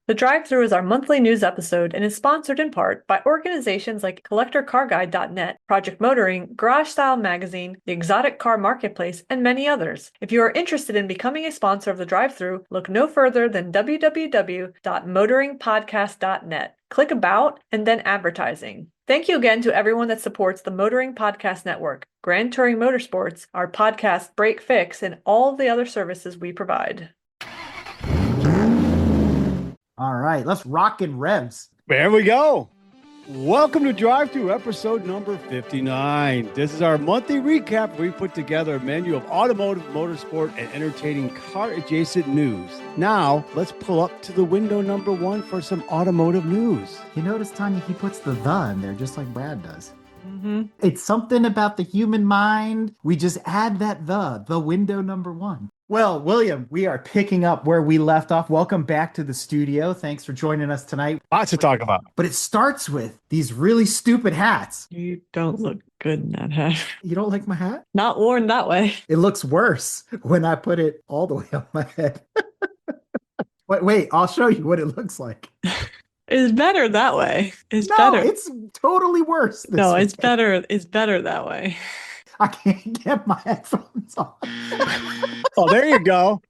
The Drive-Thru is our monthly news episode and is sponsored in part by organizations like CollectorCarGuide.net, Project Motoring, Garage Style Magazine, the Exotic Car Marketplace, and many others. If you are interested in becoming a sponsor of the Drive-Thru, look no further than www.motoringpodcast.net. Click About and then Advertising. Thank you again to everyone that supports the Motoring Podcast Network, Grand Touring Motorsports, our podcast Break Fix, and all the other services we provide. All right, let's rock and revs. There we go. Welcome to Drive Thru episode number 59. This is our monthly recap where we put together a menu of automotive, motorsport, and entertaining car adjacent news. Now, let's pull up to the window number one for some automotive news. You notice, Tanya, he puts the in there just like Brad does. Mm-hmm. It's something about the human mind. We just add that the window number one. Well, William, we are picking up where we left off. Welcome back to the studio. Thanks for joining us tonight. Lots to talk about. But it starts with these really stupid hats. You don't look good in that hat. You don't like my hat? Not worn that way. It looks worse when I put it all the way on my head. Wait, I'll show you what it looks like. It's better that way. It's No, better. it's totally worse. No, way. it's better. It's better that way. I can't get my headphones on. Oh, there you go.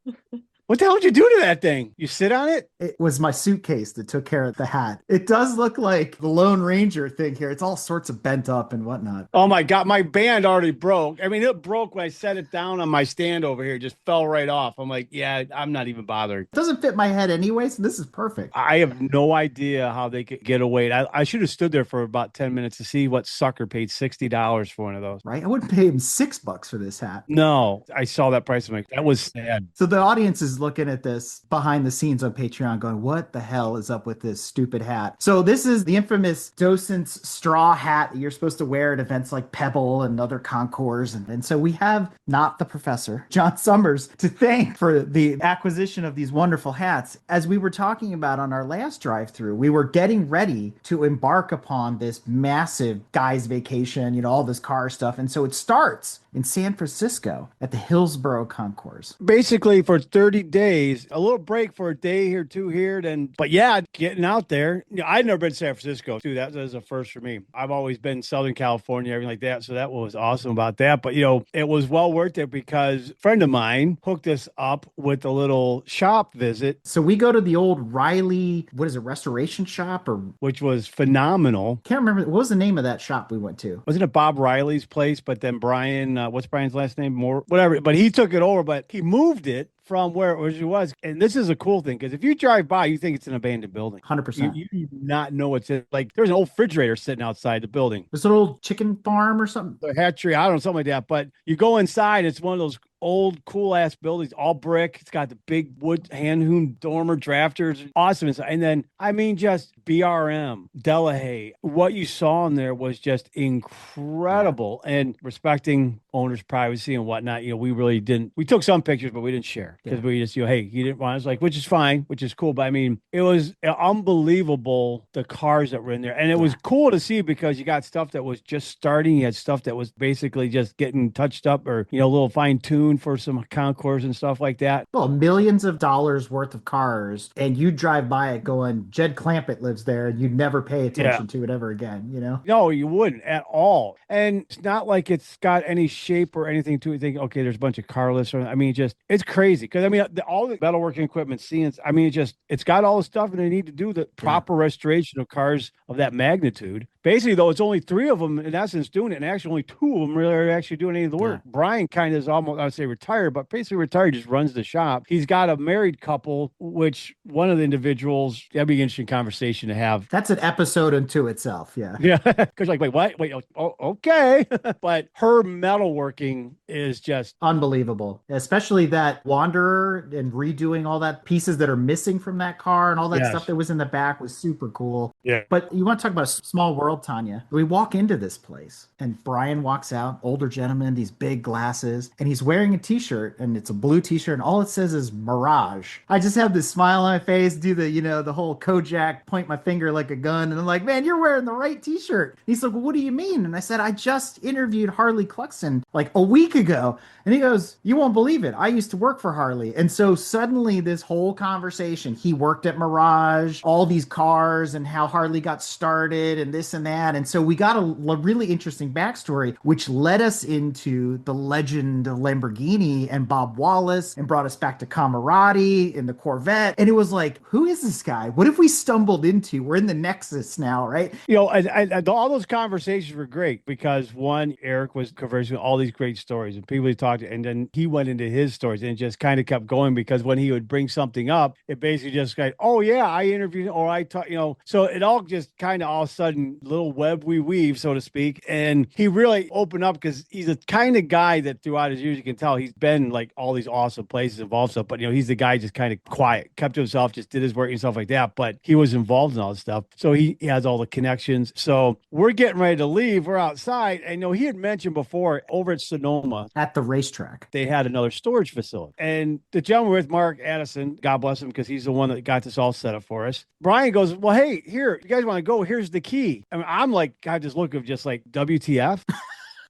What the hell did you do to that thing? You sit on it? It was my suitcase that took care of the hat. It does look like the Lone Ranger thing here. It's all sorts of bent up and whatnot. Oh my God, my band already broke. I mean, it broke when I set it down on my stand over here. It just fell right off. I'm like, yeah, I'm not even bothered. It doesn't fit my head anyway, so this is perfect. I have no idea how they could get away. I should have stood there for about 10 minutes to see what sucker paid $60 for one of those. Right? I wouldn't pay him $6 for this hat. No, I saw that price. I'm like, that was sad. So the audience is looking at this behind the scenes on Patreon going, what the hell is up with this stupid hat? So this is the infamous Docent's straw hat that you're supposed to wear at events like Pebble and other concours. And so we have not the professor, John Summers, to thank for the acquisition of these wonderful hats. As we were talking about on our last drive-through, we were getting ready to embark upon this massive guy's vacation, all this car stuff. And so it starts in San Francisco at the Hillsborough Concours. Basically, for 30 days, a little break for a day or two here. But yeah, getting out there. I'd never been to San Francisco, too. That was a first for me. I've always been in Southern California, everything like that. So that was awesome about that. But, it was well worth it because a friend of mine hooked us up with a little shop visit. So we go to the old Riley, restoration shop? Which was phenomenal. Can't remember. What was the name of that shop we went to? Wasn't it Bob Riley's place? But then Brian, what's Brian's last name? Whatever. But he took it over, but he moved it from where it was. And this is a cool thing because if you drive by, you think it's an abandoned building. 100%. You do not know what's in. Like there's an old refrigerator sitting outside the building. There's an old chicken farm or something. The hatchery, I don't know, something like that. But you go inside, it's one of those old cool ass buildings, all brick. It's got the big wood hand-hewn dormer drafters. Awesome. And then, just BRM, Delahaye. What you saw in there was just incredible. Yeah. And respecting owners' privacy and whatnot, we really didn't. We took some pictures, but we didn't share because we just, hey, you didn't want us, which is fine, which is cool. But it was unbelievable the cars that were in there. And it was cool to see because you got stuff that was just starting. You had stuff that was basically just getting touched up or, a little fine-tuned for some concours and stuff like that. Well, millions of dollars worth of cars, and you drive by it going, Jed Clampett lives there, and you'd never pay attention to it ever again, No, you wouldn't at all. And it's not like it's got any shape or anything to it. Think, okay, there's a bunch of car lists. It's crazy. Because, all the metalworking equipment, it's got all the stuff, and they need to do the proper restoration of cars of that magnitude. Basically, though, it's only 3 of them, in essence, doing it, and actually only 2 of them really are actually doing any of the work. Yeah. Brian kind of is almost, I would say, retired, but basically retired, just runs the shop. He's got a married couple, which one of the individuals, that'd be an interesting conversation to have. That's an episode unto itself, yeah. Yeah, because wait, what? Wait, oh, okay. But her metalworking is just unbelievable, especially that Wanderer and redoing all that pieces that are missing from that car and all that stuff that was in the back was super cool. Yeah. But you want to talk about a small world world, Tanya. We walk into this place and Brian walks out, older gentleman, these big glasses, and he's wearing a t-shirt and it's a blue t-shirt and all it says is Mirage. I just have this smile on my face, do the, the whole Kojak, point my finger like a gun. And I'm like, man, you're wearing the right t-shirt. He's like, well, what do you mean? And I said, I just interviewed Harley Cluxton like a week ago. And he goes, you won't believe it. I used to work for Harley. And so suddenly this whole conversation, he worked at Mirage, all these cars and how Harley got started and this and that. And so we got a really interesting backstory, which led us into the legend of Lamborghini and Bob Wallace and brought us back to camaraderie in the Corvette. And it was like, who is this guy? What have we stumbled into? We're in the Nexus now, right? All those conversations were great because one, Eric was conversing with all these great stories and people he talked to, and then he went into his stories and it just kind of kept going because when he would bring something up, it basically just like, oh yeah, I interviewed or I taught, so it all just kind of all of a sudden little web we weave, so to speak. And he really opened up because he's the kind of guy that throughout his years, you can tell he's been like all these awesome places involved stuff, but he's the guy just kind of quiet, kept to himself, just did his work and stuff like that. But he was involved in all this stuff. So he has all the connections. So we're getting ready to leave. We're outside. I know he had mentioned before over at Sonoma at the racetrack, they had another storage facility. And the gentleman with Mark Addison, God bless him, because he's the one that got this all set up for us. Brian goes, well, hey, here, you guys want to go? Here's the key. I mean, I'm like, God, just look of just like WTF.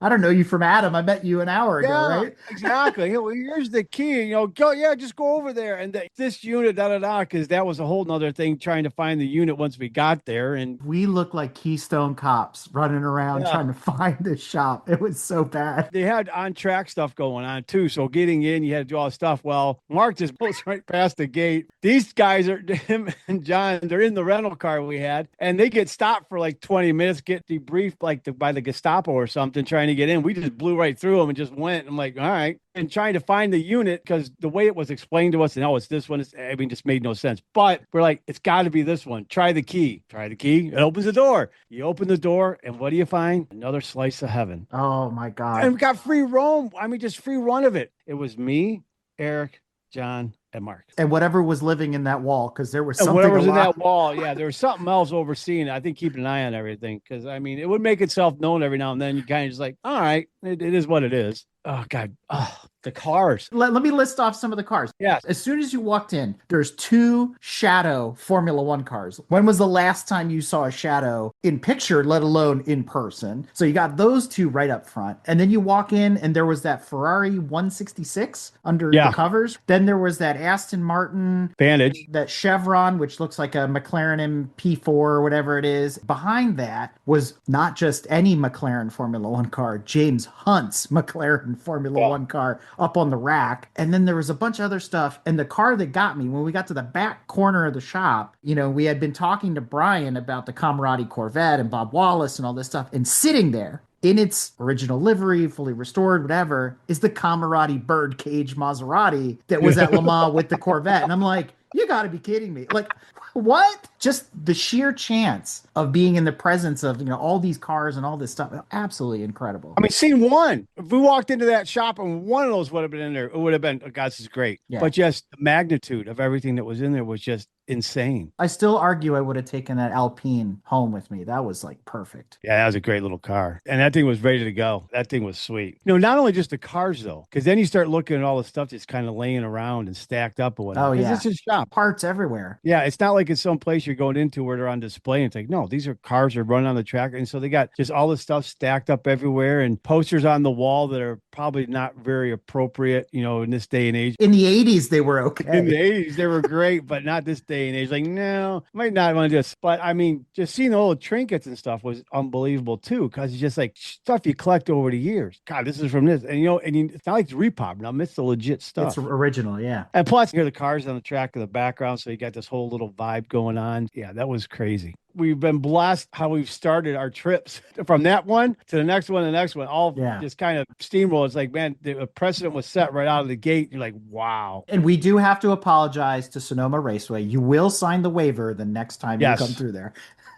I don't know you from Adam. I met you an hour ago, right? Exactly. Well, here's the key. Just go over there. And this unit, because that was a whole nother thing trying to find the unit once we got there. And we looked like Keystone cops running around trying to find this shop. It was so bad. They had on-track stuff going on too. So getting in, you had to do all this stuff. Well, Mark just pulls right past the gate. These guys are, him and John, they're in the rental car we had, and they get stopped for like 20 minutes, get debriefed by the Gestapo or something, trying to get in. We just blew right through them and just went. I'm like, all right. And trying to find the unit because the way it was explained to us, and it's this one. Just made no sense. But we're like, it's got to be this one. Try the key. It opens the door. You open the door, and what do you find? Another slice of heaven. Oh my God. And we got free roam. I mean, just free run of it. It was me, Eric, John, and Mark. And whatever was living in that wall, because there was something. Whatever was in that wall, there was something else overseeing it. I think keeping an eye on everything, because I mean, it would make itself known every now and then. You kind of just like, all right, it is what it is. Oh God. Oh, the cars. Let me list off some of the cars. Yes. As soon as you walked in, there's 2 Shadow Formula One cars. When was the last time you saw a Shadow in picture, let alone in person? So you got those 2 right up front. And then you walk in and there was that Ferrari 166 under the covers. Then there was that Aston Martin Vantage, that Chevron, which looks like a McLaren MP4 or whatever it is. Behind that was not just any McLaren Formula One car, James Hunt's McLaren Formula One car up on the rack. And then there was a bunch of other stuff. And the car that got me, when we got to the back corner of the shop, we had been talking to Brian about the Camaraderie Corvette and Bob Wallace and all this stuff. And sitting there in its original livery, fully restored, whatever, is the Camaraderie Birdcage Maserati that was at Le Mans with the Corvette. And I'm like, you got to be kidding me. Like, what? Just the sheer chance of being in the presence of, all these cars and all this stuff. Absolutely incredible. I mean, scene one, if we walked into that shop and one of those would have been in there, it would have been, oh God, this is great. Yeah. But just the magnitude of everything that was in there was just insane. I still argue I would have taken that Alpine home with me. That was like perfect. Yeah, that was a great little car. And that thing was ready to go. That thing was sweet. Not only just the cars though, because then you start looking at all the stuff that's kind of laying around and stacked up and whatnot. Oh yeah. It's just a shop. Parts everywhere. Yeah, it's not like it's some place you're going into where they're on display. And it's like, no, these are cars that are running on the track. And so they got just all this stuff stacked up everywhere and posters on the wall that are probably not very appropriate, in this day and age. In the 80s, they were okay. In the 80s, they were great, but not this day and age. Like, no, might not want to do this. But I mean, just seeing the little trinkets and stuff was unbelievable too, because it's just like stuff you collect over the years. God, this is from this. And, it's not like it's repop. Now, it's the legit stuff. It's original, yeah. And plus, you hear the cars on the track in the background, so you got this whole little vibe going on. Yeah, that was crazy. We've been blessed how we've started our trips from that one to the next one, all just kind of steamroll. It's like, man, the precedent was set right out of the gate. You're like, wow. And we do have to apologize to Sonoma Raceway. You will sign the waiver the next time you come through there.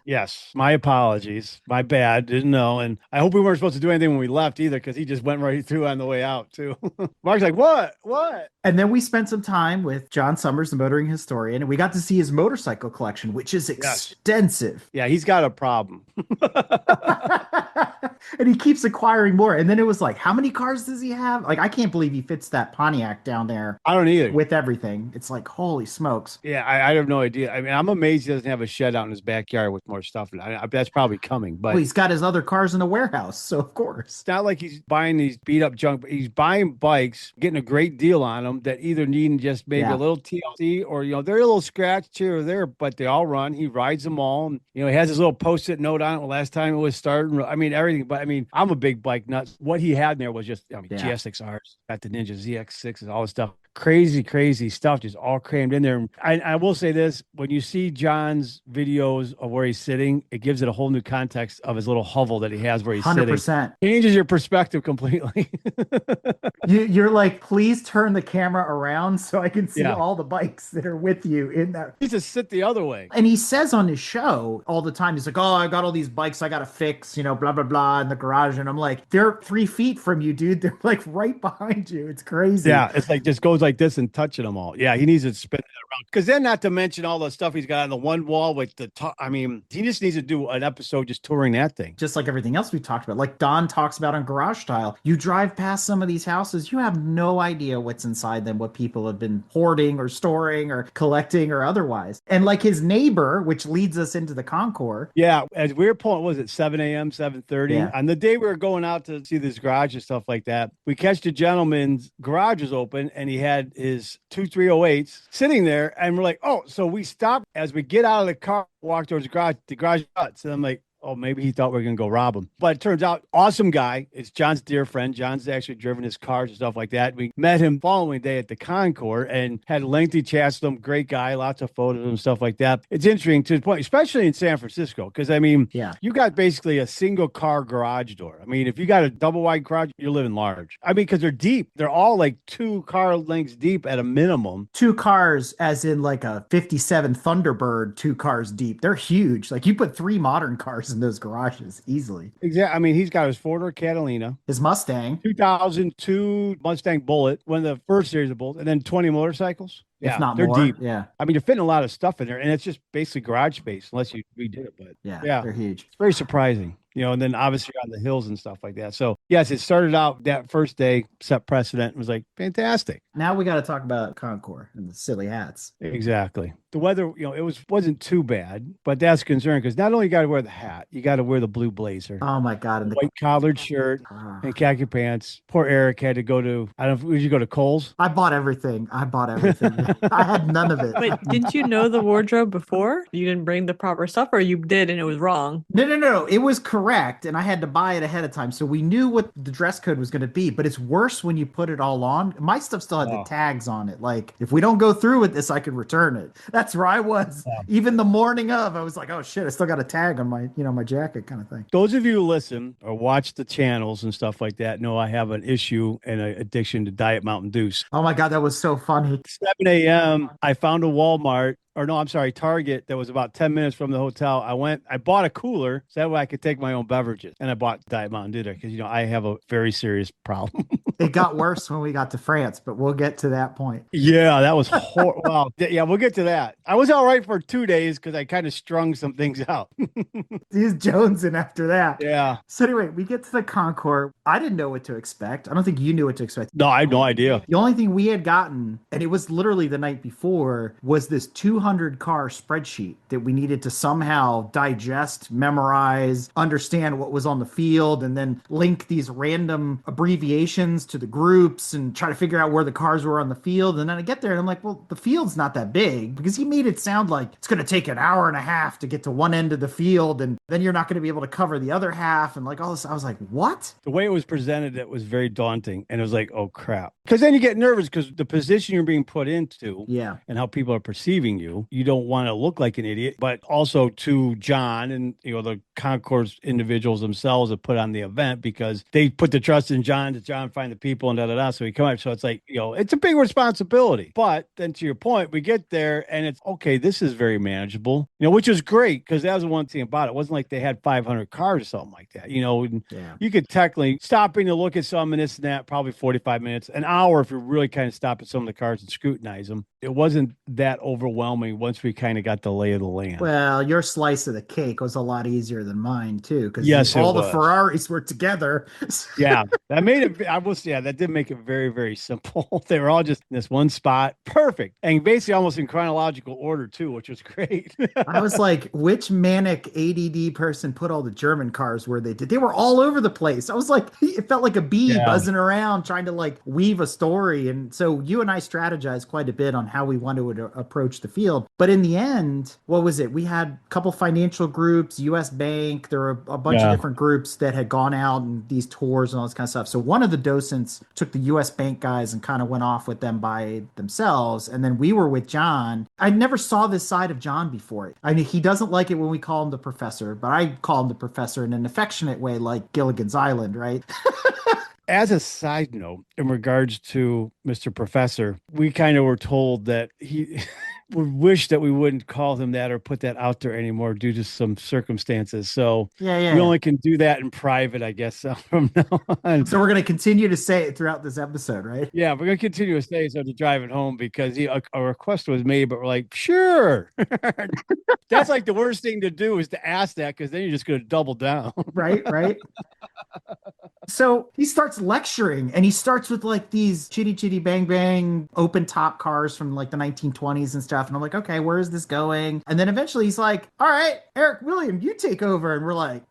Yes, my apologies. My bad. Didn't know. And I hope we weren't supposed to do anything when we left either, because he just went right through on the way out too. Mark's like, what? And then we spent some time with John Summers, the motoring historian, and we got to see his motorcycle collection, which is extensive. expensive. Yeah, he's got a problem. And he keeps acquiring more. And then it was like, how many cars does he have? Like, I can't believe he fits that Pontiac down there I don't either. with everything. It's like, holy smokes. Yeah, I have no idea. I mean, I'm amazed he doesn't have a shed out in his backyard with more stuff. That's probably coming, but Well, he's got his other cars in a warehouse. So, of course. it's not like he's buying these beat up junk. But he's buying bikes, getting a great deal on them that either need just maybe Yeah. a little TLC or, they're a little scratched here or there, but they all run. He rides them all. And, he has his little post-it note on it. Well, last time it was starting. I mean, everything. But I mean, I'm a big bike nut. What he had in there was just, Yeah. GSXRs, got the Ninja ZX6s, all this stuff. Crazy stuff just all crammed in there. I will say this, when you see John's videos of where he's sitting, it gives it a whole new context of his little hovel that he has where he's sitting. 100%. Changes your perspective completely. You're like, please turn the camera around so I can see Yeah. all the bikes that are with you in that. He just sit the other way. And he says on his show all the time, he's like, oh, I got all these bikes I got to fix, blah, blah, blah, in the garage. And I'm like, they're 3 feet from you, dude. They're like right behind you. It's crazy. Yeah, it's like just goes like this and touching them all. Yeah, he needs to spin that around. Because then, not to mention all the stuff he's got on the one wall with the top. I mean, he just needs to do an episode just touring that thing. Just like everything else we talked about, like Don talks about on Garage Style, you drive past some of these houses, you have no idea what's inside them, what people have been hoarding or storing or collecting or otherwise. And like his neighbor, which leads us into the Concours. Yeah, as we were pulling, what was it 7 a.m., 7:30? Yeah. On the day we were going out to see this garage and stuff like that, we catch the gentleman's garage was open and he had his 2308s sitting there. And we're like, oh, so we stopped as we get out of the car, walk towards the garage shuts. And I'm like, oh, maybe he thought we were going to go rob him. But it turns out, awesome guy. It's John's dear friend. John's actually driven his cars and stuff like that. We met him following day at the Concours and had lengthy chats with him. Great guy, lots of photos and stuff like that. It's interesting to the point, especially in San Francisco, because, I mean, Yeah. you got basically a single car garage door. I mean, if you got a double wide garage, you're living large. I mean, because they're deep. They're all like 2 car lengths deep at a minimum. 2 cars, as in like a 57 Thunderbird, 2 cars deep. They're huge. Like you put 3 modern cars in those garages easily. Exactly. I mean, he's got his 4-door Catalina, His Mustang, 2002 Mustang Bullet, one of the first series of Bullets, and then 20 motorcycles. if not they're more. deep. Yeah. I mean, you're fitting a lot of stuff in there, and it's just basically garage space, unless you redid it. But Yeah. Yeah. They're huge. it's very surprising, and then obviously on the hills and stuff like that. So, yes, it started out that first day, set precedent, and was like, fantastic. Now we got to talk about Concours and the silly hats. Exactly. The weather, it wasn't too bad, but that's concerned because not only you got to wear the hat, you got to wear the blue blazer, Oh my God. And the white collared shirt, Ah. and khaki pants. Poor Eric had to go to, I don't know, did you go to Kohl's? I bought everything. I had none of it. Wait, didn't you know the wardrobe before? You didn't bring the proper stuff, or you did and it was wrong? No. It was correct. And I had to buy it ahead of time. So we knew what the dress code was going to be, but it's worse when you put it all on. My stuff still had the Oh. tags on it. Like, if we don't go through with this, I could return it. That's where I was. Yeah. Even the morning of, I was like, oh shit, I still got a tag on my, my jacket kind of thing. Those of you who listen or watch the channels and stuff like that know I have an issue and an addiction to Diet Mountain Dew. Oh my God, that was so funny. 7 a.m., I found a Walmart, or no, I'm sorry, Target that was about 10 minutes from the hotel. I bought a cooler so that way I could take my own beverages. And I bought Diet Mountain Dew there because, I have a very serious problem. It got worse when we got to France, but we'll get to that point. Yeah, that was horrible. Well, yeah, we'll get to that. I was all right for 2 days because I kind of strung some things out. He's jonesing after that. Yeah. So anyway, we get to the Concours. I didn't know what to expect. I don't think you knew what to expect. No, I have no idea. The only thing we had gotten, and it was literally the night before, was this 200 car spreadsheet that we needed to somehow digest, memorize, understand what was on the field, and then link these random abbreviations to the groups and try to figure out where the cars were on the field. And then I get there and I'm like, well, the field's not that big, because he made it sound like it's going to take an hour and a half to get to one end of the field, and then you're not going to be able to cover the other half, and like all this. I was like, what? The way it was presented, it was very daunting. And it was like, oh, crap. Because then you get nervous because the position you're being put into Yeah. and how people are perceiving you, you don't want to look like an idiot. But also to John and, the concourse individuals themselves that put on the event because they put the trust in John to John find the people and da. So we come up. So it's like, it's a big responsibility. But then to your point, we get there and it's okay. This is very manageable, which was great because that was the one thing about it. It wasn't like they had 500 cars or something like that. And you could technically stopping to look at some and this and that, probably 45 minutes, an hour if you really kind of stop at some of the cars and scrutinize them. It wasn't that overwhelming once we kind of got the lay of the land. Well, your slice of the cake was a lot easier than mine too, because all the Ferraris were together. Yeah, that made it. That did make it very, very simple. They were all just in this one spot, perfect, and basically almost in chronological order too, which was great. I was like, which manic ADD person put all the German cars where they did? They were all over the place. I was like, it felt like a bee buzzing around trying to like weave a story. And so you and I strategized quite a bit on how we wanted to approach the field. But in the end, what was it? We had a couple financial groups, US Bank. There were a bunch of different groups that had gone out and these tours and all this kind of stuff. So one of the docents took the US Bank guys and kind of went off with them by themselves. And then we were with John. I never saw this side of John before. I mean, he doesn't like it when we call him the professor, but I call him the professor in an affectionate way, like Gilligan's Island, right? As a side note, in regards to Mr. Professor, we kind of were told that he would wish that we wouldn't call him that or put that out there anymore due to some circumstances. So we only can do that in private, I guess, from now on. So we're going to continue to say it throughout this episode, right? Yeah, we're going to continue to say so to drive it home because a request was made, but we're like, sure. That's like the worst thing to do is to ask that because then you're just going to double down. Right. So he starts lecturing and he starts with like these chitty chitty bang bang open top cars from like the 1920s and stuff. And I'm like, okay, where is this going? And then eventually he's like, all right, Eric William, you take over. And we're like,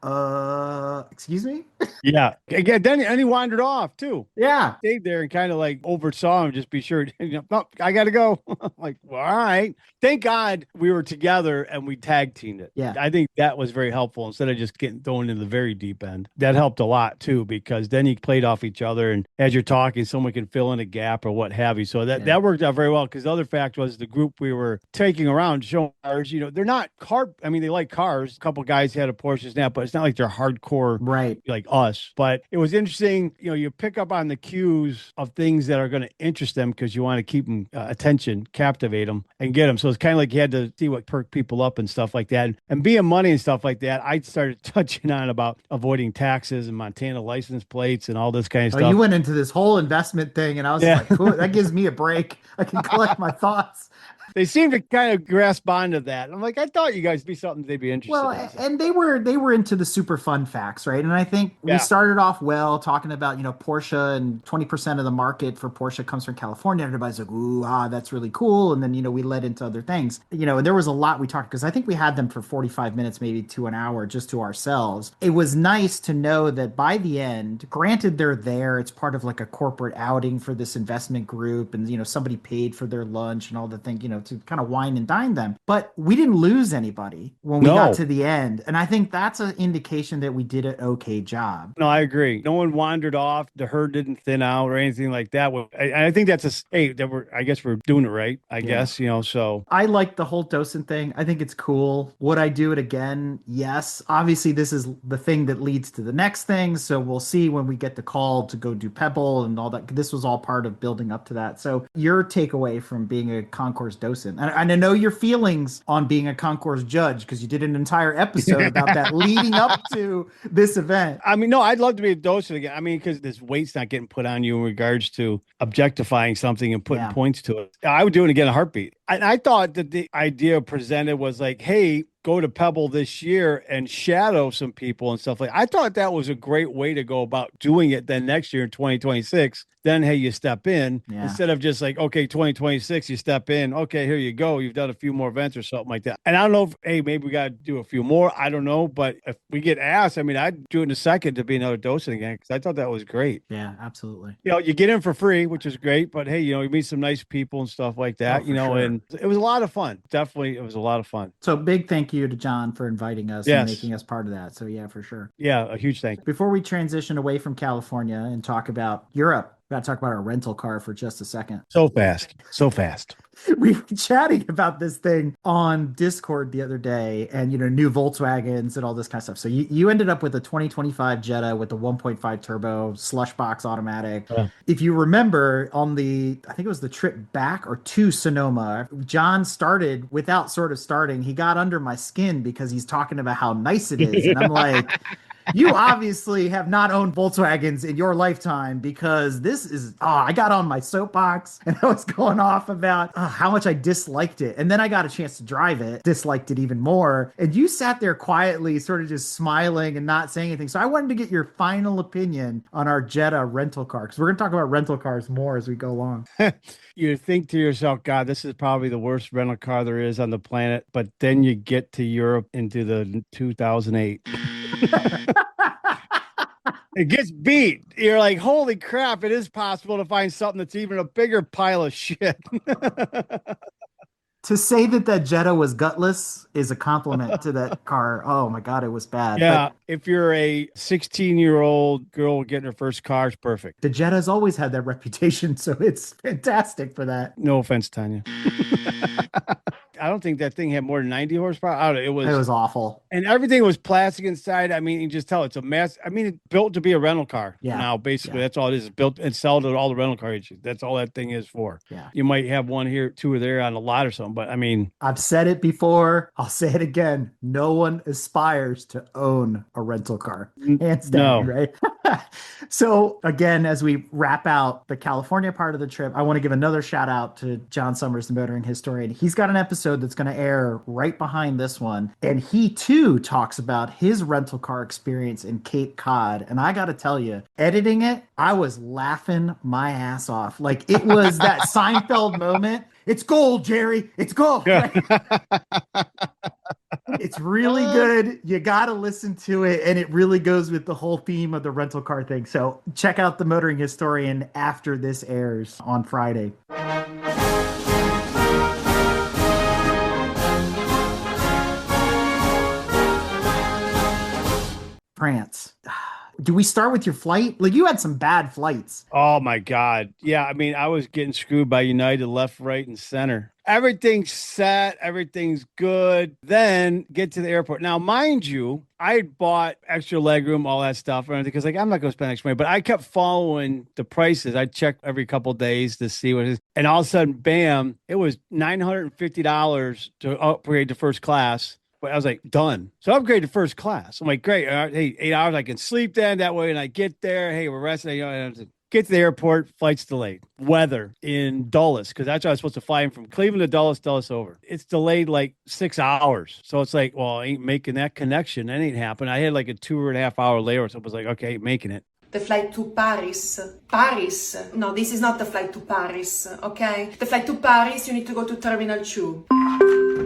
excuse me? Yeah. Again, then he wandered off too. Yeah. Stayed there and kind of like oversaw him, just be sure, no, I got to go. Like, well, all right. Thank God we were together and we tag teamed it. Yeah. I think that was very helpful instead of just getting thrown into the very deep end. That helped a lot too, because then you played off each other. And as you're talking, someone can fill in a gap or what have you. So that worked out very well because the other fact was the group we were taking around showing cars, they're not they like cars. A couple guys had a Porsche Snap, but it's not like they're hardcore, right? Like us. But it was interesting. You pick up on the cues of things that are going to interest them because you want to keep them attention, captivate them and get them. So it's kind of like you had to see what perked people up and stuff like that. And being money and stuff like that, I started touching on about avoiding taxes and Montana license plates and all this kind of stuff. You went into this whole investment thing and I was like, cool, that gives me a break. I can collect my thoughts. They seem to kind of grasp onto that. I'm like, I thought you guys would be something they'd be interested in. And they were into the super fun facts, right? And I think we started off well talking about, Porsche and 20% of the market for Porsche comes from California. Everybody's like, ooh, that's really cool. And then, we led into other things, and there was a lot we talked because I think we had them for 45 minutes, maybe to an hour just to ourselves. It was nice to know that by the end, granted they're there, it's part of like a corporate outing for this investment group. And, somebody paid for their lunch and all the thing, to kind of wine and dine them. But we didn't lose anybody when we got to the end. And I think that's an indication that we did an okay job. No, I agree. No one wandered off. The herd didn't thin out or anything like that. I think that's I guess we're doing it right, I guess, so. I like the whole docent thing. I think it's cool. Would I do it again? Yes. Obviously, this is the thing that leads to the next thing. So we'll see when we get the call to go do Pebble and all that. This was all part of building up to that. So your takeaway from being a concourse docent, and I know your feelings on being a concourse judge because you did an entire episode about that leading up to this event. I mean, no, I'd love to be a docent again. I mean, because this weight's not getting put on you in regards to objectifying something and putting points to it. I would do it again in a heartbeat. I thought that the idea presented was like, hey, go to Pebble this year and shadow some people and stuff like that. I thought that was a great way to go about doing it. Then next year in 2026, then, hey, you step in instead of just like, okay, 2026, you step in. Okay, here you go. You've done a few more events or something like that. And I don't know if, hey, maybe we got to do a few more. I don't know. But if we get asked, I mean, I'd do it in a second to be another docent again because I thought that was great. Yeah, absolutely. You get in for free, which is great. But hey, you meet some nice people and stuff like that, sure. And it was a lot of fun. Definitely, it was a lot of fun. So big thank you to John for inviting us and making us part of that. So yeah, for sure. Yeah, a huge thank you. Before we transition away from California and talk about Europe, Got to talk about our rental car for just a second. So fast. So fast. We were chatting about this thing on Discord the other day and, new Volkswagens and all this kind of stuff. So you ended up with a 2025 Jetta with the 1.5 turbo slush box automatic. Yeah. If you remember I think it was the trip back or to Sonoma, John started without sort of starting. He got under my skin because he's talking about how nice it is. And I'm like, you obviously have not owned Volkswagens in your lifetime because this is, I got on my soapbox and I was going off about how much I disliked it. And then I got a chance to drive it, disliked it even more. And you sat there quietly, sort of just smiling and not saying anything. So I wanted to get your final opinion on our Jetta rental car, because we're going to talk about rental cars more as we go along. You think to yourself, God, this is probably the worst rental car there is on the planet. But then you get to Europe into the 2008. It gets beat. You're like, holy crap, it is possible to find something that's even a bigger pile of shit. To say that Jetta was gutless is a compliment to that car. Oh my God, it was bad. Yeah, if you're a 16-year-old girl getting her first car, it's perfect. The Jetta's always had that reputation, so it's fantastic for that. No offense, Tanya. I don't think that thing had more than 90 horsepower. I don't know, It was awful. And everything was plastic inside. I mean, you can just tell it's a mess. I mean, it's built to be a rental car. Yeah. Now, basically, Yeah. that's all it is. It's built and sold to all the rental car agents. That's all that thing is for. Yeah. You might have one here, two or there on a lot or something, but I mean, I've said it before. I'll say it again. No one aspires to own a rental car. Hands down, no. right? So again, as we wrap out the California part of the trip, I want to give another shout out to John Summers, the motoring historian. He's got an episode that's going to air right behind this one. And he too talks about his rental car experience in Cape Cod. And I got to tell you, editing it, I was laughing my ass off. Like it was that Seinfeld moment. It's gold, Jerry. It's gold. Right? It's really good. You got to listen to it. And it really goes with the whole theme of the rental car thing. So check out the Motoring Historian after this airs on Friday. France. Do we start with your flight? Like you had some bad flights. Oh my God. Yeah. I mean, I was getting screwed by United left, right, and center. Everything's set. Everything's good. Then get to the airport. Now, mind you, I had bought extra legroom, all that stuff, because like I'm not going to spend extra money, but I kept following the prices. I checked every couple of days to see what it is. And all of a sudden, bam, it was $950 to upgrade to first class. But I was like, done. So I upgraded to first class. I'm like, great. Hey, 8 hours. I can sleep then that way. And I get there. Hey, we're resting. Get to the airport. Flight's delayed. Weather in Dulles, because that's how I was supposed to fly in from Cleveland to Dulles, Dulles over. It's delayed like 6 hours. So it's like, well, I ain't making that connection. That ain't happening. I had like a 2.5 hour layover. So I was like, okay, ain't making it. The flight to Paris. Paris. No, this is not the flight to Paris, okay? The flight to Paris, you need to go to Terminal 2.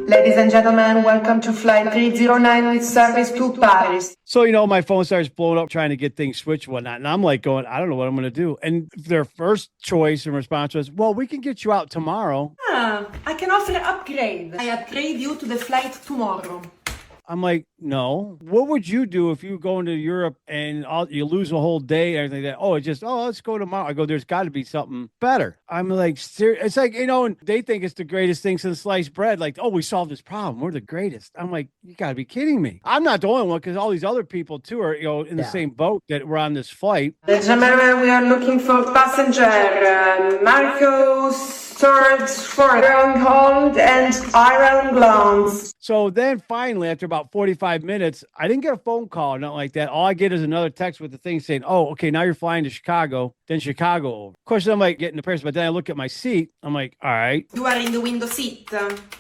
Ladies and gentlemen, welcome to flight 309 with service to Paris. So, my phone starts blowing up trying to get things switched and whatnot. And I'm like going, I don't know what I'm going to do. And their first choice and response was, well, we can get you out tomorrow. I can offer an upgrade. I upgrade you to the flight tomorrow. I'm like, no. What would you do if you go into Europe and you lose a whole day and everything like that? Let's go tomorrow. I go, there's got to be something better. I'm like, it's like, and they think it's the greatest thing since sliced bread. Like, we solved this problem. We're the greatest. I'm like, you got to be kidding me. I'm not the only one because all these other people too are, in the same boat that were on this flight. Gentlemen, we are looking for passenger Marcos. Swords for Iron Hold and Iron Glance. So then finally, after about 45 minutes, I didn't get a phone call, nothing like that. All I get is another text with the thing saying, okay, now you're flying to Chicago, then Chicago over. Of course, I'm like getting the Paris, but then I look at my seat. I'm like, all right. You are in the window seat.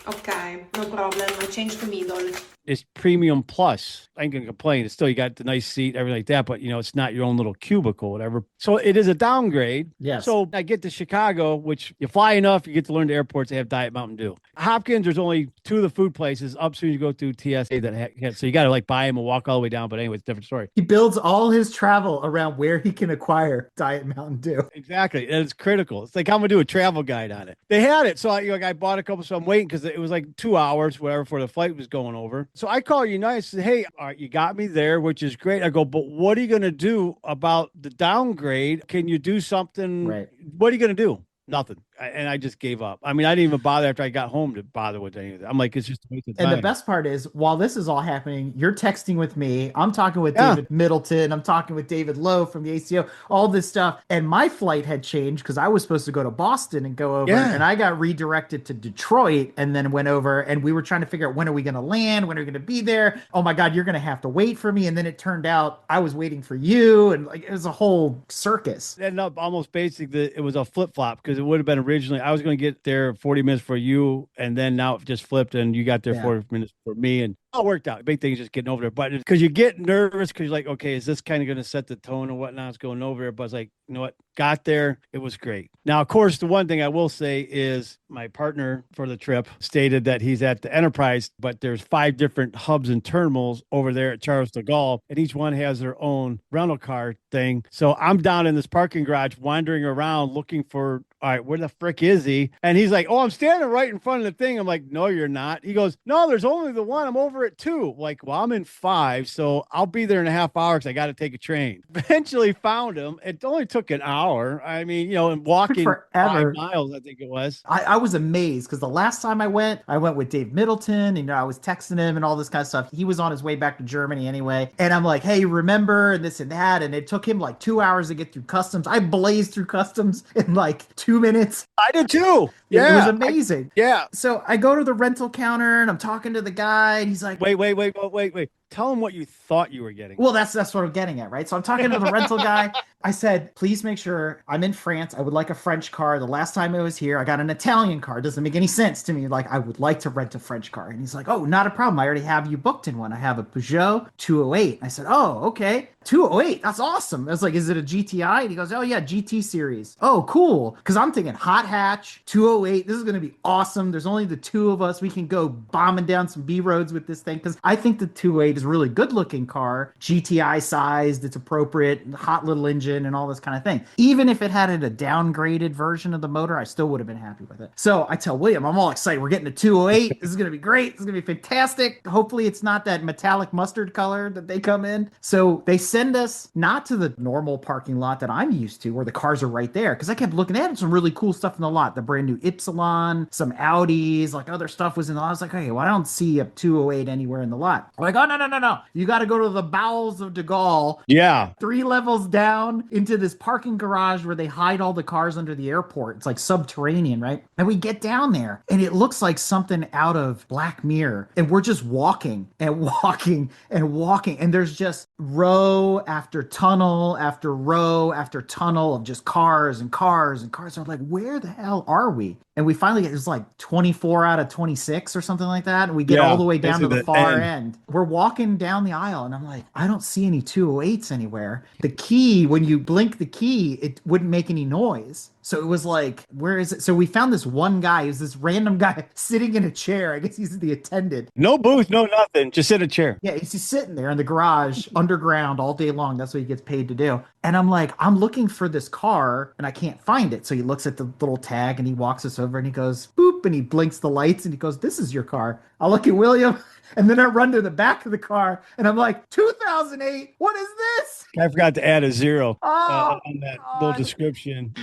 Okay, no problem. I changed the middle. It's premium plus. I ain't gonna complain. It's still, you got the nice seat, everything like that, but it's not your own little cubicle, whatever. So it is a downgrade. Yes. So I get to Chicago, which you fly enough, you get to learn the airports, they have Diet Mountain Dew. Hopkins, there's only 2 of the food places up soon as you go through TSA that so you got to like buy them and walk all the way down. But anyway, it's a different story. He builds all his travel around where he can acquire Diet Mountain Dew. Exactly. And it's critical. It's like, I'm going to do a travel guide on it. They had it. So I bought a couple, so I'm waiting because it was like 2 hours, whatever, before the flight was going over. So I call United. I said, hey, all right, you got me there, which is great. I go, but what are you going to do about the downgrade? Can you do something? Right. What are you going to do? Nothing. And I just gave up. I mean, I didn't even bother after I got home to bother with anything. I'm like, it's just a waste of And time. the best part is, while this is all happening, you're texting with me. I'm talking with Yeah. David Middleton. I'm talking with David Lowe from the ACO, all this stuff. And my flight had changed because I was supposed to go to Boston and go over. Yeah. And I got redirected to Detroit and then went over. And we were trying to figure out, when are we going to land? When are we going to be there? Oh my God, you're going to have to wait for me. And then it turned out I was waiting for you. And like, it was a whole circus. It ended up almost basically, it was a flip flop because it would have been originally, I was going to get there 40 minutes for you. And then now it just flipped and you got there Yeah. 40 minutes for me. And it all worked out. Big thing is just getting over there. But because you get nervous because you're like, okay, is this kind of going to set the tone and whatnot? It's going over there. But it's like, you know what? Got there. It was great. Now, of course, the one thing I will say is my partner for the trip stated that he's at the Enterprise, but there's 5 different hubs and terminals over there at Charles de Gaulle, and each one has their own rental car thing. So I'm down in this parking garage wandering around looking for, all right, where the frick is he? And he's like, oh, I'm standing right in front of the thing. I'm like, no, you're not. He goes, no, there's only the one. I'm over at 2. Like, well, I'm in 5, so I'll be there in a half hour because I got to take a train. Eventually found him. It only took an hour. I mean, you know, and walking Forever. 5 miles, I think it was. I was amazed because the last time I went with Dave Middleton. You know, I was texting him and all this kind of stuff. He was on his way back to Germany anyway. And I'm like, hey, remember, and this and that. And it took him like 2 hours to get through customs. I blazed through customs in like 2 minutes. I did too. It was Yeah. amazing. Yeah. So I go to the rental counter and I'm talking to the guy and he's like, Wait. Tell him what you thought you were getting. well, that's what I'm getting at, right? So I'm talking to the rental guy. I said, please make sure I'm in France. I would like a French car. The last time I was here, I got an Italian car. It doesn't make any sense to me. Like, I would like to rent a French car. And he's like, oh, not a problem. I already have you booked in one. I have a Peugeot 208. I said, oh, okay. 208. That's awesome. I was like, is it a GTI? And he goes, oh, yeah, GT series. Oh, cool. Because I'm thinking hot hatch, 208. This is going to be awesome. There's only the 2 of us. We can go bombing down some B roads with this thing. Because I think the 208 is a really good looking car, GTI sized. It's appropriate, hot little engine and all this kind of thing. Even if it had a downgraded version of the motor, I still would have been happy with it. So I tell William, I'm all excited. We're getting a 208. This is going to be great. This is going to be fantastic. Hopefully it's not that metallic mustard color that they come in. So they send us not to the normal parking lot that I'm used to where the cars are right there. Because I kept looking at some really cool stuff in the lot. The brand new Ypsilon, some Audis, like other stuff was in the lot. I was like, hey, well, I don't see a 208 anywhere in the lot. I'm like, oh, no. You got to go to the bowels of de Gaulle. Yeah. 3 levels down into this parking garage where they hide all the cars under the airport. It's like subterranean, right? And we get down there and it looks like something out of Black Mirror. And we're just walking and walking and walking. And there's just row after tunnel after row after tunnel of just cars and cars and cars. I'm like, where the hell are we? And we finally get, it was like 24 out of 26 or something like that. And we get all the way down to the far end. We're walking down the aisle and I'm like, I don't see any 208s anywhere. The key, when you blink the key, it wouldn't make any noise. So it was like, where is it? So we found this one guy, who's this random guy sitting in a chair. I guess he's the attendant. No booth, no nothing. Just sit in a chair. Yeah, he's just sitting there in the garage underground all day long. That's what he gets paid to do. And I'm like, I'm looking for this car and I can't find it. So he looks at the little tag and he walks us over and he goes, boop, and he blinks the lights and he goes, this is your car. I'll look at William. And then I run to the back of the car and I'm like, 2008, what is this? I forgot to add a 0 Oh, on that God. little description.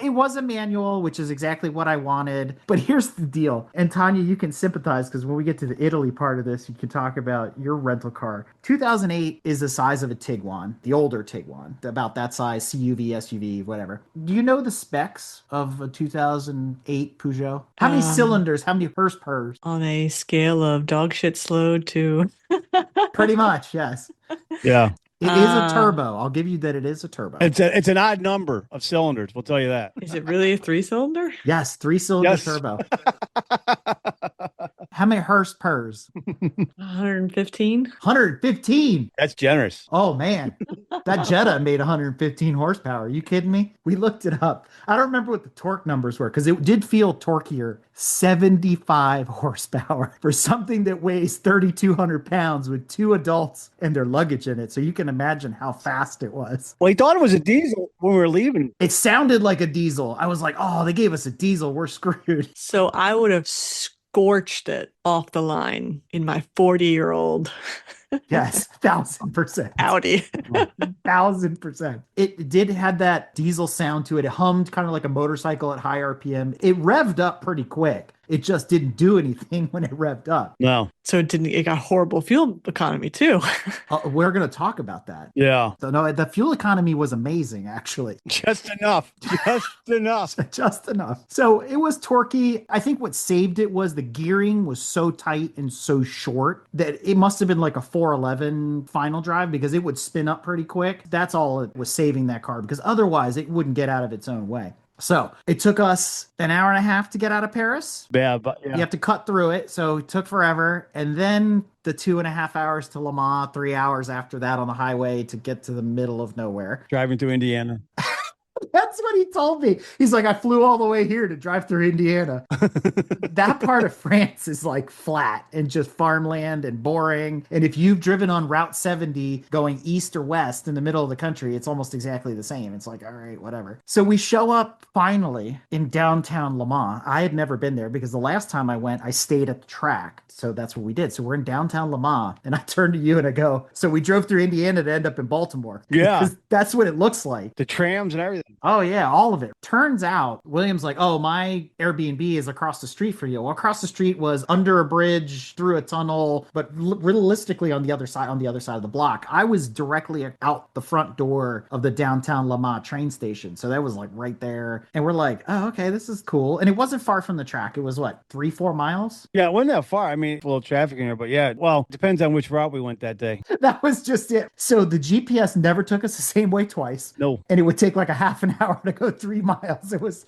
It was a manual, which is exactly what I wanted. But here's the deal. And Tanya, you can sympathize because when we get to the Italy part of this, you can talk about your rental car. 2008 is the size of a Tiguan, the older Tiguan, about that size, CUV, SUV, whatever. Do you know the specs of a 2008 Peugeot? How many cylinders? How many horsepower? On a scale of dog shit slowed to Pretty much, yes. Yeah. It is a turbo. I'll give you that it is a turbo. It's an odd number of cylinders. We'll tell you that. is it really a 3-cylinder? Yes, 3-cylinder Yes. turbo. How many horsepower? 115? 115. That's generous. Oh man, that Jetta made 115 horsepower. Are you kidding me? We looked it up. I don't remember what the torque numbers were because it did feel torquier. 75 horsepower for something that weighs 3,200 pounds with 2 adults and their luggage in it. So you can imagine how fast it was. Well, he thought it was a diesel when we were leaving. It sounded like a diesel. I was like, oh, they gave us a diesel. We're screwed. So I would have screamed scorched it off the line in my 40-year-old Yes, 1,000%. Audi. 1,000%. It did have that diesel sound to it. It hummed kind of like a motorcycle at high RPM. It revved up pretty quick. It just didn't do anything when it revved up. No. So it got horrible fuel economy too. We're going to talk about that. Yeah. So no, the fuel economy was amazing, actually. Just enough. Just enough. Just enough. So it was torquey. I think what saved it was the gearing was so tight and so short that it must have been like a 411 final drive because it would spin up pretty quick. That's all it was saving that car because otherwise it wouldn't get out of its own way. So it took us an hour and a half to get out of Paris. Yeah, but yeah. You have to cut through it. So it took forever. And then the 2.5 hours to Le Mans, 3 hours after that on the highway to get to the middle of nowhere. Driving through Indiana. That's what he told me. He's like, I flew all the way here to drive through Indiana. That part of France is like flat and just farmland and boring. And if you've driven on Route 70 going east or west in the middle of the country, it's almost exactly the same. It's like, all right, whatever. So we show up finally in downtown Le Mans. I had never been there because the last time I went, I stayed at the track. So that's what we did. So we're in downtown Le Mans. And I turn to you and I go, so we drove through Indiana to end up in Baltimore. Yeah. Because that's what it looks like. The trams and everything. Oh, yeah, all of it. Turns out, William's like, oh, my Airbnb is across the street for you. Well, across the street was under a bridge, through a tunnel, but realistically on the other side of the block. I was directly out the front door of the downtown Le Mans train station. So that was like right there. And we're like, oh, okay, this is cool. And it wasn't far from the track. It was what, 3-4 miles? Yeah, it wasn't that far. I mean, a little traffic in here, but yeah, well, depends on which route we went that day. That was just it. So the GPS never took us the same way twice. No. And it would take like a half an hour to go 3 miles. It was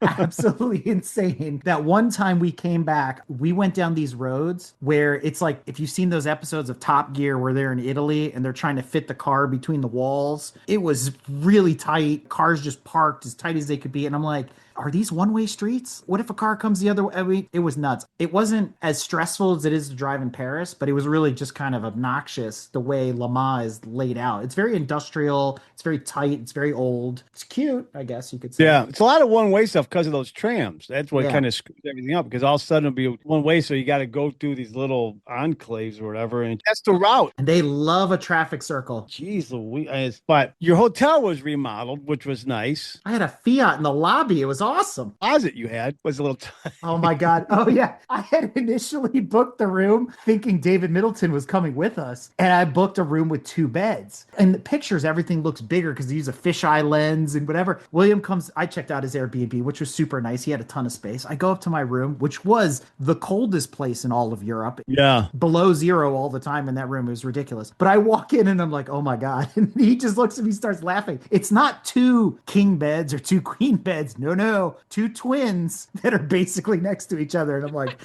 absolutely insane. That one time we came back, we went down these roads where it's like, if you've seen those episodes of Top Gear where they're in Italy and they're trying to fit the car between the walls, it was really tight. Cars just parked as tight as they could be. And I'm like, are these one-way streets? What if a car comes the other way? I mean, it was nuts. It wasn't as stressful as it is to drive in Paris, but it was really just kind of obnoxious the way Le Mans is laid out. It's very industrial. It's very tight. It's very old. It's cute, I guess you could say. Yeah, it's a lot of one-way stuff because of those trams. That's what Yeah. kind of screws everything up because all of a sudden it'll be one-way, so you got to go through these little enclaves or whatever, and that's the route. And they love a traffic circle. Jeez Louise. But your hotel was remodeled, which was nice. I had a Fiat in the lobby. It was awesome. Closet you had was a little Oh my God. Oh yeah. I had initially booked the room thinking David Middleton was coming with us. And I booked a room with 2 beds. In the pictures, everything looks bigger because they use a fisheye lens and whatever. William comes, I checked out his Airbnb, which was super nice. He had a ton of space. I go up to my room, which was the coldest place in all of Europe. Yeah. Below 0 all the time in that room. It was ridiculous. But I walk in and I'm like, oh my God. And he just looks at me, starts laughing. It's not 2 king beds or 2 queen beds. No. 2 twins that are basically next to each other. And I'm like,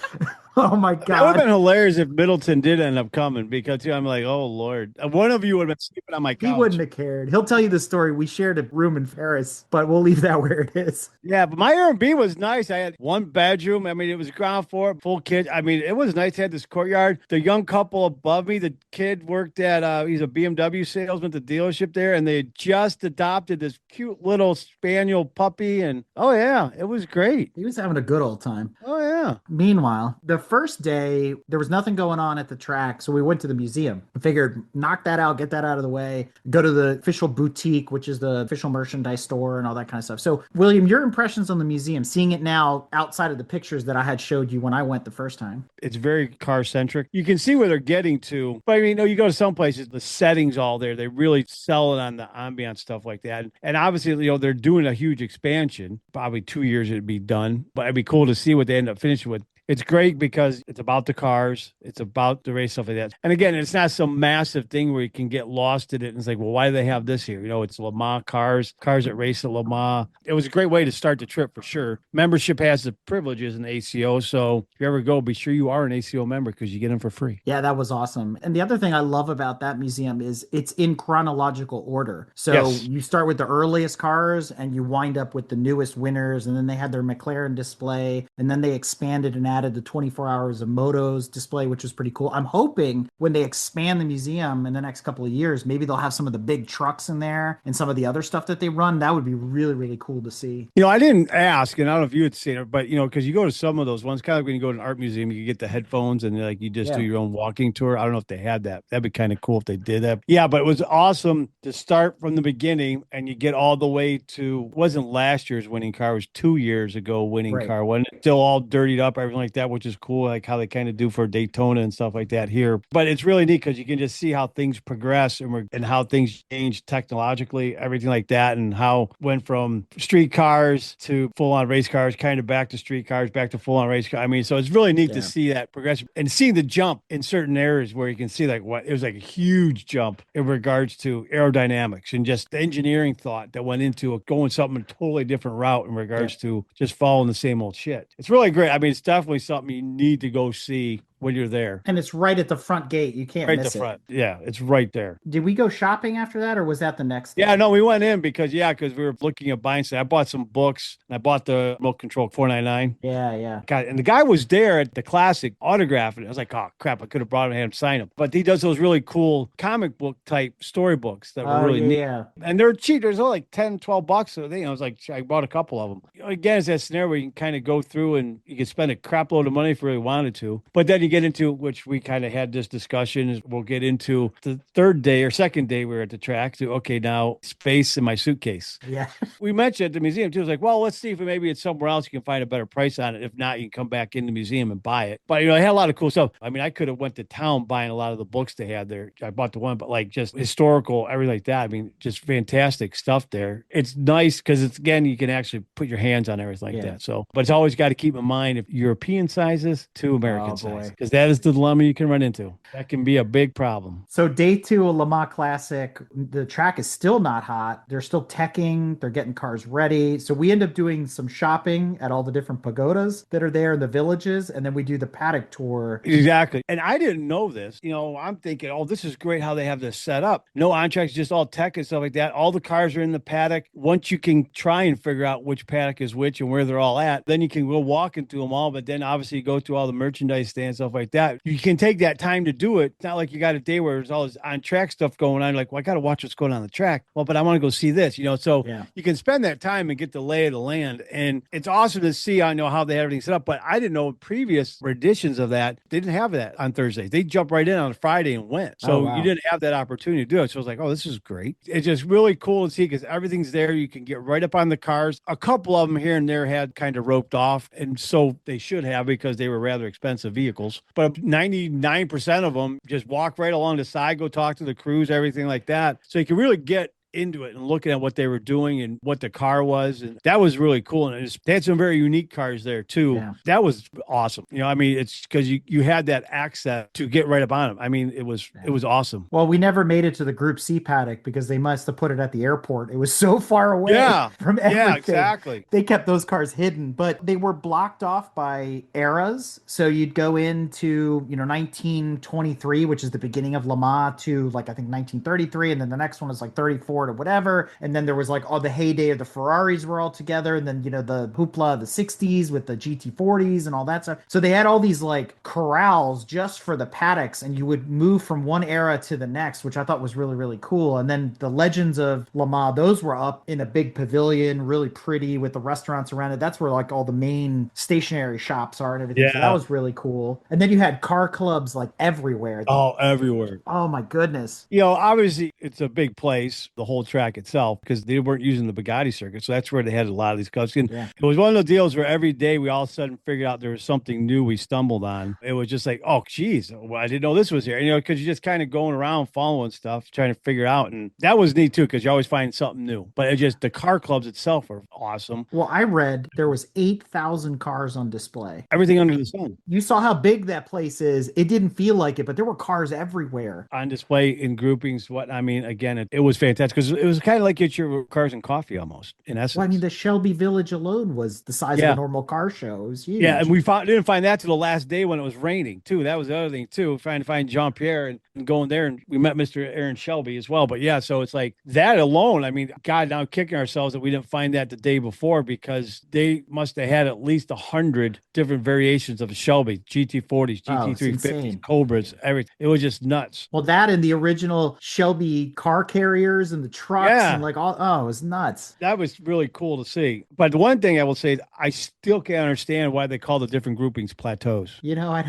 oh my That would have God. been hilarious if Middleton did end up coming because I'm like, oh Lord. One of you would have been sleeping on my couch. He wouldn't have cared. He'll tell you the story. We shared a room in Paris, but we'll leave that where it is. Yeah, but my Airbnb was nice. I had 1 bedroom. I mean, it was ground floor, full kid. I mean, it was nice. I had this courtyard. The young couple above me, the kid worked at, he's a BMW salesman at the dealership there, and they had just adopted this cute little spaniel puppy. And oh, yeah, it was great. He was having a good old time. Oh, yeah. Meanwhile, the first day, there was nothing going on at the track. So we went to the museum. I figured, knock that out, get that out of the way, go to the official boutique, which is the official merchandise store and all that kind of stuff. So, William, your impressions on the museum, seeing it now outside of the pictures that I had showed you when I went the first time. It's very car centric. You can see where they're getting to. But I mean, you go to some places, the settings all there, they really sell it on the ambient stuff like that. And obviously, they're doing a huge expansion. Probably 2 years it'd be done. But it'd be cool to see what they end up finishing with. It's great because it's about the cars. It's about the race, stuff like that. And again, it's not some massive thing where you can get lost in it. And it's like, well, why do they have this here? It's Le Mans cars that race at Le Mans. It was a great way to start the trip for sure. Membership has the privileges in the ACO. So if you ever go, be sure you are an ACO member because you get them for free. Yeah, that was awesome. And the other thing I love about that museum is it's in chronological order. So Yes. you start with the earliest cars and you wind up with the newest winners. And then they had their McLaren display. And then they expanded and added the 24 hours of motos display, which was pretty cool. I'm hoping when they expand the museum in the next couple of years, maybe they'll have some of the big trucks in there and some of the other stuff that they run. That would be really, really cool to see. I didn't ask, and I don't know if you had seen it, but because you go to some of those ones, kind of like when you go to an art museum, you get the headphones and like you just do your own walking tour. I don't know if they had that. That'd be kind of cool if they did that. Yeah, but it was awesome to start from the beginning and you get all the way to, wasn't last year's winning car, it was 2 years ago winning car. Wasn't it? Still all dirtied up, everything like that, which is cool, like how they kind of do for Daytona and stuff like that here. But it's really neat because you can just see how things progress and how things change technologically, everything like that, and how went from street cars to full-on race cars, kind of back to street cars, back to full-on race cars. I mean, so it's really neat to see that progression and seeing the jump in certain areas where you can see like what it was like a huge jump in regards to aerodynamics and just the engineering thought that went into going something a totally different route in regards to just following the same old shit. It's really great. I mean, it's definitely something you need to go see when you're there. And it's right at the front gate. You can't miss it. Right at the front. Yeah, it's right there. Did we go shopping after that, or was that the next day? Yeah, no, we went in because we were looking at buying stuff. I bought some books, and I bought the Remote Control 499. Yeah. God, and the guy was there at the Classic autographing it. I was like, oh, crap, I could have brought him and had him sign them. But he does those really cool comic book type storybooks that were really neat. Yeah. And they're cheap. There's only like 10, 12 bucks. So I was like, I bought a couple of them. Again, it's that scenario where you can kind of go through and you can spend a crap load of money if you really wanted to. But then you get into, which we kind of had this discussion, is we'll get into the third day or second day we were at the track to, okay, now space in my suitcase. Yeah. We mentioned at the museum too, it was like, well, let's see if maybe it's somewhere else you can find a better price on it. If not, you can come back in the museum and buy it. But, I had a lot of cool stuff. I mean, I could have went to town buying a lot of the books they had there. I bought the one, but like just historical, everything like that. I mean, just fantastic stuff there. It's nice because it's, again, you can actually put your hands on everything like that. So, but it's always got to keep in mind if European sizes to American sizes, because that is the dilemma you can run into. That can be a big problem. So day 2 of Le Mans Classic, the track is still not hot. They're still teching. They're getting cars ready. So we end up doing some shopping at all the different pagodas that are there in the villages. And then we do the paddock tour. Exactly. And I didn't know this. I'm thinking, oh, this is great how they have this set up. No on-tracks, just all tech and stuff like that. All the cars are in the paddock. Once you can try and figure out which paddock is which and where they're all at, then you can go walking through them all. But then obviously you go through all the merchandise stands, stuff like that. You can take that time to do it. It's not like you got a day where there's all this on-track stuff going on. Like, well, I got to watch what's going on the track. Well, but I want to go see this, So you can spend that time and get the lay of the land. And it's awesome to see, I know how they had everything set up, but I didn't know previous editions of that, they didn't have that on Thursdays. They jumped right in on a Friday and went. So you didn't have that opportunity to do it. So I was like, oh, this is great. It's just really cool to see because everything's there. You can get right up on the cars. A couple of them here and there had kind of roped off. And so they should have because they were rather expensive vehicles. But 99% of them just walk right along the side, go talk to the crews, everything like that. So you can really get into it and looking at what they were doing and what the car was. And that was really cool. And they had some very unique cars there too. Yeah. That was awesome. I mean, it's because you had that access to get right up on them. I mean, it was awesome. Well, we never made it to the Group C paddock because they must have put it at the airport. It was so far away from everything. Yeah, exactly. They kept those cars hidden, but they were blocked off by eras. So you'd go into, 1923, which is the beginning of Le Mans, to like, I think 1933. And then the next one was like 34 or whatever. And then there was like all the heyday of the Ferraris were all together. And then, the hoopla of the 60s with the GT40s and all that stuff. So they had all these like corrals just for the paddocks, and you would move from one era to the next, which I thought was really, really cool. And then the Legends of Le Mans, those were up in a big pavilion, really pretty with the restaurants around it. That's where like all the main stationary shops are and everything. Yeah. So that was really cool. And then you had car clubs like everywhere. Oh, everywhere. Oh my goodness. Obviously it's a big place, the whole track itself, because they weren't using the Bugatti circuit. So that's where they had a lot of these clubs. And it was one of those deals where every day we all of a sudden figured out there was something new we stumbled on. It was just like, oh, geez, well, I didn't know this was here. Because you're just kind of going around following stuff, trying to figure out. And that was neat too, because you always find something new. But it just, the car clubs itself are awesome. Well, I read there was 8,000 cars on display. Everything under the sun. You saw how big that place is. It didn't feel like it, but there were cars everywhere. On display in groupings. Again, it was fantastic. it was kind of like get your cars and coffee almost in essence. Well, I mean, the Shelby Village alone was the size of Yeah. a normal car show. It was huge. Yeah, and we didn't find that till the last day when it was raining too. That was the other thing too, trying to find Jean Pierre and going there, and we met Mr. Aaron Shelby as well. But yeah, so it's like that alone. I mean, God, now kicking ourselves that we didn't find that the day before because they must have had at least 100 different variations of the Shelby GT40s, Oh, it's GT350s, insane. Cobras, everything. It was just nuts. Well, that and the original Shelby car carriers and the trucks Yeah. and like all, oh, it was nuts. That was really cool to see. But the one thing I will say, I still can't understand why they call the different groupings plateaus. You know, I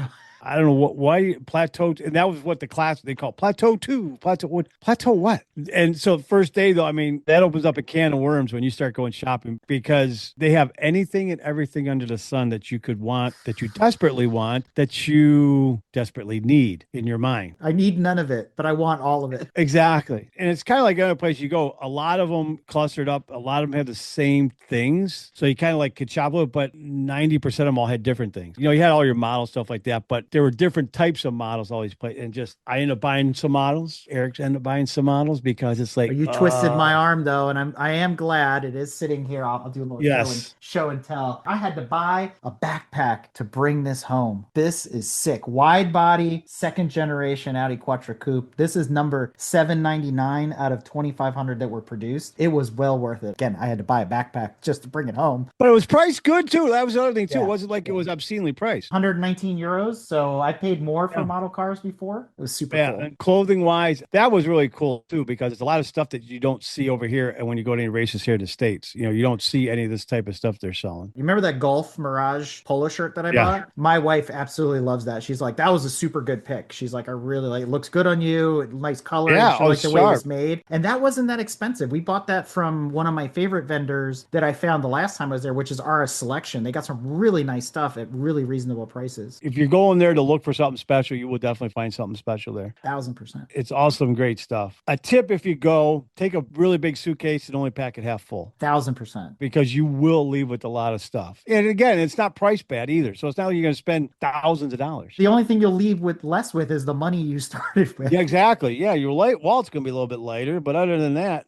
don't know why plateau, and that was what the class they call plateau two, plateau what? And so the first day though, I mean, that opens up a can of worms when you start going shopping because they have anything and everything under the sun that you could want, that you desperately want, that you desperately need in your mind. I need none of it, but I want all of it. Exactly. And it's kind of like other place you go, a lot of them clustered up, a lot of them have the same things. So you kind of like could shop a little, but 90% of them all had different things. You know, you had all your model stuff like that, but there were different types of models always play. And just, I ended up buying some models. Eric's ended up buying some models because it's like, You twisted my arm though, and I am glad it is sitting here. I'll do a little Yes. show and tell. I had to buy a backpack to bring this home. This is sick. Wide body, second generation Audi Quattro Coupe. This is number 799 out of 2,500 that were produced. It was well worth it. Again, I had to buy a backpack just to bring it home. but it was priced good too. That was the other thing too. Yeah. It wasn't like it was obscenely priced. 119 euros. So I paid more for Yeah. model cars before. It was super Yeah, cool. and clothing wise, that was really cool too because it's a lot of stuff that you don't see over here. And when you go to any races here in the States, you know, you don't see any of this type of stuff they're selling. You remember that Golf Mirage polo shirt that I Yeah. bought? My wife absolutely loves that. She's like, that was a super good pick. She's like, I really like it. Looks good on you. Nice color. Yeah, She oh, liked the way it was sharp. made. And that wasn't that expensive. We bought that from one of my favorite vendors that I found the last time I was there, which is RS Selection. They got some really nice stuff at really reasonable prices. If you're going there to look for something special, you will definitely find something special there. 1,000%. It's awesome, great stuff. A tip if you go, take a really big suitcase and only pack it half full 1,000%. because you will leave with a lot of stuff. And again, it's not price bad either. So it's not like you're going to spend thousands of dollars. The only thing you'll leave with less with is the money you started with. Yeah, exactly. Yeah, your light wallet's going to be a little bit lighter, but other than that,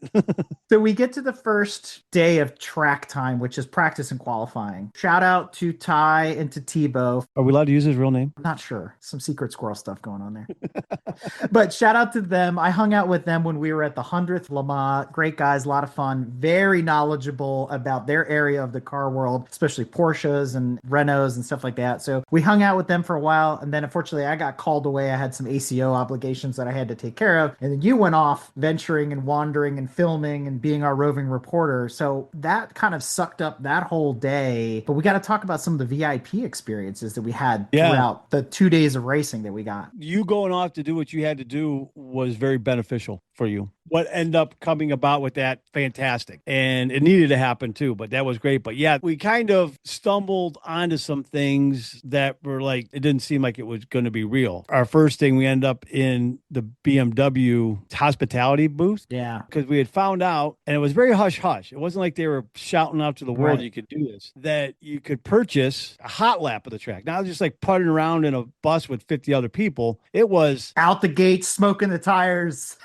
So we get to the first day of track time, which is practice and qualifying. Shout out to Ty and to Tebow. are we allowed to use his real name? I'm not sure. Some secret squirrel stuff going on there. But shout out to them. I hung out with them when we were at the 100th Le Mans. Great guys, a lot of fun, very knowledgeable about their area of the car world, especially Porsches and Renaults and stuff like that. So we hung out with them for a while. And then unfortunately, I got called away. I had some ACO obligations that I had to take care of. And then you went off venturing and wandering and filming and being our roving reporter. So that kind of sucked up that whole day. But we got to talk about some of the VIP experiences that we had Yeah. throughout the 2 days of racing that we got. You going off to do what you had to do was very beneficial for you. What ended up coming about with that, fantastic. And it needed to happen too, but that was great. But yeah, we kind of stumbled onto some things that were like, it didn't seem like it was going to be real. Our first thing, we ended up in the BMW hospitality booth Yeah. because we had found out, and it was very hush hush. It wasn't like they were shouting out to the world Right. you could do this, that you could purchase a hot lap of the track. Not just like putting around in a bus with 50 other people. It was Out the gate, smoking the tires.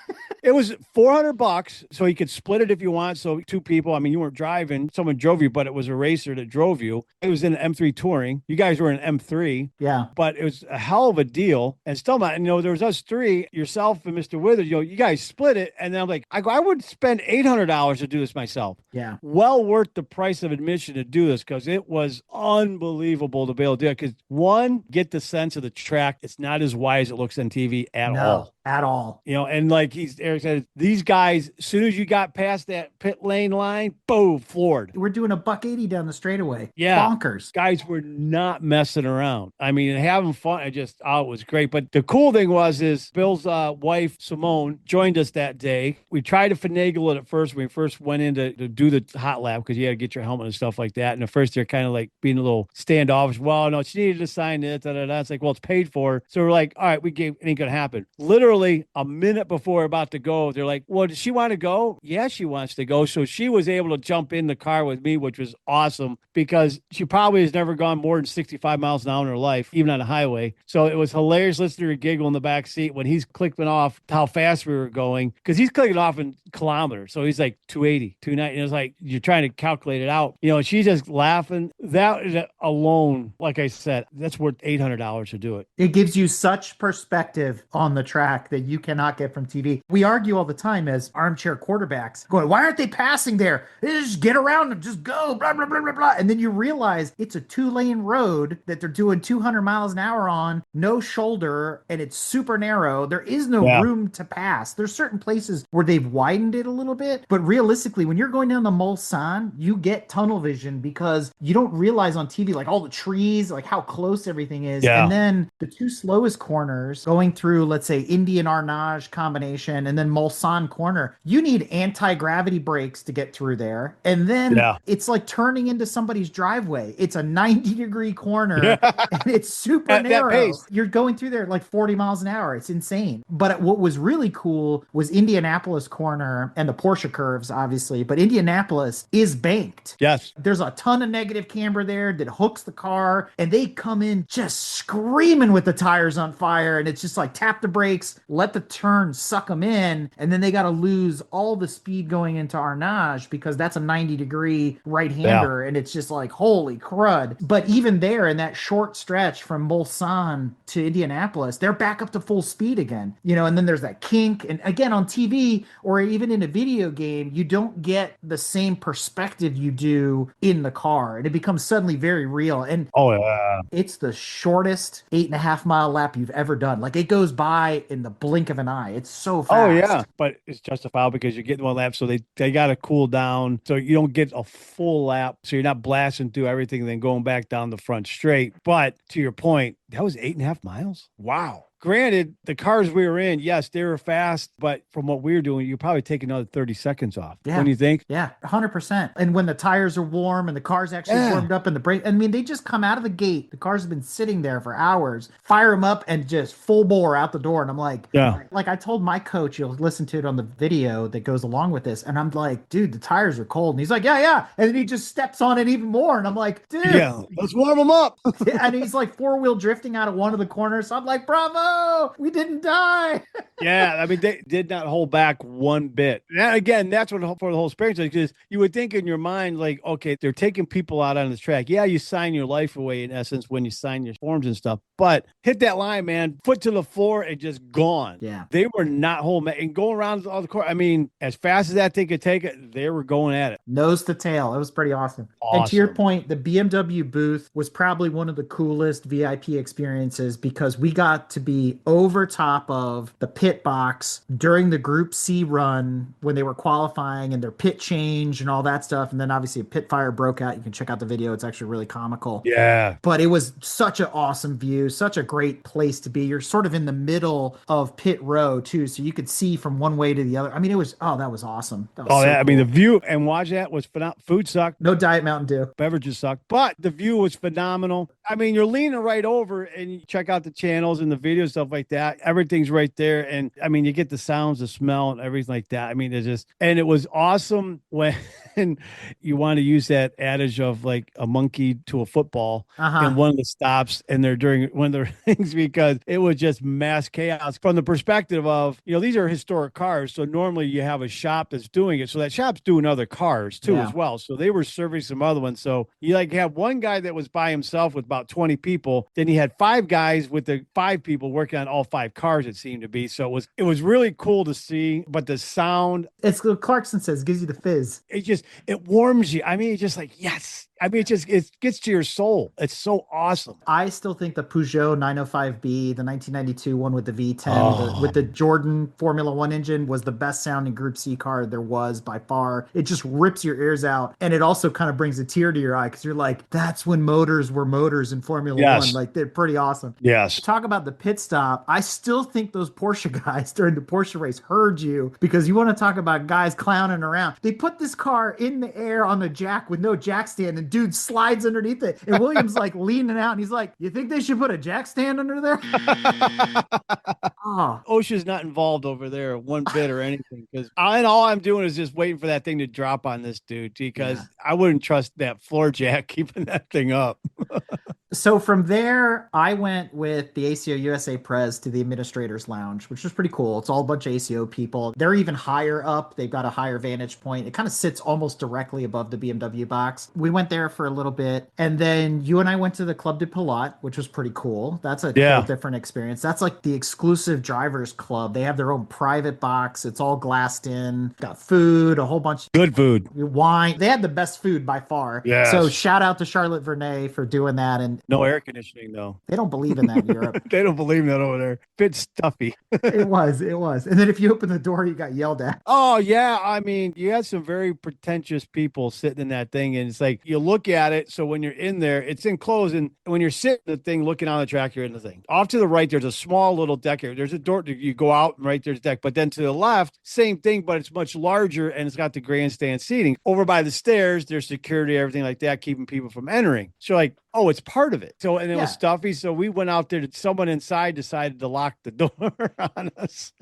It was $400, so you could split it if you want. So two people, I mean, you weren't driving, someone drove you, but it was a racer that drove you. It was in an M3 Touring. You guys were in M3, Yeah. but it was a hell of a deal. And still not, you know, there was us three, yourself and Mr. Withers, you know, you guys split it. And then I'm like, I would spend $800 to do this myself. Yeah. Well worth the price of admission to do this because it was unbelievable to be able to do it. Because one, get the sense of the track. It's not as wide as it looks on TV at all. At all. You know, and like Eric said, these guys, as soon as you got past that pit lane line, boom, floored. We're doing a $180 down the straightaway. Yeah. Bonkers. Guys were not messing around. I mean, having fun. It was great. But the cool thing is Bill's wife, Simone, joined us that day. We tried to finagle it at first when we first went in to do the hot lap because you had to get your helmet and stuff like that. And at first they're kind of like being a little standoffish. Well, no, she needed to sign it. Da, da, da. It's like, well, it's paid for. So we're like, all right, it ain't going to happen. Literally, literally a minute before we're about to go, they're like, well, does she want to go? Yeah, she wants to go. So she was able to jump in the car with me, which was awesome because she probably has never gone more than 65 miles an hour in her life, even on a highway. So it was hilarious listening to her giggle in the back seat when he's clicking off how fast we were going, because he's clicking off in kilometers. So he's like 280, 290. And it was like, you're trying to calculate it out, and she's just laughing. That alone, like I said, that's worth $800 to do it. It gives you such perspective on the track that you cannot get from TV. We argue all the time as armchair quarterbacks, going, why aren't they passing there? They just get around and just go, blah, blah, blah, blah, blah. And then you realize it's a 2-lane road that they're doing 200 miles an hour on, no shoulder, and it's super narrow. There is no room to pass. There's certain places where they've widened it a little bit, but realistically, when you're going down the Mulsanne, you get tunnel vision because you don't realize on TV, like all the trees, like how close everything is. Yeah. And then the two slowest corners going through, let's say, Indian Arnage combination and then Mulsanne corner, you need anti-gravity brakes to get through there. And then it's like turning into somebody's driveway. It's a 90-degree corner and it's super At that narrow. pace. You're going through there at like 40 miles an hour. It's insane. But what was really cool was Indianapolis corner and the Porsche curves, obviously, but Indianapolis is banked. Yes. There's a ton of negative camber there that hooks the car, and they come in just screaming with the tires on fire, and it's just like tap the brakes, let the turn suck them in, and then they got to lose all the speed going into Arnage because that's a 90-degree right-hander, and it's just like, holy crud. But even there, in that short stretch from Mulsanne to Indianapolis, they're back up to full speed again, and then there's that kink, and again, on TV or even in a video game, you don't get the same perspective you do in the car, and it becomes suddenly very real. And it's the shortest 8.5-mile lap you've ever done. Like, it goes by in the blink of an eye. It's so fast. Oh yeah, but it's justifiable because you're getting one lap, so they got to cool down, so you don't get a full lap, so you're not blasting through everything and then going back down the front straight. But to your point, that was 8.5 miles. Wow. Granted, the cars we were in, yes, they were fast, but from what we were doing, you probably take another 30 seconds off. Yeah. What do you think? Yeah, 100%. And when the tires are warm and the car's actually warmed up and the brake, I mean, they just come out of the gate. The cars have been sitting there for hours, fire them up and just full bore out the door. And I'm like, like I told my coach, you'll listen to it on the video that goes along with this. And I'm like, dude, the tires are cold. And he's like, yeah. And then he just steps on it even more. And I'm like, dude. Yeah, let's warm them up. And he's like 4-wheel drifting out of one of the corners. So I'm like, bravo. We didn't die. Yeah, I mean, they did not hold back one bit. And again, that's what for the whole experience is, because you would think in your mind, like, okay, they're taking people out on the track. Yeah, you sign your life away in essence when you sign your forms and stuff, but hit that line, man, foot to the floor and just gone. Yeah. They were not holding back and going around all the course. I mean, as fast as that thing could take it, they were going at it. Nose to tail. It was pretty awesome. And to your point, the BMW booth was probably one of the coolest VIP experiences because we got to be over top of the pit box during the Group C run when they were qualifying and their pit change and all that stuff. And then obviously a pit fire broke out. You can check out the video. It's actually really comical. Yeah. But it was such an awesome view, such a great place to be. You're sort of in the middle of pit row too. So you could see from one way to the other. I mean, that was awesome. That was I cool. mean, the view and watch that was phenomenal. Food sucked. No Diet Mountain Dew. Beverages sucked, but the view was phenomenal. I mean, you're leaning right over and you check out the channels and the video stuff like that. Everything's right there. And I mean, you get the sounds, the smell and everything like that. I mean, and it was awesome when you want to use that adage of like a monkey to a football in one of the stops and they're during one of the things, because it was just mass chaos from the perspective of, these are historic cars. So normally you have a shop that's doing it. So that shop's doing other cars too as well. So they were serving some other ones. So you like have one guy that was by himself with about 20 people. Then he had 5 guys with the 5 people working on all 5 cars, it seemed to be. So it was really cool to see, but the sound, it's what Clarkson says, gives you the fizz. It warms you. I mean, it's just like, yes. I mean, it gets to your soul. It's so awesome. I still think the Peugeot 905B, the 1992 one with the V10, with the Jordan Formula One engine, was the best sounding Group C car there was by far. It just rips your ears out. And it also kind of brings a tear to your eye because you're like, that's when motors were motors in Formula One. Like, they're pretty awesome. Yes. Talk about the pit stop. I still think those Porsche guys during the Porsche race heard you, because you want to talk about guys clowning around. They put this car in the air on the jack with no jack stand, and dude slides underneath it. And Williams like leaning out and he's like, you think they should put a jack stand under there? Oh, OSHA's not involved over there one bit or anything because all I'm doing is just waiting for that thing to drop on this dude because Yeah. I wouldn't trust that floor jack keeping that thing up. so from there, I went with the ACO USA Pres to the Administrators Lounge, which was pretty cool. It's all a bunch of ACO people. They're even higher up. They've got a higher vantage point. It kind of sits almost directly above the BMW box. We went there for a little bit. And then you and I went to the Club de Pilote, which was pretty cool. That's a Yeah. whole different experience. That's like the exclusive drivers club. They have their own private box. It's all glassed in, got food, a whole bunch Good food. of wine. They had the best food by far. Yes. So shout out to Charlotte Vernay for doing that. And No air conditioning though. they don't believe in that in Europe. They don't believe that over there. Bit stuffy. It was. And then if you open the door, you got yelled at. Oh yeah, I mean, you had some very pretentious people sitting in that thing, and it's like you look at it. So when you're in there, it's enclosed, and when you're sitting in the thing, looking on the track, you're in the thing. Off to the right, there's a small little deck here. There's a door. You go out, and right there's a deck. But then to the left, same thing, but it's much larger, and it's got the grandstand seating. Over by the stairs, there's security, everything like that, keeping people from entering. So like, oh, it's part of it. So and it was Yeah. stuffy. So we went out there. Someone inside decided to lock the door on us.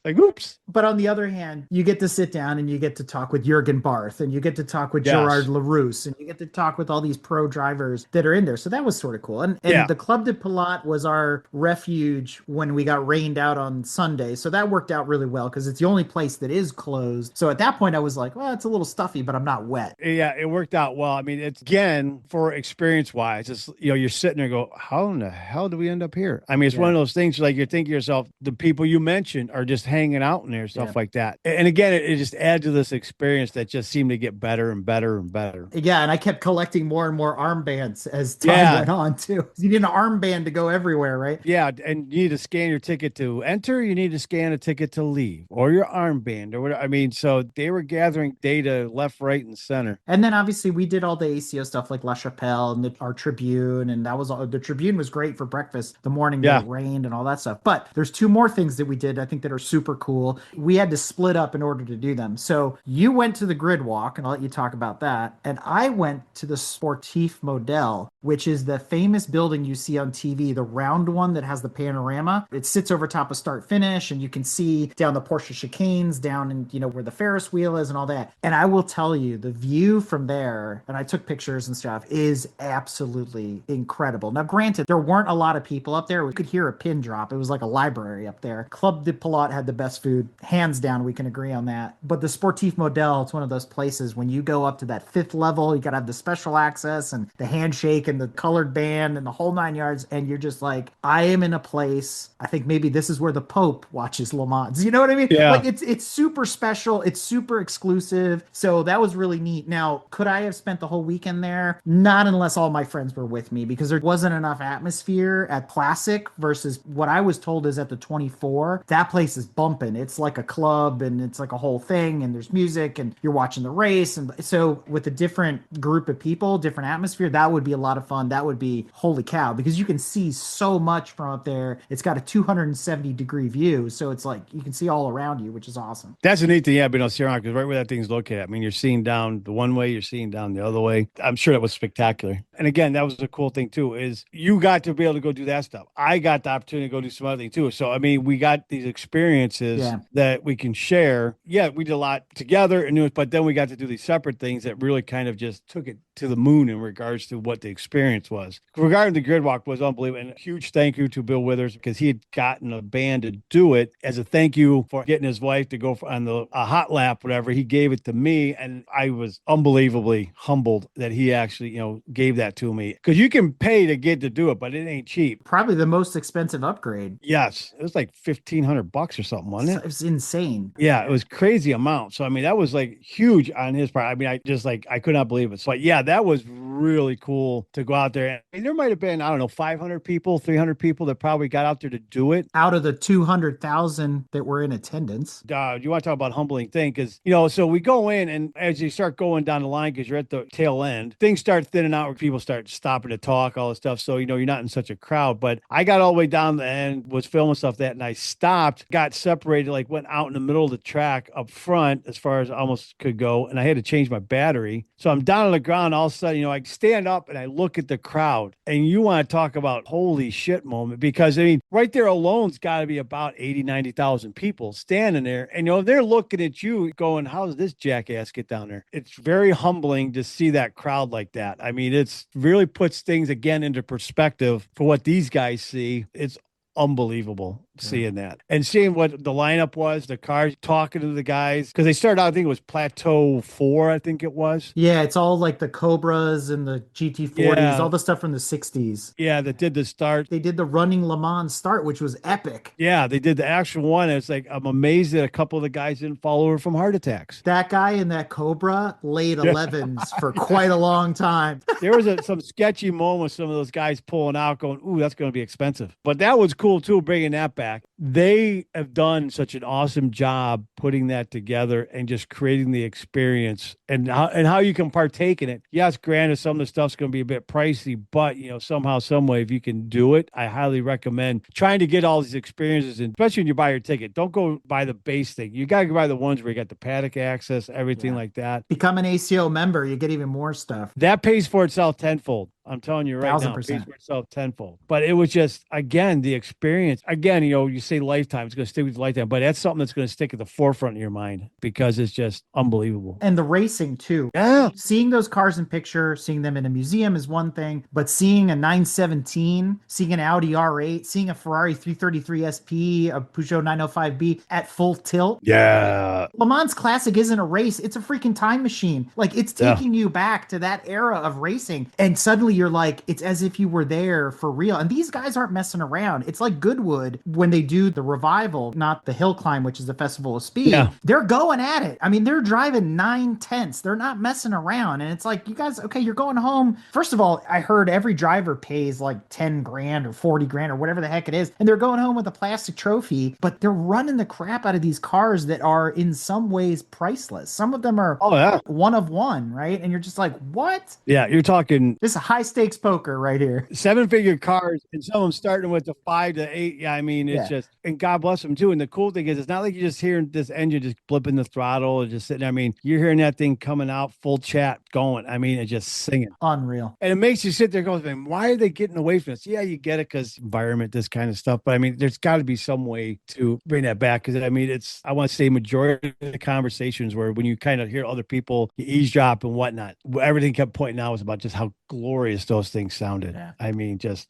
Like, oops. But on the other hand, you get to sit down and you get to talk with Jurgen Barth and you get to talk with Yes. Gerard LaRousse and you get to talk with all these pro drivers that are in there. So that was sort of cool. And Yeah. the Club de Pilote was our refuge when we got rained out on Sunday. So that worked out really well because it's the only place that is closed. So at that point, I was like, well, it's a little stuffy, but I'm not wet. Yeah, it worked out well. I mean, it's again for experience wise, it's you're sitting there and go, how in the hell do we end up here? I mean, it's one of those things like you're thinking to yourself, the people you mentioned are just hanging out in there, stuff like that. And again, it just adds to this experience that just seemed to get better and better and better. Yeah, and I kept collecting more and more armbands as time went on too. You need an armband to go everywhere, right? Yeah, and you need to scan your ticket to enter. You need to scan a ticket to leave, or your armband, or whatever. I mean, so they were gathering data left, right, and center. And then obviously we did all the ACO stuff like La Chapelle and our Tribune, and that was all. The Tribune was great for breakfast the morning that it rained and all that stuff. But there's two more things that we did I think that are super cool. We had to split up in order to do them. So you went to the grid walk, and I'll let you talk about that. And I went to the Sportif Model, which is the famous building you see on TV, the round one that has the panorama. It sits over top of start finish, and you can see down the Porsche chicanes, down in, where the Ferris wheel is and all that. And I will tell you, the view from there, and I took pictures and stuff, is absolutely incredible. Now, granted, there weren't a lot of people up there. We could hear a pin drop. It was like a library up there. Club de Pilote had the best food. Hands down, we can agree on that. But the Sportif Model, it's one of those places when you go up to that fifth level, you got to have the special access and the handshake and the colored band and the whole 9 yards. And you're just like, I am in a place. I think maybe this is where the Pope watches Le Mans. You know what I mean? Yeah. Like it's super special. It's super exclusive. So that was really neat. Now, could I have spent the whole weekend there? Not unless all my friends were with me, because there wasn't enough atmosphere at Classic versus what I was told is at the 24. That place is bumping. It's like a club and it's like a whole thing, and there's music and you're watching the race. And so with a different group of people, different atmosphere, that would be a lot of fun. That would be holy cow, because you can see so much from up there. It's got a 270-degree view. So it's like you can see all around you, which is awesome. That's a neat thing, being on Sierra, because right where that thing's located, I mean, you're seeing down the one way, you're seeing down the other way. I'm sure that was spectacular. And again, that was the cool thing too, is you got to be able to go do that stuff. I got the opportunity to go do some other things too. So, I mean, we got these experiences that we can share. Yeah, we did a lot together, but then we got to do these separate things that really kind of just took it to the moon in regards to what the experience was. Regarding the grid walk was unbelievable. And a huge thank you to Bill Withers, because he had gotten a band to do it as a thank you for getting his wife to go on a hot lap, whatever. He gave it to me, and I was unbelievably humbled that he actually, gave that to me, because you can pay to get to do it, but it ain't cheap. Probably the most expensive upgrade. Yes, it was like $1,500 or something, wasn't it? It was insane. Yeah, it was crazy amount. So I mean, that was like huge on his part. I mean, I could not believe it. But yeah, that was really cool to go out there. I mean, there might have been, I don't know, 500 people, 300 people that probably got out there to do it. Out of the 200,000 that were in attendance. You want to talk about humbling thing, because so we go in, and as you start going down the line, because you're at the tail end, things start thinning out where people start stopping to talk, all this stuff. So you're not in such a crowd. But I got all the way down the end, was filming stuff that, and I stopped, got separated, like went out in the middle of the track up front as far as I almost could go. And I had to change my battery. So I'm down on the ground. All of a sudden, you know, I stand up and I look at the crowd, and you want to talk about holy shit moment, because I mean, right there alone's got to be about 80, 90,000 people standing there. And, you know, they're looking at you going, how does this jackass get down there? It's very humbling to see that crowd like that. I mean, it's really puts things again into perspective for what these guys see. It's unbelievable seeing that and seeing what the lineup was, the cars, talking to the guys, because they started out, I think it was Plateau 4, I think it was. Yeah, it's all like the Cobras and the GT40s, Yeah. all the stuff from the 60s. Yeah, that did the start. They did the running Le Mans start, which was epic. Yeah, they did the actual one. It's like, I'm amazed that a couple of the guys didn't fall over from heart attacks. That guy in that Cobra laid 11s for quite a long time. There was some sketchy moment with some of those guys pulling out going, ooh, that's going to be expensive. But that was cool too, bringing that back. They have done such an awesome job putting that together and just creating the experience and how you can partake in it. Yes, granted, some of the stuff's going to be a bit pricey, but you know, somehow, some way, if you can do it, I highly recommend trying to get all these experiences, and especially when you buy your ticket. Don't go buy the base thing. You got to buy the ones where you got the paddock access, everything like that. Become an ACO member, you get even more stuff. That pays for itself tenfold. I'm telling you right now, it pays 1000%. for itself tenfold. But it was just, again, the experience. Again, you know, you say lifetime, it's going to stick with you lifetime, but that's something that's going to stick at the forefront of your mind because it's just unbelievable. And the racing too. Yeah. Seeing those cars in picture, seeing them in a museum is one thing, but seeing a 917, seeing an Audi R8, seeing a Ferrari 333 SP, a Peugeot 905B at full tilt. Yeah. Le Mans Classic isn't a race. It's a freaking time machine. Like, it's taking you back to that era of racing. And suddenly you're like, it's as if you were there for real. And these guys aren't messing around. It's like Goodwood when they do the revival, not the hill climb, which is the Festival of Speed. Yeah. They're going at it. I mean, they're driving 9/10. They're not messing around. And it's like, you guys, okay, you're going home. First of all, I heard every driver pays like 10 grand or 40 grand or whatever the heck it is. And they're going home with a plastic trophy, but they're running the crap out of these cars that are in some ways priceless. Some of them are one of one, right? And you're just like, what? Yeah. You're talking This is high stakes poker right here. 7-figure cars, and some of them starting with the 5 to 8. Yeah, I mean, it's just, and God bless them too. And the cool thing is, it's not like you're just hearing this engine just blipping the throttle and just sitting there. I mean, you're hearing that thing coming out full chat going. I mean, it's just singing. Unreal. And it makes you sit there going, man, why are they getting away from this? Yeah, you get it because environment, this kind of stuff. But I mean, there's got to be some way to bring that back. Because I mean, I want to say majority of the conversations where when you kind of hear other people eavesdrop and whatnot, everything kept pointing out was about just how glorious those things sounded. Yeah. I mean, just,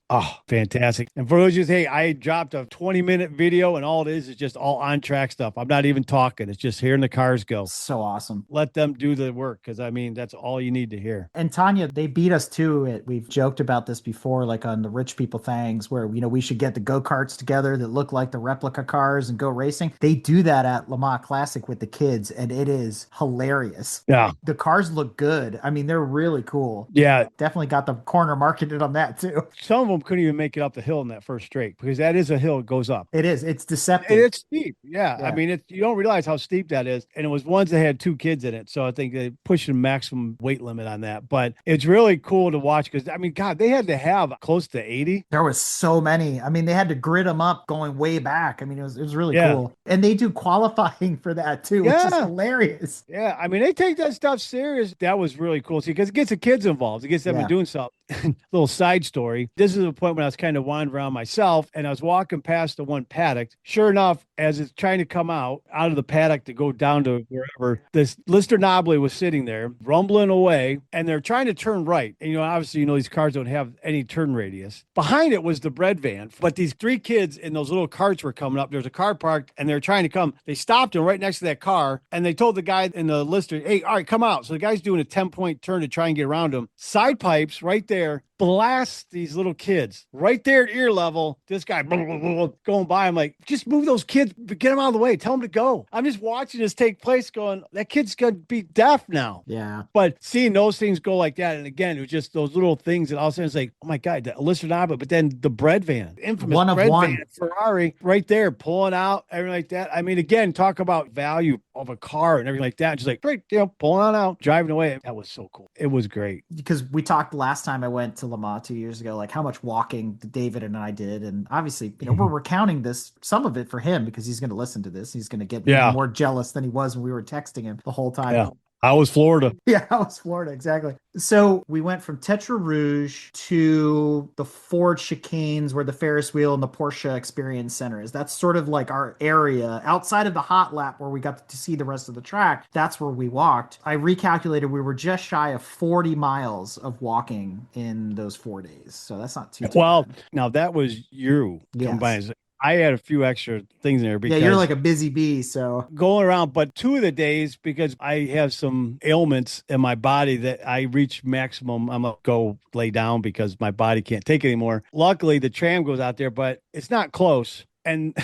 fantastic. And for those of you, hey, I dropped a 20-minute video and all it is just all on track stuff. I'm not even talking. It's just hearing the cars go. So awesome. Let them do the work. Because I mean, that's all you need to hear. And Tanya, they beat us to it. We've joked about this before, like on the rich people things where, you know, we should get the go-karts together that look like the replica cars and go racing. They do that at Le Mans Classic with the kids, and it is hilarious. Yeah. The cars look good. I mean, they're really cool. Yeah. Definitely got the corner marketed on that too. Some of them couldn't even make it up the hill in that first straight because that is a hill. It goes up. It is. It's deceptive. And it's steep. Yeah. Yeah. I mean, you don't realize how steep that is. And it was ones that had 2 kids in it. So I think they pushed the maximum weight limit on that. But it's really cool to watch because, I mean, God, they had to have close to 80. There was so many. I mean, they had to grid them up going way back. I mean, it was really cool. And they do qualifying for that too, which is hilarious. Yeah. I mean, they take that stuff serious. That was really cool. See, because it gets the kids involved. It gets them doing something. Little side story. This is a point when I was kind of wandering around myself and I was walking past the one paddock. Sure enough, as it's trying to come out of the paddock to go down to wherever, this Lister Nobly was sitting there rumbling away and they're trying to turn right. And, you know, obviously, you know, these cars don't have any turn radius. Behind it was the bread van, but these 3 kids in those little carts were coming up. There's a car parked and they're trying to come. They stopped him right next to that car and they told the guy in the Lister, hey, all right, come out. So the guy's doing a 10-point turn to try and get around him. Side pipes right there. Blast these little kids right there at ear level. This guy going by. I'm like, just move those kids, get them out of the way. Tell them to go. I'm just watching this take place going, that kid's going to be deaf now. Yeah. But seeing those things go like that. And again, it was just those little things that all of a sudden it's like, oh my God, the Alyssa Naba, but then the bread van, infamous One of bread one. van, Ferrari right there pulling out, everything like that. I mean, again, talk about value of a car and everything like that. Just like, great, you know, pulling on out, driving away. That was so cool. It was great. Because we talked last time I went to Le Mans 2 years ago, like how much walking David and I did. And obviously, we're recounting this, some of it for him because he's going to listen to this. He's going to get even Yeah. more jealous than he was when we were texting him the whole time. Yeah. I was Florida. Yeah, that was Florida, exactly. So we went from Tetra Rouge to the Ford chicanes where the Ferris wheel and the Porsche Experience Center is. That's sort of like our area outside of the hot lap where we got to see the rest of the track. That's where we walked. I recalculated we were just shy of 40 miles of walking in those 4 days. So that's not too Well, bad. now that was you Yes. combined. I had a few extra things in there because Yeah, you're like a busy bee, so going around, but 2 of the days, because I have some ailments in my body that I reach maximum, I'm gonna go lay down because my body can't take it anymore. Luckily, the tram goes out there, but it's not close. And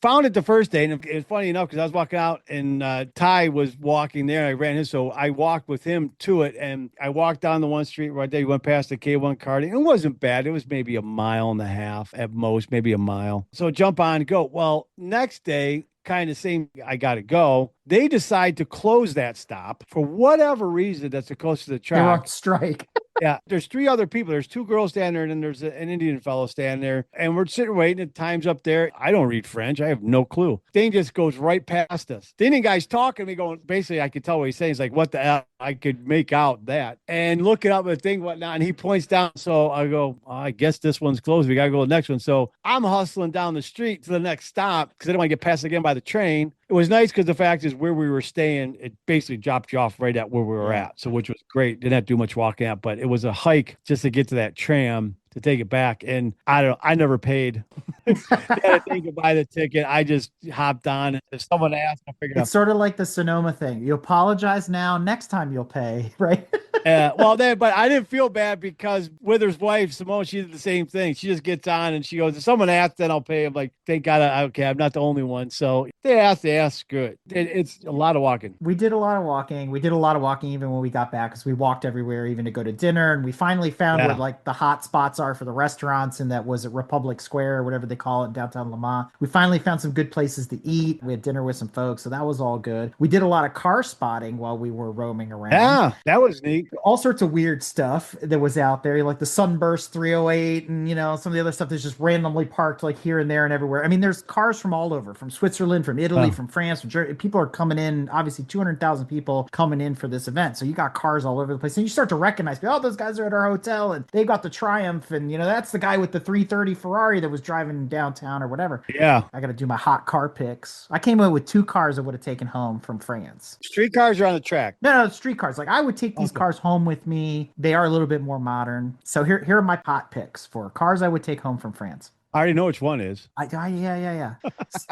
found it the first day, and it's funny enough because I was walking out and Ty was walking there. And I ran his, so I walked with him to it, and I walked down the one street right there. He went past the K1 karting. It wasn't bad. It was maybe a mile and a half at most, maybe a mile. So jump on, go. Well, next day, kind of same. I got to go. They decide to close that stop for whatever reason. That's the close to the they're on track. strike. Yeah, there's 3 other people. There's 2 girls standing there, and then there's an Indian fellow standing there. And we're sitting waiting, and time's up there. I don't read French. I have no clue. Thing just goes right past us. The Indian guy's talking to me, going, basically, I could tell what he's saying. He's like, what the hell? I could make out that. And looking up at the thing, whatnot, and he points down. So I go, I guess this one's closed. We got to go to the next one. So I'm hustling down the street to the next stop because I don't want to get passed again by the train. It was nice because the fact is where we were staying, it basically dropped you off right at where we were at. So which was great. Didn't have to do much walking out, but it was a hike just to get to that tram to take it back. And I never paid. Had to think to buy the ticket. I just hopped on. If someone asked, I figured It's out. sort of like the Sonoma thing. You apologize now, next time you'll pay, right? But I didn't feel bad because Wither's wife, Simone, she did the same thing. She just gets on and she goes, if someone asks, then I'll pay. I'm like, thank God. Okay, I'm not the only one. So they ask, good. It's a lot of walking. We did a lot of walking. We did a lot of walking even when we got back because we walked everywhere, even to go to dinner. And we finally found Yeah. where like the hot spots are for the restaurants, and that was at Republic Square or whatever they call it in downtown Le Mans. We finally found some good places to eat. We had dinner with some folks, so that was all good. We did a lot of car spotting while we were roaming around. Yeah, that was neat. All sorts of weird stuff that was out there, like the Sunburst 308 and, some of the other stuff that's just randomly parked like here and there and everywhere. I mean, there's cars from all over, from Switzerland, from Italy, from France, from Germany. People are coming in, obviously 200,000 people coming in for this event. So you got cars all over the place. And you start to recognize, oh, those guys are at our hotel and they got the Triumph. And, that's the guy with the 330 Ferrari that was driving downtown or whatever. Yeah. I got to do my hot car picks. I came in with 2 cars I would have taken home from France. Street cars are on the track. No, street cars. Like I would take these cars home with me. They are a little bit more modern. So here are my hot picks for cars I would take home from France. I already know which one is. Yeah.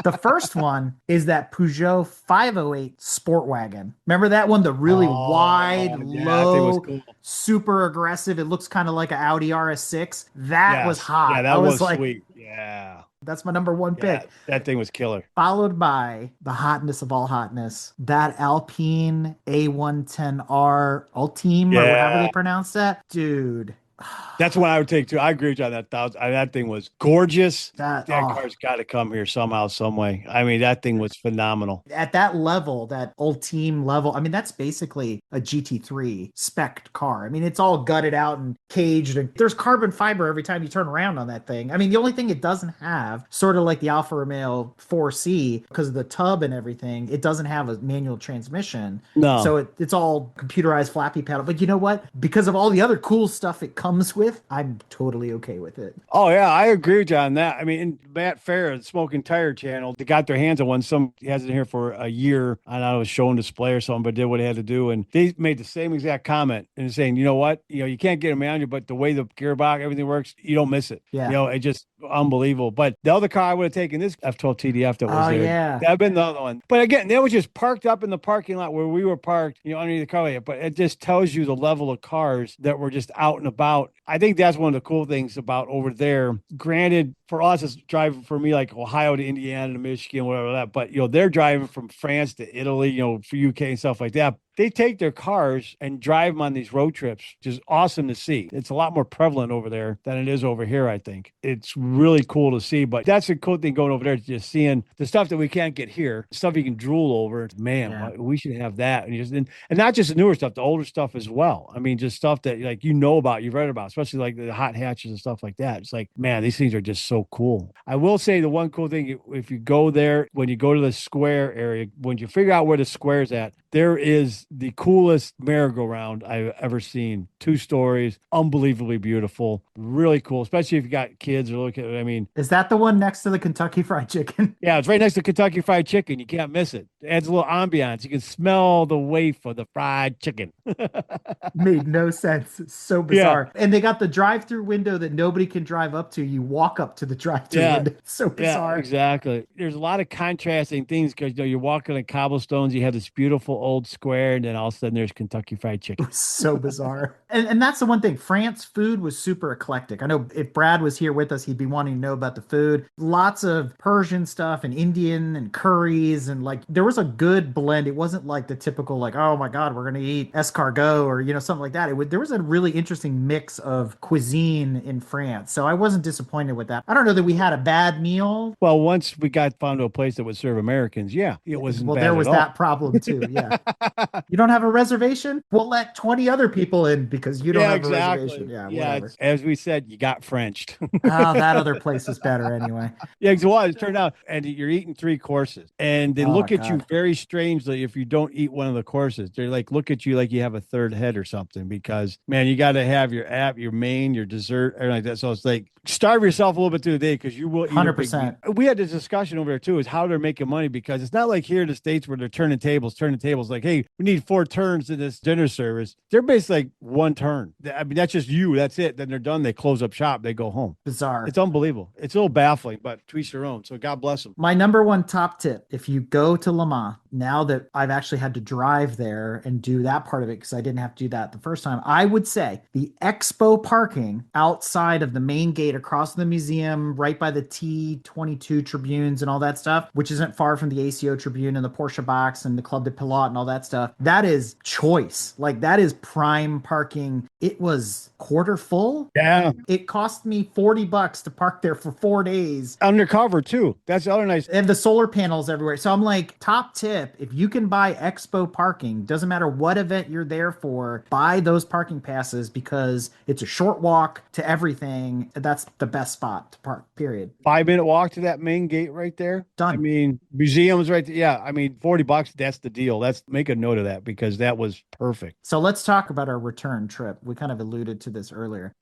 The first one is that Peugeot 508 Sport Wagon. Remember that one? The really wide, yeah, that thing low, was cool. super aggressive. It looks kind of like an Audi RS6. That was Yes. hot. Yeah, that I was like, sweet. Yeah. that's my number 1 pick. Yeah, that thing was killer. Followed by the hotness of all hotness, that Alpine A110R Ultime, or however they pronounce that. Dude. That's what I would take too. I agree with you on that. That thing was gorgeous. That oh. car's got to come here somehow, some way. I mean, that thing was phenomenal. At that level, that Ultime level, I mean, that's basically a GT3 spec'd car. I mean, it's all gutted out and caged. And there's carbon fiber every time you turn around on that thing. I mean, the only thing it doesn't have, sort of like the Alfa Romeo 4C, because of the tub and everything, it doesn't have a manual transmission. No. So it's all computerized flappy pedal. But you know what? Because of all the other cool stuff it comes with, I'm totally okay with it. Oh, yeah, I agree with you on that. I mean, and Matt Fair, the Smoking Tire channel, they got their hands on one. He has it here for a year. I don't know, it was show and display or something, but did what he had to do. And they made the same exact comment and saying, you know what? You can't get a manual, but the way the gearbox, everything works, you don't miss it. Yeah. It just unbelievable. But the other car I would have taken, this F12 TDF that was there. Yeah. That'd been the other one. But again, they was just parked up in the parking lot where we were parked, underneath the car. But it just tells you the level of cars that were just out and about. I think that's one of the cool things about over there. Granted, for us, it's driving for me like Ohio to Indiana to Michigan, whatever that. But they're driving from France to Italy, for UK and stuff like that. they take their cars and drive them on these road trips, which is awesome to see. It's a lot more prevalent over there than it is over here, I think. It's really cool to see, but that's a cool thing going over there, just seeing the stuff that we can't get here, stuff you can drool over. Man, Yeah. we should have that. And not just the newer stuff, the older stuff as well. I mean, just stuff that like about, you've read about, especially like the hot hatches and stuff like that. It's like, man, these things are just so cool. I will say the one cool thing, if you go there, when you go to the square area, when you figure out where the square's at, there is the coolest merry-go-round I've ever seen. 2 stories, unbelievably beautiful, really cool, especially if you got kids or look at it. I mean, Is that the one next to the Kentucky Fried Chicken? yeah, it's right next to Kentucky Fried Chicken. You can't miss it. It adds a little ambiance. You can smell the waif of the fried chicken. Made no sense. It's so bizarre. And they got the drive-through window that nobody can drive up to. You walk up to the drive-through Yeah. window. It's so bizarre. Yeah, exactly. There's a lot of contrasting things because you're walking on cobblestones. You have this beautiful old square, and then all of a sudden there's Kentucky Fried Chicken. It was so bizarre. And that's the one thing. France food was super eclectic. I know if Brad was here with us, he'd be wanting to know about the food. Lots of Persian stuff and Indian and curries, and like there was a good blend. It wasn't like the typical like, oh my God, we're gonna eat escargot or something like that. There was a really interesting mix of cuisine in France. So I wasn't disappointed with that. I don't know that we had a bad meal. Well, once we got found to a place that would serve Americans, yeah, it wasn't Well, bad there was at all. that problem too. Yeah. You don't have a reservation? We'll let 20 other people in because you don't Yeah, have exactly. a reservation. Yeah, Yeah, whatever. as we said, you got Frenched. Oh, that other place is better anyway. Yeah, because what it turned out, and you're eating 3 courses, and they Oh, look my at you God. very strangely if you don't eat one of the courses. They're like, look at you like you have a third head or something, because man, you got to have your main, your dessert, everything like that. So it's like starve yourself a little bit through the day because you will eat a big 100%. meal. We had this discussion over there too, is how they're making money, because it's not like here in the States where they're turning tables, like, hey, we need 4 turns in this dinner service. They're basically like 1 turn. I mean, that's just you. That's it. Then they're done. They close up shop. They go home. Bizarre. It's unbelievable. It's a little baffling, but to each their own. So God bless them. My number one top tip, if you go to Le Mans, now that I've actually had to drive there and do that part of it because I didn't have to do that the first time, I would say the expo parking outside of the main gate across the museum, right by the T22 tribunes and all that stuff, which isn't far from the ACO tribune and the Porsche box and the Club de Pilote and all that stuff, that is choice. Like that is prime parking. It was quarter full. Yeah. It cost me $40 to park there for 4 days. Undercover too. That's the other nice. And the solar panels everywhere. So I'm like, top tip, if you can buy expo parking, doesn't matter what event you're there for, buy those parking passes because it's a short walk to everything. That's the best spot to park, period. 5-minute walk to that main gate right there. Done. I mean, museums right there. Yeah. I mean, $40, that's the deal. Make a note of that because that was perfect. So let's talk about our return trip. We kind of alluded to this earlier.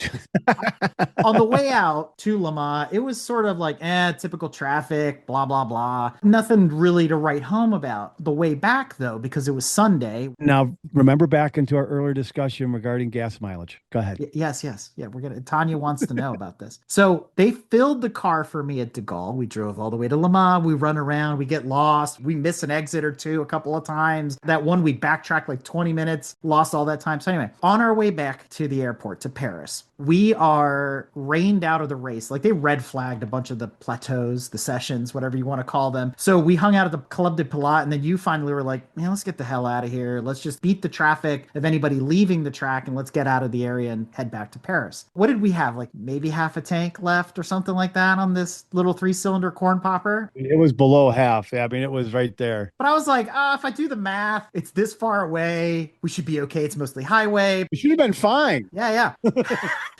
On the way out to Le Mans, it was sort of like, typical traffic, blah, blah, blah. Nothing really to write home about. The way back, though, because it was Sunday. Now, remember back into our earlier discussion regarding gas mileage. Go ahead. Yes. Yeah, Tanya wants to know about this. So they filled the car for me at De Gaulle. We drove all the way to Le Mans. We run around. We get lost. We miss an exit or two a couple of times. That one, we backtracked like 20 minutes, lost all that time. So anyway, on our way back to the airport, to Paris, we are rained out of the race. Like they red flagged a bunch of the plateaus, the sessions, whatever you want to call them. So we hung out at the Club de Pilote, and then you finally were like, man, let's get the hell out of here. Let's just beat the traffic of anybody leaving the track and let's get out of the area and head back to Paris. What did we have? Like maybe half a tank left or something like that on this little 3-cylinder corn popper? It was below half. I mean, it was right there. But I was like, if I do the math, it's this far away. We should be okay. It's mostly highway. It should have been fine. Yeah.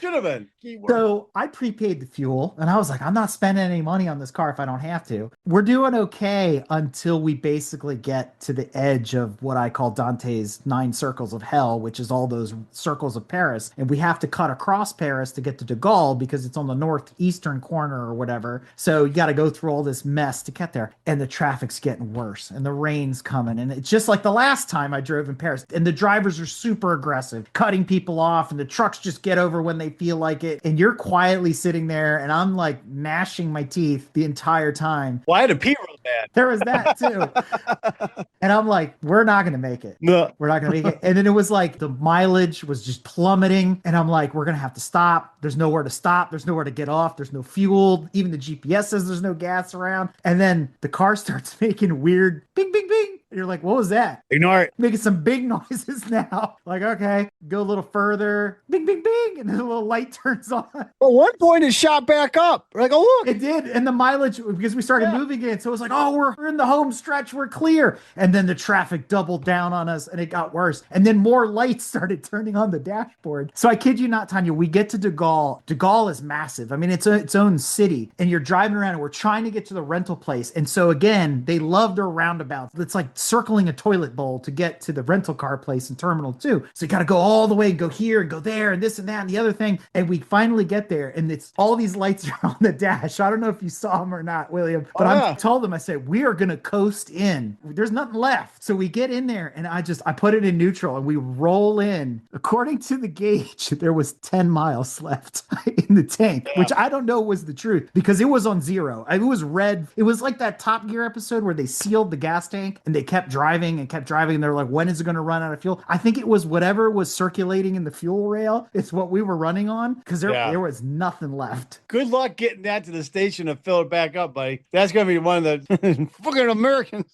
Should have been. Keyword. So I prepaid the fuel and I was like, I'm not spending any money on this car if I don't have to. We're doing okay until we basically get to the edge of what I call Dante's 9 circles of hell, which is all those circles of Paris. And we have to cut across Paris to get to De Gaulle because it's on the northeastern corner or whatever. So you got to go through all this mess to get there. And the traffic's getting worse and the rain's coming. And it's just like the last time I drove in Paris. And the drivers are super aggressive, cutting people off, and the trucks just get over when they feel like it. And you're quietly sitting there, and I'm like gnashing my teeth the entire time. Well, I had to pee real bad. There was that too. And I'm like, we're not going to make it. No. We're not going to make it. And then it was like the mileage was just plummeting. And I'm like, we're going to have to stop. There's nowhere to stop. There's nowhere to get off. There's no fuel. Even the GPS says there's no gas around. And then the car starts making weird bing, bing, bing. You're like, what was that? Ignore it. Making some big noises now. Like, okay, go a little further. Bing, bing, bing. And then a little light turns on. At one point, it shot back up. We're like, oh, look. It did. And the mileage, because we started moving again. So it was like, oh, we're in the home stretch. We're clear. And then the traffic doubled down on us and it got worse. And then more lights started turning on the dashboard. So I kid you not, Tanya, we get to De Gaulle. De Gaulle is massive. I mean, it's its own city. And you're driving around and we're trying to get to the rental place. And so again, they love their roundabouts. It's like circling a toilet bowl to get to the rental car place in Terminal 2. So you got to go all the way and go here and go there and this and that and the other thing. And we finally get there and it's all these lights are on the dash. I don't know if you saw them or not, William, but I told them, I said, we are going to coast in. There's nothing left. So we get in there and I put it in neutral and we roll in. According to the gauge, there was 10 miles left in the tank, which I don't know was the truth because it was on zero. It was red. It was like that Top Gear episode where they sealed the gas tank and they kept driving and kept driving. And they're like, when is it going to run out of fuel? I think it was whatever was circulating in the fuel rail. It's what we were running on because there was nothing left. Good luck getting that to the station to fill it back up, buddy. That's going to be one of the fucking Americans.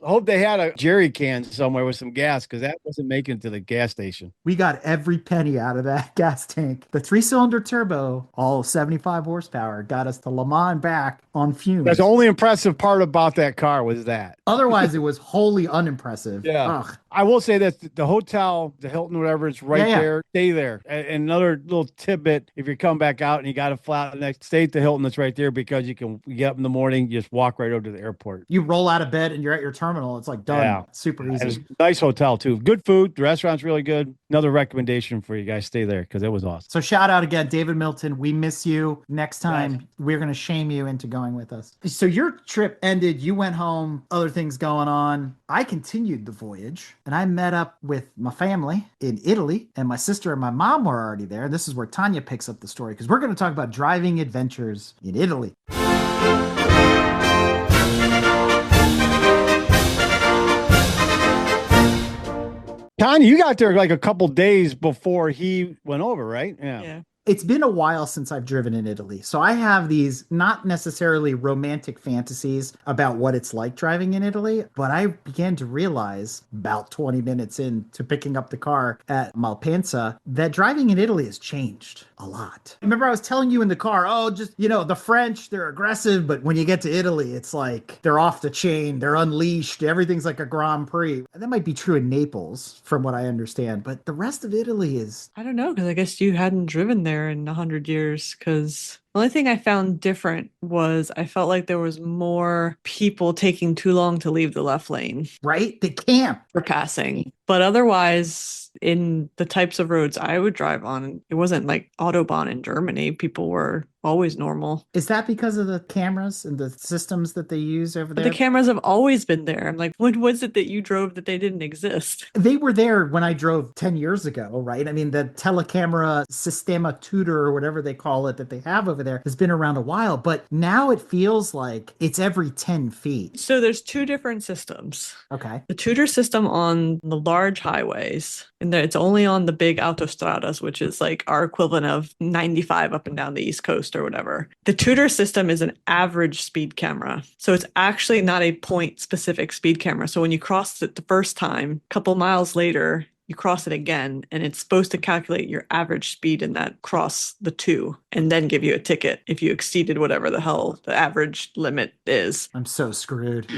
I hope they had a jerry can somewhere with some gas because that wasn't making it to the gas station. We got every penny out of that gas tank. The 3-cylinder turbo, all 75 horsepower, got us to Le Mans and back on fumes. That's the only impressive part about that car was that. Otherwise, it was wholly unimpressive. Yeah. Ugh. I will say that the hotel, the Hilton, whatever, it's right there. Stay there. And another little tidbit, if you come back out and you got a flat next, stay at the Hilton that's right there because you get up in the morning, you just walk right over to the airport. You roll out of bed and you're at your terminal. It's like done. Yeah. Super easy. And it's a nice hotel too. Good food. The restaurant's really good. Another recommendation for you guys. Stay there because it was awesome. So shout out again, David Milton. We miss you. Next time, we're going to shame you into going with us. So your trip ended. You went home. Other things going on. I continued the voyage and I met up with my family in Italy and my sister and my mom were already there. This is where Tanya picks up the story because we're going to talk about driving adventures in Italy. Tanya, you got there like a couple days before he went over, right? Yeah. It's been a while since I've driven in Italy. So I have these not necessarily romantic fantasies about what it's like driving in Italy, but I began to realize about 20 minutes into picking up the car at Malpensa that driving in Italy has changed a lot. Remember I was telling you in the car, the French, they're aggressive, but when you get to Italy, it's like they're off the chain, they're unleashed, everything's like a Grand Prix. And that might be true in Naples from what I understand, but the rest of Italy is... I don't know, because I guess you hadn't driven there in 100 years, because the only thing I found different was I felt like there was more people taking too long to leave the left lane. Right? They camp. For passing. But otherwise, in the types of roads I would drive on, it wasn't like Autobahn in Germany. People were always normal. Is that because of the cameras and the systems that they use over there? But the cameras have always been there. I'm like, when was it that you drove that they didn't exist? They were there when I drove 10 years ago, right? I mean, the telecamera Sistema Tutor or whatever they call it that they have over there has been around a while, but now it feels like it's every 10 feet. So there's two different systems. Okay. The Tudor system on the large highways, and it's only on the big autostradas, which is like our equivalent of 95 up and down the East Coast or whatever. The Tudor system is an average speed camera. So it's actually not a point specific speed camera. So when you cross it the first time, a couple miles later, you cross it again, and it's supposed to calculate your average speed in that cross the two and then give you a ticket if you exceeded whatever the hell the average limit is. I'm so screwed.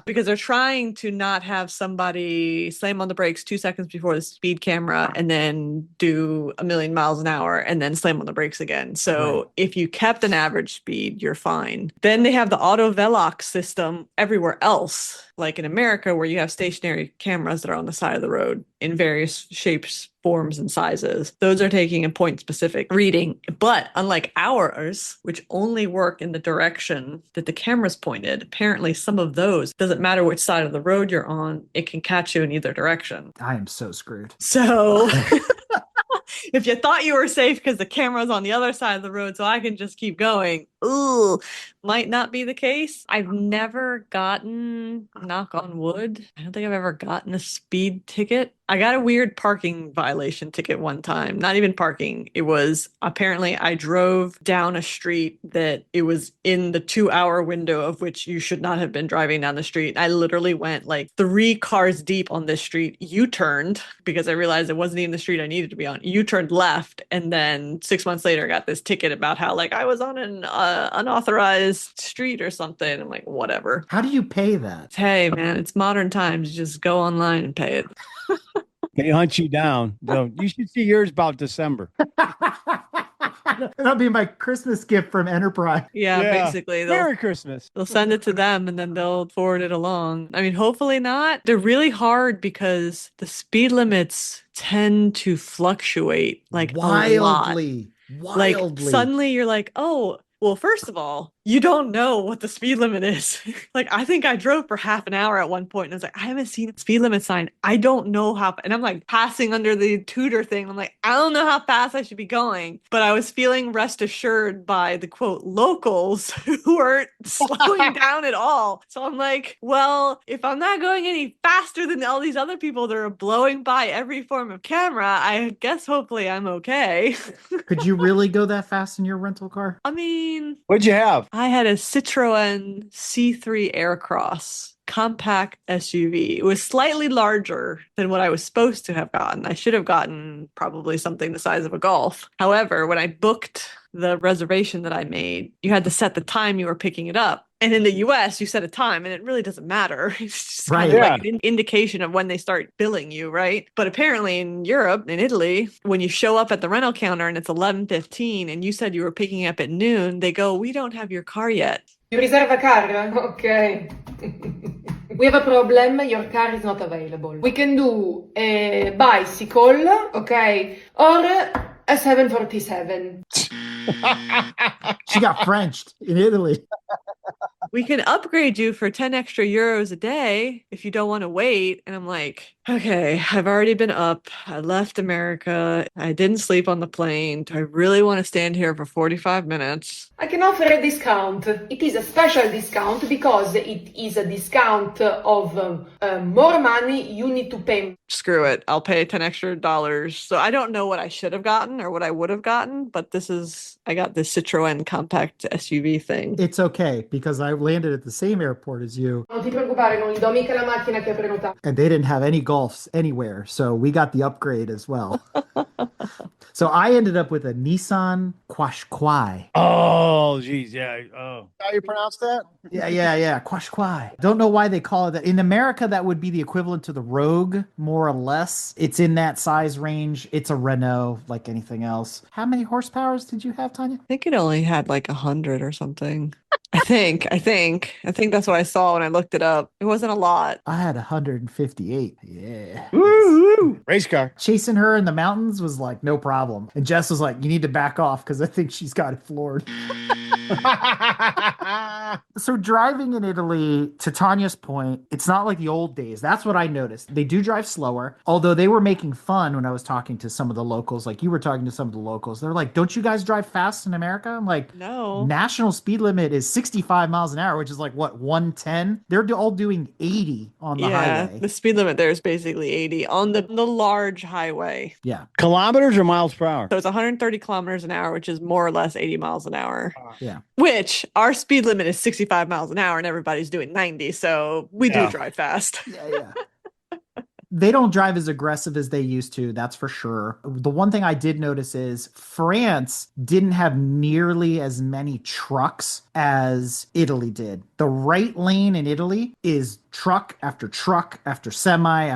Because they're trying to not have somebody slam on the brakes 2 seconds before the speed camera and then do 1,000,000 miles an hour and then slam on the brakes again. So if you kept an average speed, you're fine. Then they have the auto velox system everywhere else, like in America, where you have stationary cameras that are on the side of the road in various shapes, forms, and sizes. Those are taking a point specific reading. But unlike ours, which only work in the direction that the camera's pointed, apparently some of those, doesn't matter which side of the road you're on, it can catch you in either direction. I am so screwed. So if you thought you were safe because the camera's on the other side of the road, so I can just keep going, ooh, might not be the case. I've never gotten, knock on wood, I don't think I've ever gotten a speed ticket. I got a weird parking violation ticket one time. Not even parking. It was apparently I drove down a street that it was in the 2 hour window of which you should not have been driving down the street. I literally went like 3 cars deep on this street. U-turned because I realized it wasn't even the street I needed to be on. U-turned left, and then 6 months later I got this ticket about how like I was on an unauthorized street or something. I'm like, whatever. How do you pay that? Hey man, it's modern times. You just go online and pay it. They hunt you down. So you should see yours about December. That'll be my Christmas gift from Enterprise. Yeah, basically. Merry Christmas. They'll send it to them and then they'll forward it along. I mean, hopefully not. They're really hard because the speed limits tend to fluctuate like a lot. Wildly. Like suddenly you're like, oh, well, first of all, you don't know what the speed limit is. Like, I think I drove for half an hour at one point and I was like, I haven't seen a speed limit sign. I don't know how, and I'm like passing under the Tudor thing. I'm like, I don't know how fast I should be going. But I was feeling rest assured by the quote locals who weren't slowing down at all. So I'm like, well, if I'm not going any faster than all these other people that are blowing by every form of camera, I guess hopefully I'm okay. Could you really go that fast in your rental car? I mean, What'd you have? I had a Citroen C3 Aircross compact SUV. It was slightly larger than what I was supposed to have gotten. I should have gotten probably something the size of a Golf. However, when I booked the reservation that I made, you had to set the time you were picking it up. And in the US, you set a time and it really doesn't matter. It's just kind of like an indication of when they start billing you, right? But apparently in Europe, in Italy, when you show up at the rental counter and it's 11:15 and you said you were picking up at noon, they go, we don't have your car yet. You reserve a car? Okay. We have a problem. Your car is not available. We can do a bicycle, okay, or a 747. She got Frenched in Italy. We can upgrade you for 10 extra euros a day if you don't want to wait. And I'm like, okay, I've already been up. I left America. I didn't sleep on the plane. Do I really want to stand here for 45 minutes? I can offer a discount. It is a special discount because it is a discount of more money you need to pay. Screw it. I'll pay 10 extra dollars. So I don't know what I should have gotten or what I would have gotten, but I got this Citroen compact SUV thing. It's okay because I landed at the same airport as you. Non ti preoccupare, non gli do mica la macchina che ho prenotato. And they didn't have any Golfs anywhere. So we got the upgrade as well. So I ended up with a Nissan Qashqai. Oh, geez. Yeah. Oh. How you pronounce that? Yeah. Qashqai. Don't know why they call it that. In America, that would be the equivalent to the Rogue, more or less. It's in that size range. It's a Renault, like anything else. How many horsepowers did you have, Tanya? I think it only had like 100 or something. I think that's what I saw when I looked it up. It wasn't a lot. I had 158. Yeah. Woo! Race car. Chasing her in the mountains was like no problem. And Jess was like, you need to back off because I think she's got it floored. So driving in Italy, to Tanya's point, it's not like the old days. That's what I noticed. They do drive slower, although they were making fun when I was talking to some of the locals. Like you were talking to some of the locals. They're like, don't you guys drive fast in America? I'm like, no. National speed limit is 65 miles an hour, which is like, what, 110? They're all doing 80 on the highway. The speed limit there is basically 80 on the large highway. Yeah. Kilometers or miles per hour? So it's 130 kilometers an hour, which is more or less 80 miles an hour. Yeah. Which our speed limit is 65 miles an hour and everybody's doing 90. So we do drive fast. Yeah. They don't drive as aggressive as they used to, that's for sure. The one thing I did notice is France didn't have nearly as many trucks as Italy did. The right lane in Italy is truck after truck after semi,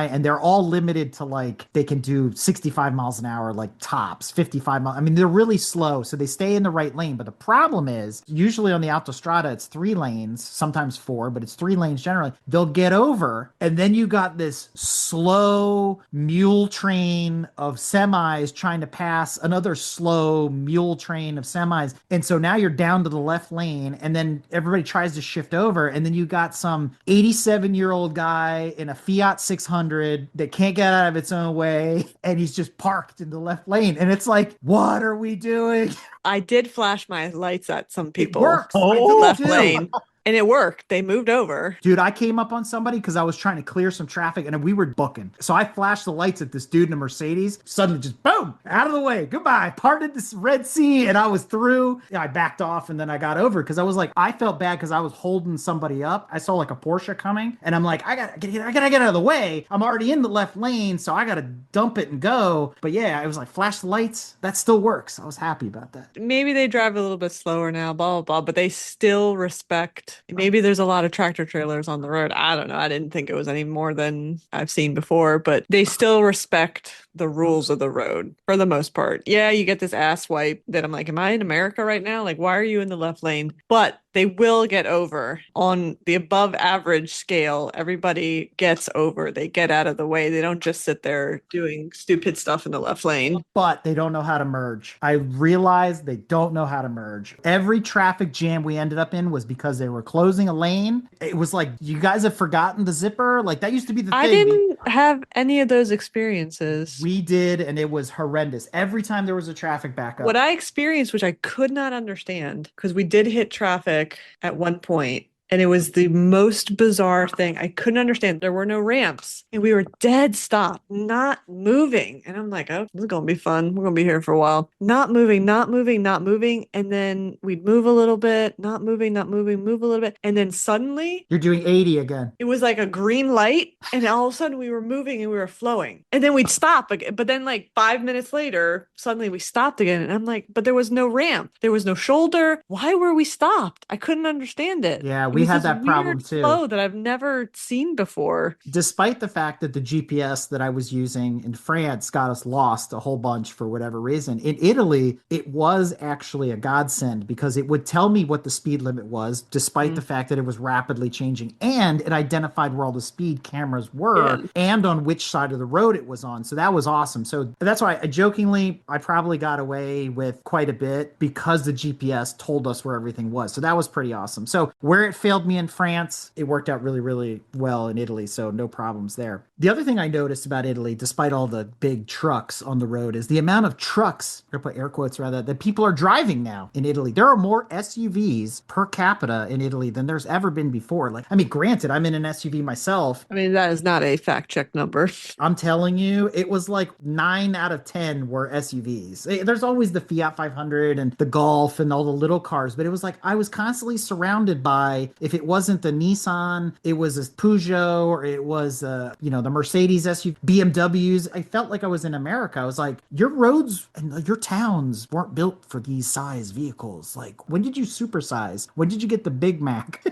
and they're all limited to like, they can do 65 miles an hour, like tops, 55 miles. I mean, they're really slow, so they stay in the right lane. But the problem is, usually on the Autostrada, it's 3 lanes, sometimes 4, but it's 3 lanes generally. They'll get over, and then you got this this slow mule train of semis trying to pass another slow mule train of semis. And so now you're down to the left lane, and then everybody tries to shift over. And then you got some 87-year-old guy in a Fiat 600 that can't get out of its own way. And he's just parked in the left lane. And it's like, what are we doing? I did flash my lights at some people. It works. I in the do left too. lane. And it worked. They moved over. Dude, I came up on somebody because I was trying to clear some traffic and we were booking. So I flashed the lights at this dude in a Mercedes. Suddenly just boom, out of the way. Goodbye. Parted this Red Sea and I was through. Yeah, I backed off and then I got over because I was like, I felt bad because I was holding somebody up. I saw like a Porsche coming and I'm like, I gotta get out of the way. I'm already in the left lane, so I gotta dump it and go. But yeah, I was like, flash the lights. That still works. I was happy about that. Maybe they drive a little bit slower now, blah, blah, blah, but they still respect. Maybe there's a lot of tractor trailers on the road. I don't know. I didn't think it was any more than I've seen before, but they still respect the rules of the road for the most part. Yeah, you get this ass wipe that I'm like, am I in America right now? Like, why are you in the left lane? But they will get over on the above average scale. Everybody gets over. They get out of the way. They don't just sit there doing stupid stuff in the left lane. But they don't know how to merge. I realized they don't know how to merge. Every traffic jam we ended up in was because they were closing a lane. It was like, you guys have forgotten the zipper. Like that used to be the thing. I didn't have any of those experiences. We did, and it was horrendous. Every time there was a traffic backup. What I experienced, which I could not understand, because we did hit traffic at one point, and it was the most bizarre thing. I couldn't understand. There were no ramps, and we were dead stop, not moving. And I'm like, oh, this is going to be fun. We're going to be here for a while. Not moving, not moving, not moving. And then we'd move a little bit, not moving, not moving, move a little bit. And then suddenly You're doing 80 again. it was like a green light, and all of a sudden we were moving and we were flowing. And then we'd stop again. But then, like 5 minutes later, suddenly we stopped again. And I'm like, but there was no ramp, there was no shoulder. Why were we stopped? I couldn't understand it. Yeah, It we was had this that problem weird too. flow that I've never seen before. Despite the fact that the GPS that I was using in France got us lost a whole bunch for whatever reason, in Italy, it was actually a godsend because it would tell me what the speed limit was, despite the fact that it was rapidly changing. And it identified where all the speed cameras were and on which side of the road it was on. So that was awesome. So that's why I probably got away with quite a bit because the GPS told us where everything was. So that was pretty awesome. So where it failed me in France, it worked out really, really well in Italy. So no problems there. The other thing I noticed about Italy, despite all the big trucks on the road, is the amount of trucks, I'm gonna put air quotes around that people are driving now in Italy. There are more SUVs per capita in Italy than there's ever been before. Like, I mean, granted, I'm in an SUV myself. I mean, that is not a fact check number. I'm telling you, it was like 9 out of 10 were SUVs. There's always the Fiat 500 and the Golf and all the little cars, but it was like I was constantly surrounded by, if it wasn't the Nissan, it was a Peugeot, or it was, the Mercedes SUV, BMWs. I felt like I was in America. I was like, your roads and your towns weren't built for these size vehicles. Like, when did you supersize? When did you get the Big Mac,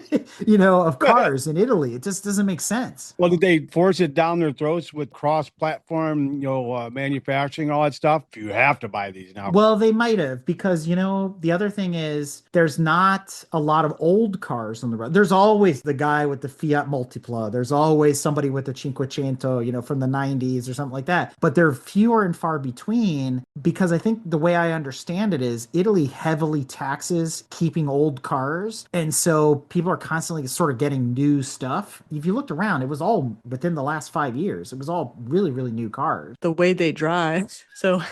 of cars in Italy? It just doesn't make sense. Well, did they force it down their throats with cross-platform, manufacturing, all that stuff? You have to buy these now. Well, they might have, because, the other thing is there's not a lot of old cars on the road. There's always the guy with the Fiat Multipla. There's always somebody with the Cinquecento, from the 90s or something like that. But they're fewer and far between, because I think the way I understand it is Italy heavily taxes keeping old cars. And so people are constantly sort of getting new stuff. If you looked around, it was all within the last 5 years. It was all really, really new cars. The way they drive. So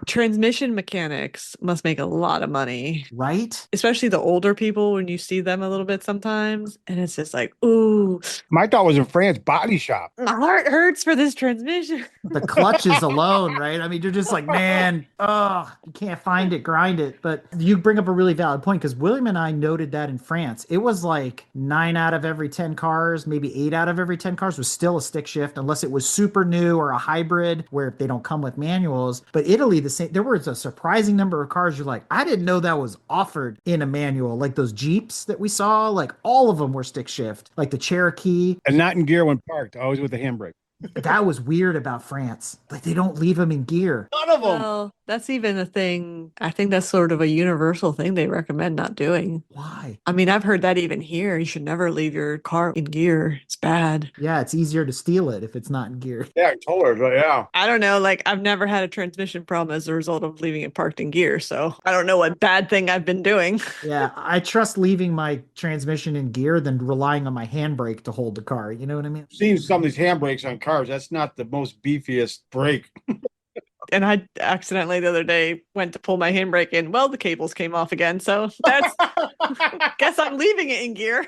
transmission mechanics must make a lot of money. Right? Especially the older people when you see them a little bit sometimes. And it's just like, ooh, My thought was in France, body shop. my heart hurts for this transmission. The clutches alone, right? I mean, you're just like, man, you can't find it, grind it. But you bring up a really valid point, because William and I noted that in France, it was like 9 out of every 10 cars, maybe 8 out of every 10 cars was still a stick shift, unless it was super new or a hybrid where they don't come with manuals. But Italy, the same, there was a surprising number of cars you're like, I didn't know that was offered in a manual. Like those Jeeps that we saw, like all of them were stick shift, like the Cherokee. And not in gear when parked, always with the handbrake. That was weird about France. Like they don't leave them in gear. None of them. Well, That's even a thing. I think that's sort of a universal thing they recommend not doing. Why? I mean, I've heard that even here. You should never leave your car in gear. It's bad. Yeah, it's easier to steal it if it's not in gear. Yeah, I told her, but yeah. I don't know. Like, I've never had a transmission problem as a result of leaving it parked in gear. So I don't know what bad thing I've been doing. Yeah, I trust leaving my transmission in gear than relying on my handbrake to hold the car. You know what I mean? Seen some of these handbrakes on cars. That's not the most beefiest brake. And I accidentally the other day went to pull my handbrake in. Well, the cables came off again. So that's, guess I'm leaving it in gear.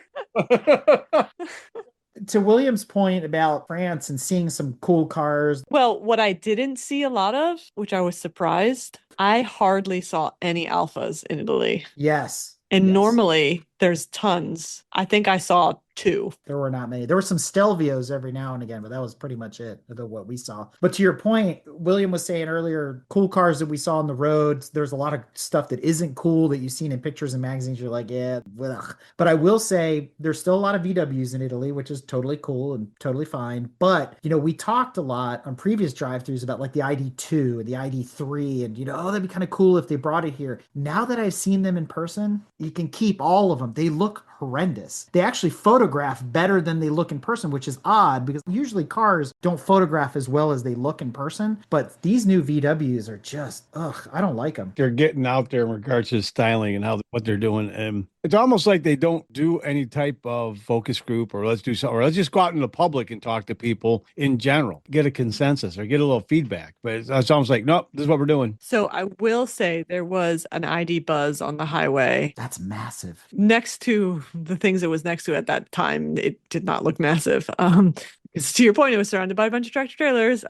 To William's point about France and seeing some cool cars. Well, what I didn't see a lot of, which I was surprised, I hardly saw any alphas in Italy. Yes. And yes. normally there's tons. I think I saw 2. There were not many. There were some Stelvios every now and again, but that was pretty much it, what we saw. But to your point, William was saying earlier, cool cars that we saw on the roads. There's a lot of stuff that isn't cool that you've seen in pictures and magazines. You're like, yeah, ugh. But I will say there's still a lot of VWs in Italy, which is totally cool and totally fine. But, we talked a lot on previous drive-thrus about like the ID2 and the ID3 and, oh, that'd be kind of cool if they brought it here. Now that I've seen them in person, you can keep all of them. They look horrendous. They actually photograph better than they look in person, which is odd because usually cars don't photograph as well as they look in person. But these new VWs are just, I don't like them. They're getting out there in regards to styling and what they're doing. And it's almost like they don't do any type of focus group or let's do something, or let's just go out in the public and talk to people in general, get a consensus or get a little feedback. But it's almost like, nope, this is what we're doing. So I will say there was an ID Buzz on the highway. That's massive. Next to the things it was next to at that time, it did not look massive. Because to your point, it was surrounded by a bunch of tractor trailers,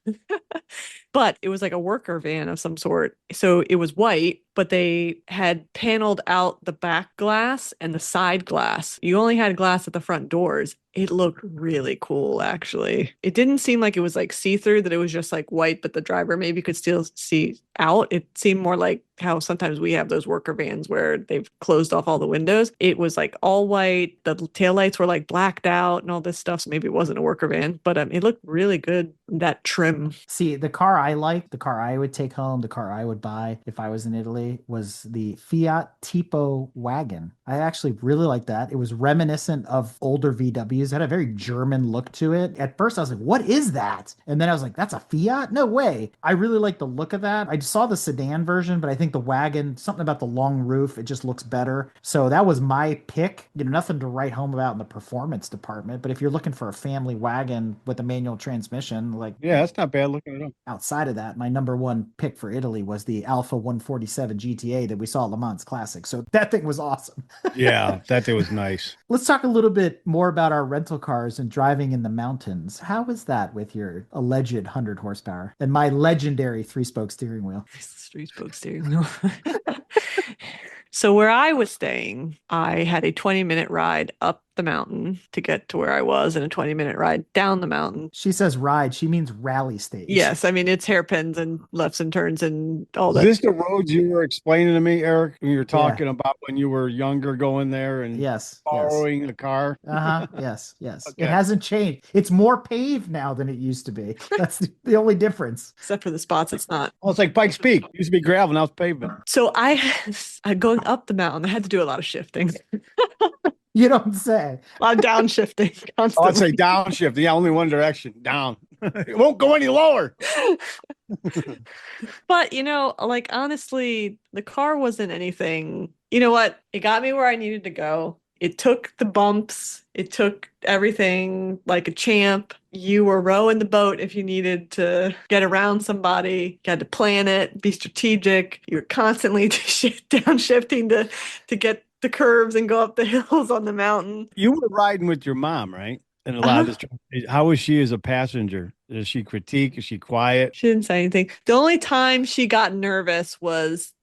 but it was like a worker van of some sort. So it was white, but they had paneled out the back glass and the side glass. You only had glass at the front doors. It looked really cool, actually. It didn't seem like it was like see-through, that it was just like white, but the driver maybe could still see out. It seemed more like how sometimes we have those worker vans where they've closed off all the windows. It was like all white. The taillights were like blacked out and all this stuff. So maybe it wasn't a worker van, but it looked really good, that trim. See, the car I like, the car I would take home, the car I would buy if I was in Italy was the Fiat Tipo wagon. I actually really like that. It was reminiscent of older VWs. It had a very German look to it. At first I was like, what is that? And then I was like, that's a Fiat? No way. I really like the look of that. I saw the sedan version, but I think the wagon, something about the long roof, it just looks better. So that was my pick. Nothing to write home about in the performance department, but if you're looking for a family wagon with a manual transmission, like, yeah, that's not bad looking at all. Outside of that, my number one pick for Italy was the Alpha 147 GTA that we saw at Le Mans Classic. So that thing was awesome. Yeah, that thing was nice. Let's talk a little bit more about our rental cars and driving in the mountains. How was that with your alleged 100 horsepower and my legendary 3-spoke steering wheel? 3-spoke steering wheel. So where I was staying, I had a 20-minute ride up the mountain to get to where I was and a 20-minute ride down the mountain. She says ride. She means rally stage. Yes. I mean, it's hairpins and lefts and turns and all that. Is this the roads you were explaining to me, Eric, when you were talking about when you were younger going there and borrowing the car? Yes. Okay. It hasn't changed. It's more paved now than it used to be. That's the only difference. Except for the spots it's not. Well, it's like Pikes Peak. It used to be gravel, now it's pavement. So I going up the mountain, I had to do a lot of shifting. You don't say. A lot of downshifting constantly. Oh, I'd say downshift. Yeah, only one direction, down. It won't go any lower. But, like, honestly, the car wasn't anything. You know what? It got me where I needed to go. It took the bumps. It took everything like a champ. You were rowing the boat if you needed to get around somebody. You had to plan it, be strategic. You were constantly downshifting to get the curves and go up the hills on the mountain. You were riding with your mom, right? And a lot of this. How was she as a passenger? Does she critique? Is she quiet? She didn't say anything. The only time she got nervous was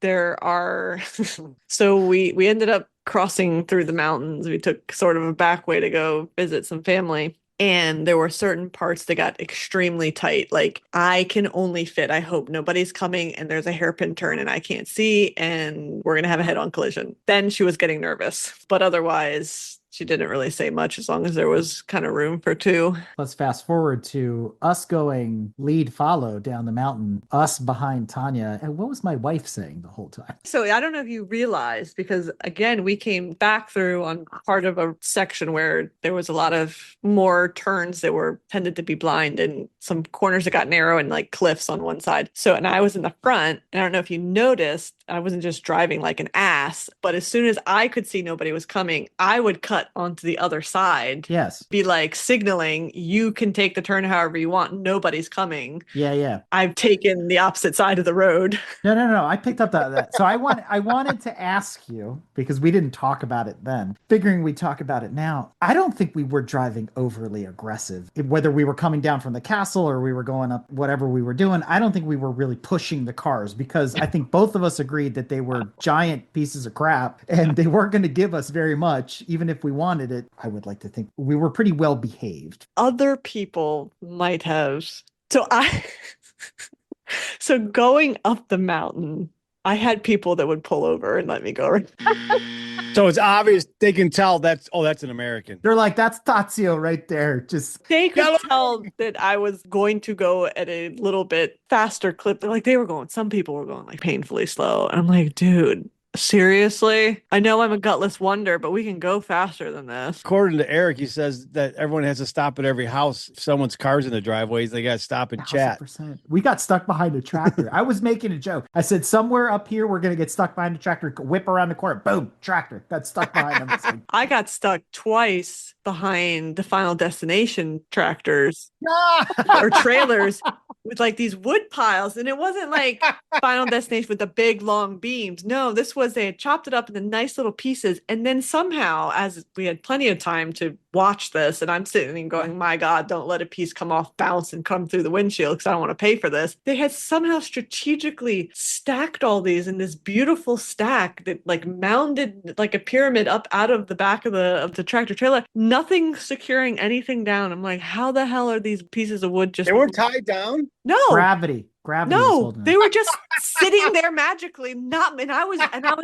so we ended up crossing through the mountains. We took sort of a back way to go visit some family. And there were certain parts that got extremely tight. Like, I can only fit, I hope nobody's coming, and there's a hairpin turn and I can't see, and we're going to have a head-on collision. Then she was getting nervous. But otherwise, She didn't really say much as long as there was kind of room for two. Let's fast forward to us going lead follow down the mountain, us behind Tanya. And what was my wife saying the whole time? So I don't know if you realized, because again, we came back through on part of a section where there was a lot of more turns that were tended to be blind and some corners that got narrow and like cliffs on one side. So, and I was in the front. And I don't know if you noticed, I wasn't just driving like an ass, but as soon as I could see nobody was coming, I would cut onto the other side. Yes. Be like signaling, you can take the turn however you want. Nobody's coming. Yeah. I've taken the opposite side of the road. No. I picked up that. So I wanted to ask you, because we didn't talk about it then, figuring we talk about it now. I don't think we were driving overly aggressive. Whether we were coming down from the castle or we were going up, whatever we were doing, I don't think we were really pushing the cars, because I think both of us agreed that they were giant pieces of crap and they weren't going to give us very much, even if we wanted it. I would like to think we were pretty well behaved. Other people might have. So going up the mountain, I had people that would pull over and let me go. So it's obvious they can tell that's an American. They're like, that's Tazio right there. Just They could tell that I was going to go at a little bit faster clip. Some people were going like painfully slow. And I'm like, dude, seriously? I know I'm a gutless wonder, but we can go faster than this. According to Eric, he says that everyone has to stop at every house. If someone's car's in the driveways, they got to stop and chat. 100%. We got stuck behind a tractor. I was making a joke. I said, somewhere up here, we're going to get stuck behind a tractor, whip around the corner, boom, tractor. Got stuck behind them. I got stuck twice behind the Final Destination tractors or trailers with like these wood piles. And it wasn't like Final Destination with the big long beams. No, this was, they had chopped it up into nice little pieces. And then somehow, as we had plenty of time to watch this, and I'm sitting and going, my God, don't let a piece come off, bounce and come through the windshield because I don't want to pay for this. They had somehow strategically stacked all these in this beautiful stack that like mounded like a pyramid up out of the back of the tractor trailer, nothing securing anything down. I'm like, how the hell are these pieces of wood just— They weren't tied down? No. Gravity. No, they were just sitting there magically. And I was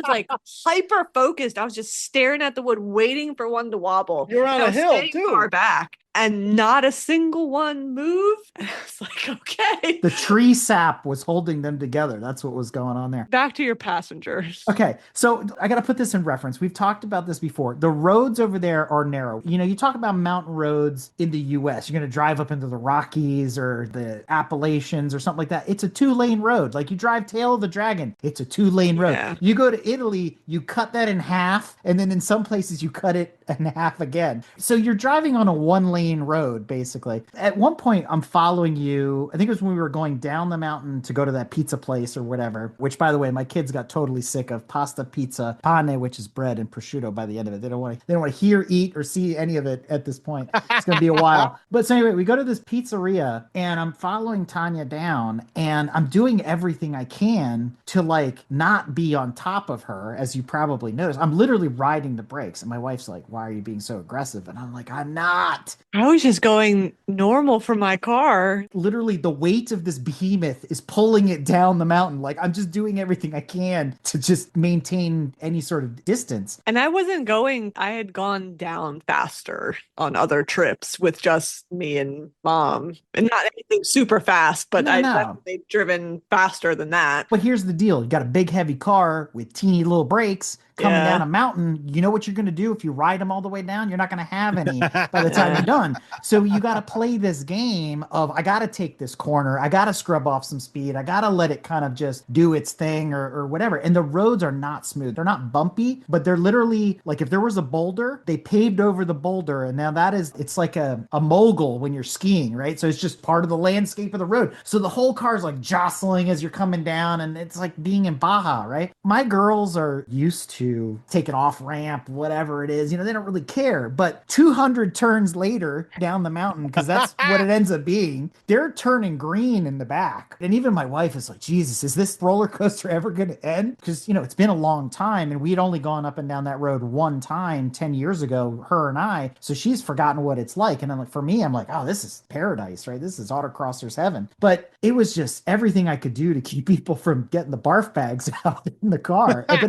like hyper focused. I was just staring at the wood, waiting for one to wobble. You're on a hill too. Far back, and not a single one moved. I was like, okay. The tree sap was holding them together. That's what was going on there. Back to your passengers. Okay, so I got to put this in reference. We've talked about this before. The roads over there are narrow. You know, you talk about mountain roads in the U.S. You're going to drive up into the Rockies or the Appalachians or something like that. It's a 2-lane road. Like you drive Tail of the Dragon, it's a 2-lane road. Yeah. You go to Italy, you cut that in half, and then in some places you cut it in half again. So you're driving on a 1-lane road, basically. At one point, I'm following you. I think it was when we were going down the mountain to go to that pizza place or whatever, which, by the way, my kids got totally sick of pasta, pizza, pane, which is bread, and prosciutto by the end of it. They don't want to hear, eat, or see any of it at this point. It's going to be a while. But so anyway, we go to this pizzeria, and I'm following Tanya down, and I'm doing everything I can to like not be on top of her, as you probably noticed. I'm literally riding the brakes, and my wife's like, why are you being so aggressive? And I'm like, I'm not. I was just going normal for my car. Literally, the weight of this behemoth is pulling it down the mountain. Like, I'm just doing everything I can to just maintain any sort of distance. And I had gone down faster on other trips with just me and mom, and not anything super fast, but No. I've definitely driven faster than that. But here's the deal. You got a big, heavy car with teeny little brakes coming down a mountain. You know what you're going to do if you ride them all the way down? You're not going to have any by the time you're done. So you got to play this game of, I got to take this corner. I got to scrub off some speed. I got to let it kind of just do its thing or whatever. And the roads are not smooth. They're not bumpy, but they're literally like, if there was a boulder, they paved over the boulder. And now it's like a mogul when you're skiing, right? So it's just part of the landscape of the road. So the whole car is like jostling as you're coming down, and it's like being in Baja, right? My girls are used to take an off ramp, whatever it is, you know, they don't really care. But 200 turns later down the mountain, because that's what it ends up being, they're turning green in the back. And even my wife is like, Jesus, is this roller coaster ever going to end? Because, you know, it's been a long time, and we'd only gone up and down that road one time 10 years ago, her and I. So she's forgotten what it's like. And I'm like, for me, I'm like, oh, this is paradise, right? This is autocrosser's heaven. But it was just everything I could do to keep people from getting the barf bags out in the car. But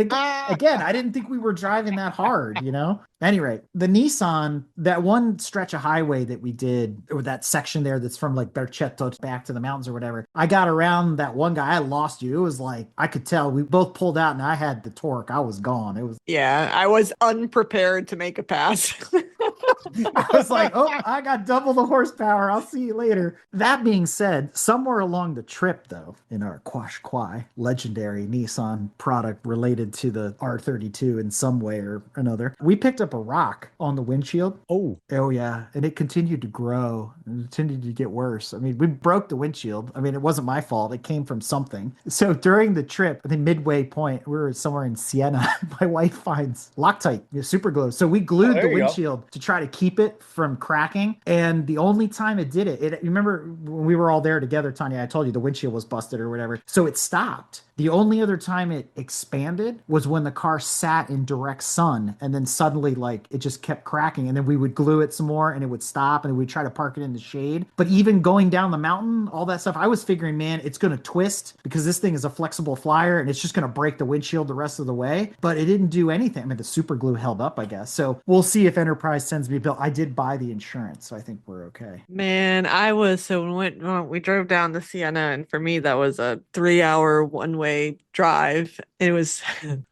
again, I didn't think we were driving that hard, you know? Anyway, the Nissan, that one stretch of highway that we did, or that section there that's from like Bercetto back to the mountains or whatever, I got around that one guy. I lost you. It was like, I could tell we both pulled out and I had the torque. I was gone. It was, Yeah, I was unprepared to make a pass. I was like, oh, I got double the horsepower. I'll see you later. That being said, somewhere along the trip, though, in our Qashqai legendary Nissan product related to the R32 in some way or another, we picked up a rock on the windshield. Oh, Yeah. And it continued to grow and it continued to get worse. I mean, we broke the windshield. I mean, it wasn't my fault. It came from something. So during the trip, I think midway point, we were somewhere in Siena. My wife finds Loctite, super glue. So we glued there the you go. windshield to try to keep it from cracking. And the only time it did it, you remember when we were all there together, Tanya, I told you the windshield was busted or whatever. So it stopped. The only other time it expanded was when the car sat in direct sun and then suddenly like it just kept cracking and then we would glue it some more and it would stop and we'd try to park it in the shade. But even going down the mountain, all that stuff, I was figuring, man, it's going to twist because this thing is a flexible flyer and it's just going to break the windshield the rest of the way. But it didn't do anything. I mean, the super glue held up, I guess. So we'll see if Enterprise sends me a bill. I did buy the insurance, so I think we're okay. Man, when we drove down to Siena, and for me that was a 3-hour one-way drive. It was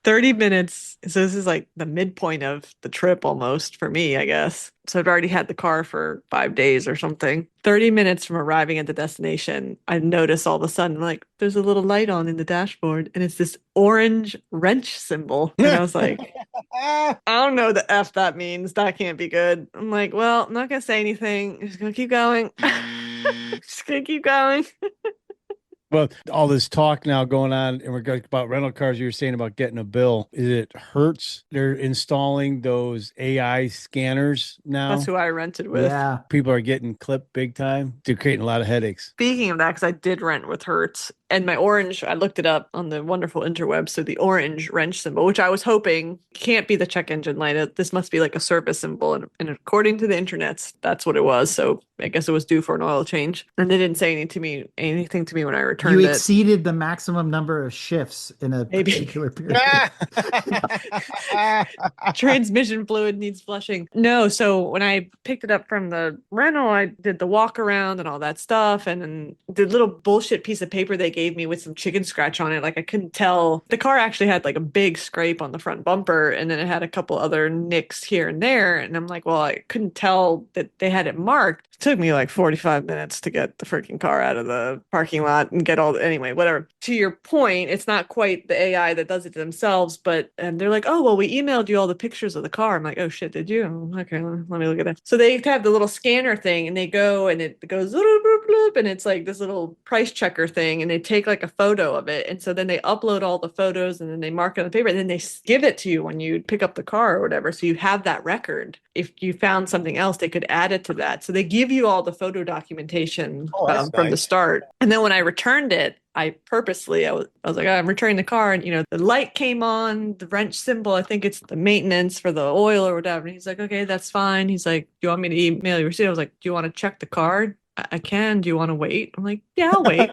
30 minutes. So this is like the midpoint of the trip almost for me, I guess. So I'd already had the car for 5 days or something. 30 minutes from arriving at the destination, I noticed all of a sudden, like, there's a little light on in the dashboard, and it's this orange wrench symbol. And I was like, I don't know the F that means. That can't be good. I'm like, well, I'm not going to say anything. I'm just going to keep going. Just going to keep going. well, all this talk now going on in regards about rental cars, you were saying about getting a bill. Is it Hertz? They're installing those AI scanners now. That's who I rented with. Yeah. People are getting clipped big time. They're creating a lot of headaches. Speaking of that, because I did rent with Hertz, and my orange, I looked it up on the wonderful interweb. So the orange wrench symbol, which I was hoping can't be the check engine light. This must be like a service symbol. And according to the internets, that's what it was. So I guess it was due for an oil change. And they didn't say anything to me when I returned You it. exceeded the maximum number of shifts in a Maybe. particular period. Transmission fluid needs flushing. No, so when I picked it up from the rental, I did the walk around and all that stuff, and then the little bullshit piece of paper they gave me with some chicken scratch on it. Like I couldn't tell. The car actually had like a big scrape on the front bumper, and then it had a couple other nicks here and there. And I'm like, well, I couldn't tell that they had it marked. It took me like 45 minutes to get the freaking car out of the parking lot and get anyway, whatever. To your point, it's not quite the AI that does it themselves, but they're like, oh, well, we emailed you all the pictures of the car. I'm like, oh shit, did you? Okay, let me look at that. So they have the little scanner thing, and they go and it goes bloop, bloop, bloop, and it's like this little price checker thing, and they take like a photo of it, and so then they upload all the photos, and then they mark it on the paper, and then they give it to you when you pick up the car or whatever, so you have that record. If you found something else, they could add it to that. So they give you all the photo documentation from the start. And then when I returned it, I was like, I'm returning the car, and the light came on, the wrench symbol, I think it's the maintenance for the oil or whatever. And he's like, okay, that's fine. He's like, do you want me to email you a receipt? I was like, do you want to check the card? I can. Do you want to wait? I'm like, yeah, I'll wait.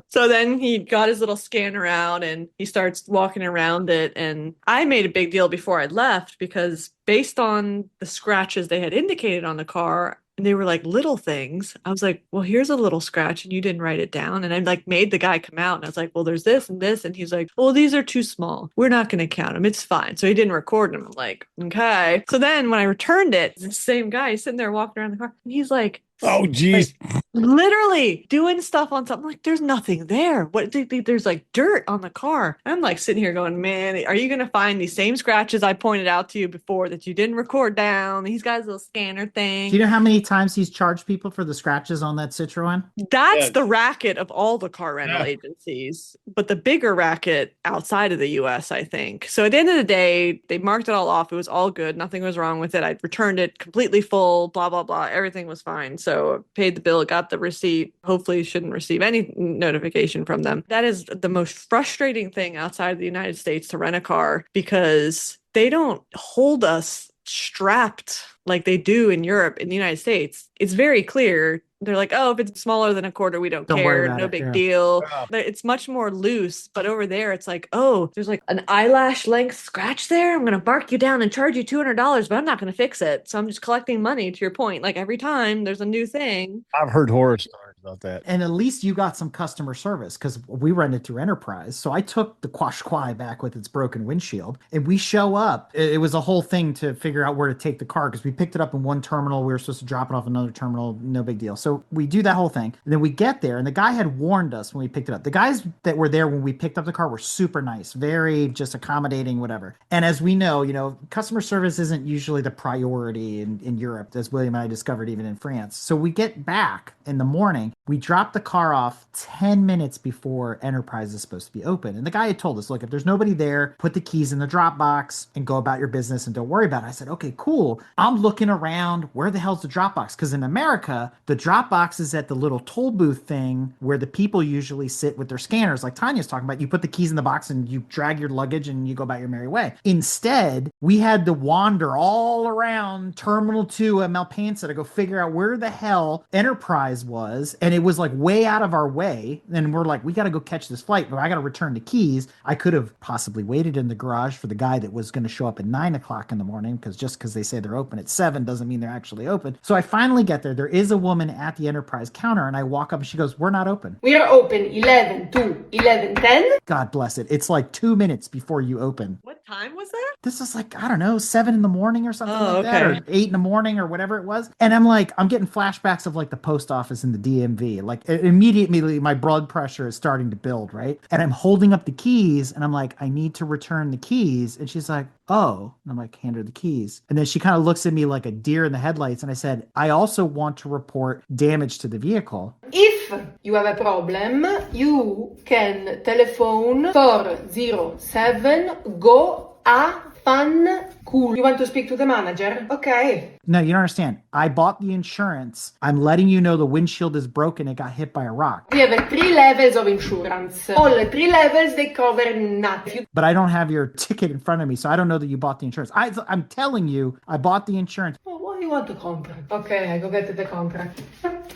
So then he got his little scanner out and he starts walking around it. And I made a big deal before I left because based on the scratches they had indicated on the car, and they were like little things. I was like, well, here's a little scratch and you didn't write it down. And I like made the guy come out and I was like, well, there's this and this. And he's like, well, these are too small. We're not going to count them. It's fine. So he didn't record them. I'm like, okay. So then when I returned it, the same guy is sitting there walking around the car and he's like, oh, geez. Like, literally doing stuff on something. Like, there's nothing there. What? There's like dirt on the car. I'm like sitting here going, man, are you going to find these same scratches I pointed out to you before that you didn't record down? He's got his little scanner thing. Do you know how many times he's charged people for the scratches on that Citroen? That's the racket of all the car rental agencies, but the bigger racket outside of the US, I think. So at the end of the day, they marked it all off. It was all good. Nothing was wrong with it. I returned it completely full, blah, blah, blah. Everything was fine. So I paid the bill, got the receipt. Hopefully shouldn't receive any notification from them. That is the most frustrating thing outside of the United States to rent a car because they don't hold us strapped like they do in Europe. In the United States, it's very clear they're like, oh, if it's smaller than a quarter, we don't Don't worry care. about No it, big yeah. deal. Yeah. It's much more loose. But over there, it's like, oh, there's like an eyelash length scratch there. I'm going to bark you down and charge you $200, but I'm not going to fix it. So I'm just collecting money, to your point. Like every time there's a new thing. I've heard horror stories about that. And at least you got some customer service because we rented through Enterprise. So I took the Qashqai back with its broken windshield and we show up. It was a whole thing to figure out where to take the car because we picked it up in one terminal. We were supposed to drop it off another terminal. No big deal. So we do that whole thing. And then we get there and the guy had warned us when we picked it up. The guys that were there when we picked up the car were super nice, very just accommodating, whatever. And as we know, customer service isn't usually the priority in Europe, as William and I discovered even in France. So we get back in the morning. We dropped the car off 10 minutes before Enterprise is supposed to be open. And the guy had told us, look, if there's nobody there, put the keys in the drop box and go about your business and don't worry about it. I said, okay, cool. I'm looking around. Where the hell's the drop box? Because in America, the drop box is at the little toll booth thing where the people usually sit with their scanners, like Tanya's talking about. You put the keys in the box and you drag your luggage and you go about your merry way. Instead, we had to wander all around Terminal 2 at Malpensa to go figure out where the hell Enterprise was. And it was like way out of our way. And we're like, we got to go catch this flight, but I got to return the keys. I could have possibly waited in the garage for the guy that was going to show up at 9 o'clock in the morning because just because they say they're open at 7 doesn't mean they're actually open. So I finally get there. There is a woman at the Enterprise counter and I walk up and she goes, we're not open. We are open 11 to 11:10. God bless it. It's like 2 minutes before you open. What time was that? This is like, I don't know, 7 in the morning or something Oh, like that, or okay. 8 in the morning or whatever it was. And I'm like, I'm getting flashbacks of like the post office in the DMV. Like immediately my blood pressure is starting to build, right? And I'm holding up the keys and I'm like, I need to return the keys. And she's like, oh. And I'm like, hand her the keys. And then she kind of looks at me like a deer in the headlights. And I said, I also want to report damage to the vehicle. If you have a problem, you can telephone 407 go a fan cool. You want to speak to the manager? Okay. No, you don't understand. I bought the insurance. I'm letting you know the windshield is broken. It got hit by a rock. We have 3 levels of insurance. All 3 levels, they cover nothing. But I don't have your ticket in front of me, so I don't know that you bought the insurance. I'm telling you, I bought the insurance. Oh, what do you want to contract? Okay, I go get the contract.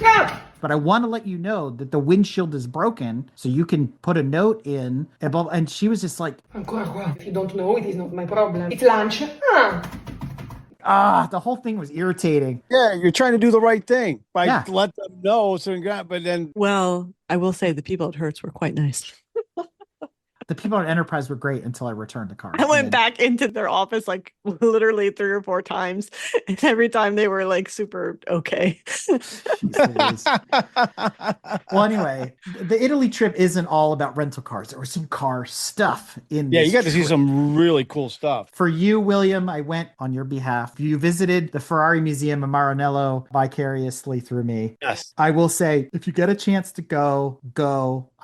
Yeah. But I want to let you know that the windshield is broken, so you can put a note in. And she was just like, Ancora qua. If you don't know, it is not my problem. It's lunch. the whole thing was irritating. Yeah, you're trying to do the right thing by Yeah. let them know. But then Well, I will say the people at Hertz were quite nice. The people at Enterprise were great until I returned the car. I And went then- back into their office like literally 3 or 4 times. And every time they were like super okay. Jeez Louise. Well, anyway, the Italy trip isn't all about rental cars. There was some car stuff in yeah, this you got to see trip. some really cool stuff. For you, William, I went on your behalf. You visited the Ferrari Museum in Maranello vicariously through me. Yes. I will say, if you get a chance to go.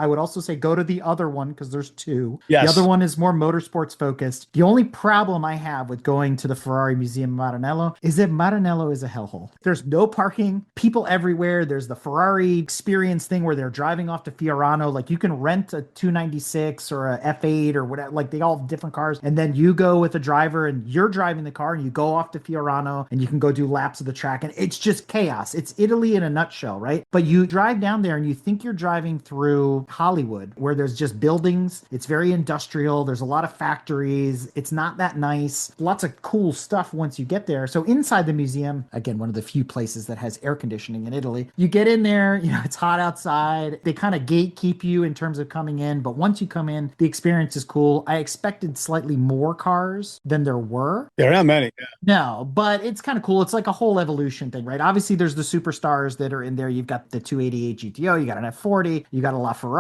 I would also say go to the other one because there's 2. Yes. The other one is more motorsports focused. The only problem I have with going to the Ferrari Museum in Maranello is that Maranello is a hellhole. There's no parking, people everywhere. There's the Ferrari experience thing where they're driving off to Fiorano. Like you can rent a 296 or a F8 or whatever. Like they all have different cars. And then you go with a driver and you're driving the car and you go off to Fiorano and you can go do laps of the track. And it's just chaos. It's Italy in a nutshell, right? But you drive down there and you think you're driving through Hollywood where there's just buildings. It's very industrial. There's a lot of factories. It's not that nice. Lots of cool stuff once you get there. So inside the museum, again, one of the few places that has air conditioning in Italy, you get in there, it's hot outside. They kind of gatekeep you in terms of coming in. But once you come in, the experience is cool. I expected slightly more cars than there were. There are not many. Yeah. No, but it's kind of cool. It's like a whole evolution thing, right? Obviously, there's the superstars that are in there. You've got the 288 GTO, you got an F40, you got a LaFerrari,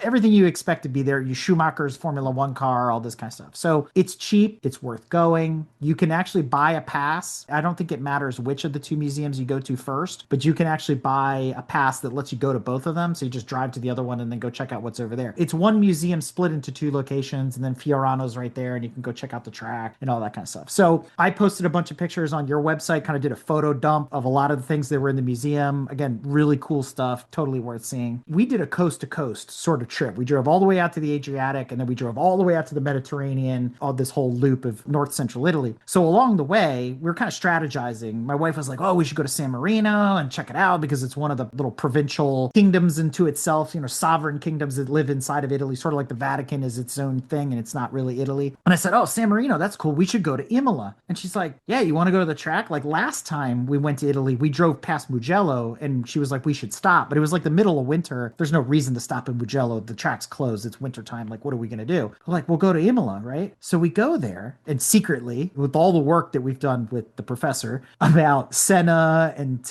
everything you expect to be there. You Schumacher's Formula One car, all this kind of stuff. So it's cheap. It's worth going. You can actually buy a pass. I don't think it matters which of the 2 museums you go to first, but you can actually buy a pass that lets you go to both of them. So you just drive to the other one and then go check out what's over there. It's one museum split into 2 locations, and then Fiorano's right there, and you can go check out the track and all that kind of stuff. So I posted a bunch of pictures on your website, kind of did a photo dump of a lot of the things that were in the museum. Again, really cool stuff, totally worth seeing. We did a coast to coast sort of trip. We drove all the way out to the Adriatic, and then we drove all the way out to the Mediterranean, all this whole loop of north central Italy. So along the way, we were kind of strategizing. My wife was like, oh, we should go to San Marino and check it out because it's one of the little provincial kingdoms into itself, sovereign kingdoms that live inside of Italy, sort of like the Vatican is its own thing and it's not really Italy. And I said, oh, San Marino, that's cool. We should go to Imola. And she's like, yeah, you want to go to the track? Like last time we went to Italy, we drove past Mugello and she was like, we should stop. But it was like the middle of winter. There's no reason to stop in Mugello. The track's closed. It's wintertime. Like, what are we going to do? We're like, we'll go to Imola, right? So we go there and secretly, with all the work that we've done with the professor about Senna and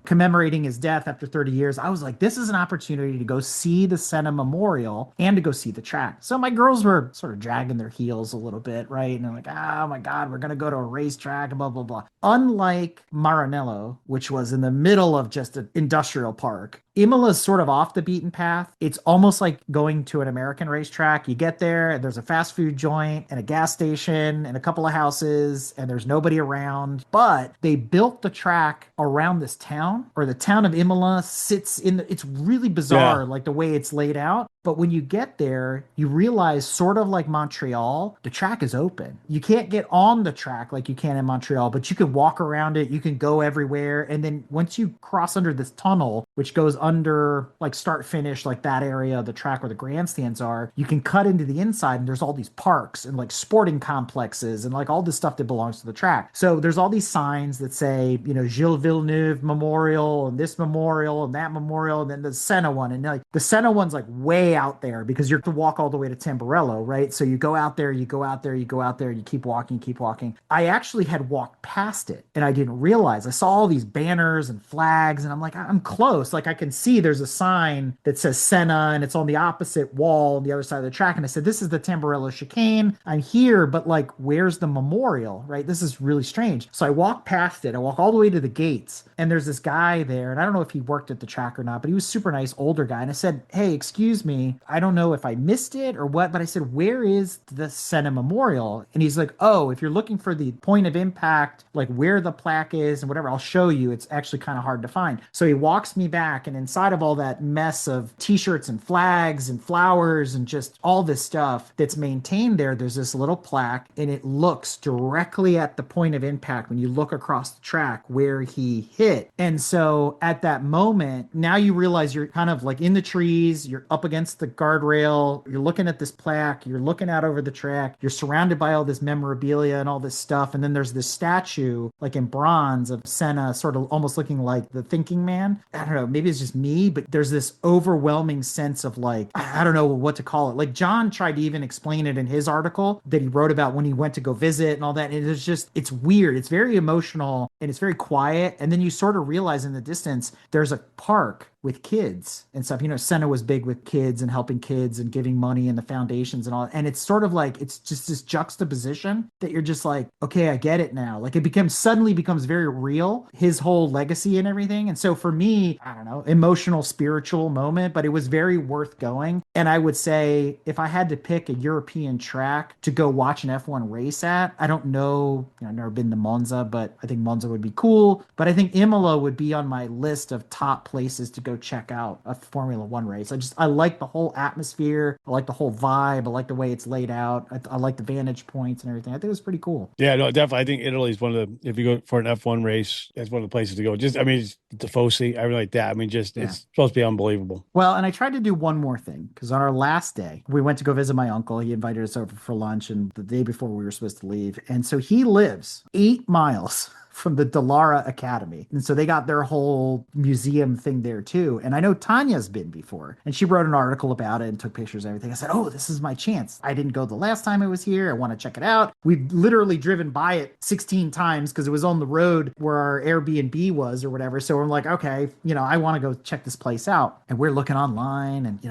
commemorating his death after 30 years, I was like, this is an opportunity to go see the Senna Memorial and to go see the track. So my girls were sort of dragging their heels a little bit, right? And they're like, oh my God, we're going to go to a racetrack and blah, blah, blah. Unlike Maranello, which was in the middle of just an industrial park, Imola's sort of off the beaten path. It's almost like going to an American racetrack. You get there and there's a fast food joint and a gas station and a couple of houses and there's nobody around. But they built the track around this town, or the town of Imola sits in it's really bizarre, like the way it's laid out. But when you get there, you realize, sort of like Montreal, the track is open. You can't get on the track like you can in Montreal, but you can walk around it. You can go everywhere. And then once you cross under this tunnel, which goes under like start finish, like that area of the track where the grandstands are, you can cut into the inside and there's all these parks and like sporting complexes and like all this stuff that belongs to the track. So there's all these signs that say, Gilles Villeneuve Memorial and this memorial and that memorial, and then the Senna one. And like the Senna one's like way out there because you have to walk all the way to Tamburello, right? So you go out there, you go out there, you go out there, and you keep walking, keep walking. I actually had walked past it and I didn't realize. I saw all these banners and flags and I'm like, I'm close. Like I can see there's a sign that says Senna and it's on the opposite wall on the other side of the track. And I said, this is the Tamburello chicane. I'm here, but like, where's the memorial, right? This is really strange. So I walk past it. I walk all the way to the gates and there's this guy there. And I don't know if he worked at the track or not, but he was super nice, older guy. And I said, hey, excuse me, I don't know if I missed it or what, but I said, where is the Senna Memorial? And he's like, oh, if you're looking for the point of impact, like where the plaque is and whatever, I'll show you. It's actually kind of hard to find. So he walks me back, and inside of all that mess of t-shirts and flags and flowers and just all this stuff that's maintained there, there's this little plaque, and it looks directly at the point of impact when you look across the track where he hit. And so at that moment, now you realize you're kind of like in the trees, you're up against the guardrail, you're looking at this plaque, you're looking out over the track, you're surrounded by all this memorabilia and all this stuff, and then there's this statue like in bronze of Senna, sort of almost looking like the thinking man. I don't know, maybe it's just me, but there's this overwhelming sense of like, I don't know what to call it. Like John tried to even explain it in his article that he wrote about when he went to go visit and all that, and it's just, it's weird, it's very emotional and it's very quiet, and then you sort of realize in the distance there's a park with kids and stuff. Senna was big with kids and helping kids and giving money and the foundations and all. And it's sort of like, it's just this juxtaposition that you're just like, okay, I get it now. Like it suddenly becomes very real, his whole legacy and everything. And so for me, I don't know, emotional, spiritual moment, but it was very worth going. And I would say if I had to pick a European track to go watch an F1 race at, I don't know, I've never been to Monza, but I think Monza would be cool. But I think Imola would be on my list of top places to go check out a Formula One race. I like the whole atmosphere. I like the whole vibe. I like the way it's laid out. I like the vantage points and everything. I think it was pretty cool. Yeah, no, definitely. I think Italy is one of the, if you go for an F1 race, that's one of the places to go. Just, I mean, it's Tifosi, everything like that. I mean, just, it's supposed to be unbelievable. Well, and I tried to do one more thing because on our last day, we went to go visit my uncle. He invited us over for lunch, and the day before we were supposed to leave. And so he lives 8 miles from the Dallara Academy. And so they got their whole museum thing there too. And I know Tanya's been before, and she wrote an article about it and took pictures and everything. I said, oh, this is my chance. I didn't go the last time I was here. I want to check it out. We've literally driven by it 16 times because it was on the road where our Airbnb was or whatever. So I'm like, okay, I want to go check this place out. And we're looking online and,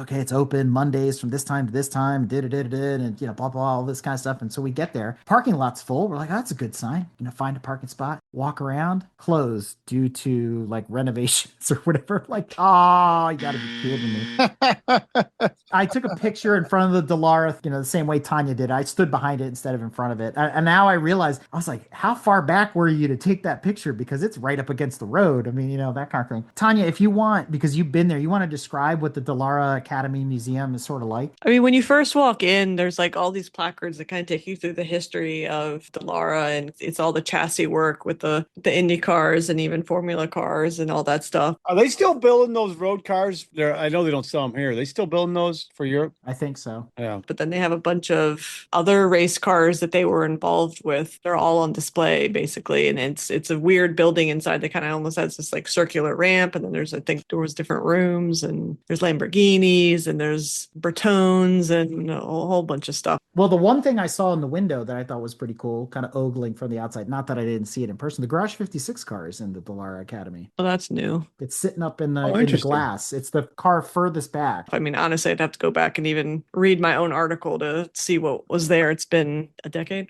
okay, it's open Mondays from this time to this time, and, blah, blah, all this kind of stuff. And so we get there. Parking lot's full. We're like, oh, that's a good sign. Find a parking spot. Walk around, closed due to like renovations or whatever. Like, oh, you gotta be kidding me. I took a picture in front of the Dallara, the same way Tanya did. I stood behind it instead of in front of it. And now I realized, I was like, how far back were you to take that picture? Because it's right up against the road. I mean, that kind of thing. Tanya, if you want, because you've been there, you want to describe what the Dallara Academy Museum is sort of like? I mean, when you first walk in, there's like all these placards that kind of take you through the history of Dallara, and it's all the chassis work with the Indy cars and even Formula cars and all that stuff. Are they still building those road cars? I know they don't sell them here. Are they still building those for Europe? I think so. Yeah. But then they have a bunch of other race cars that they were involved with. They're all on display basically, and it's a weird building inside that kind of almost has this like circular ramp, and then I think there was different rooms, and there's Lamborghinis and there's Bertones and a whole bunch of stuff. Well, the one thing I saw in the window that I thought was pretty cool, kind of ogling from the outside, not that I didn't see it in person, the Garage 56 car is in the Dallara Academy. Well, that's new. It's sitting up in the Interesting. glass. It's the car furthest back. I mean, honestly, I'd have to go back and even read my own article to see what was there. It's been a decade.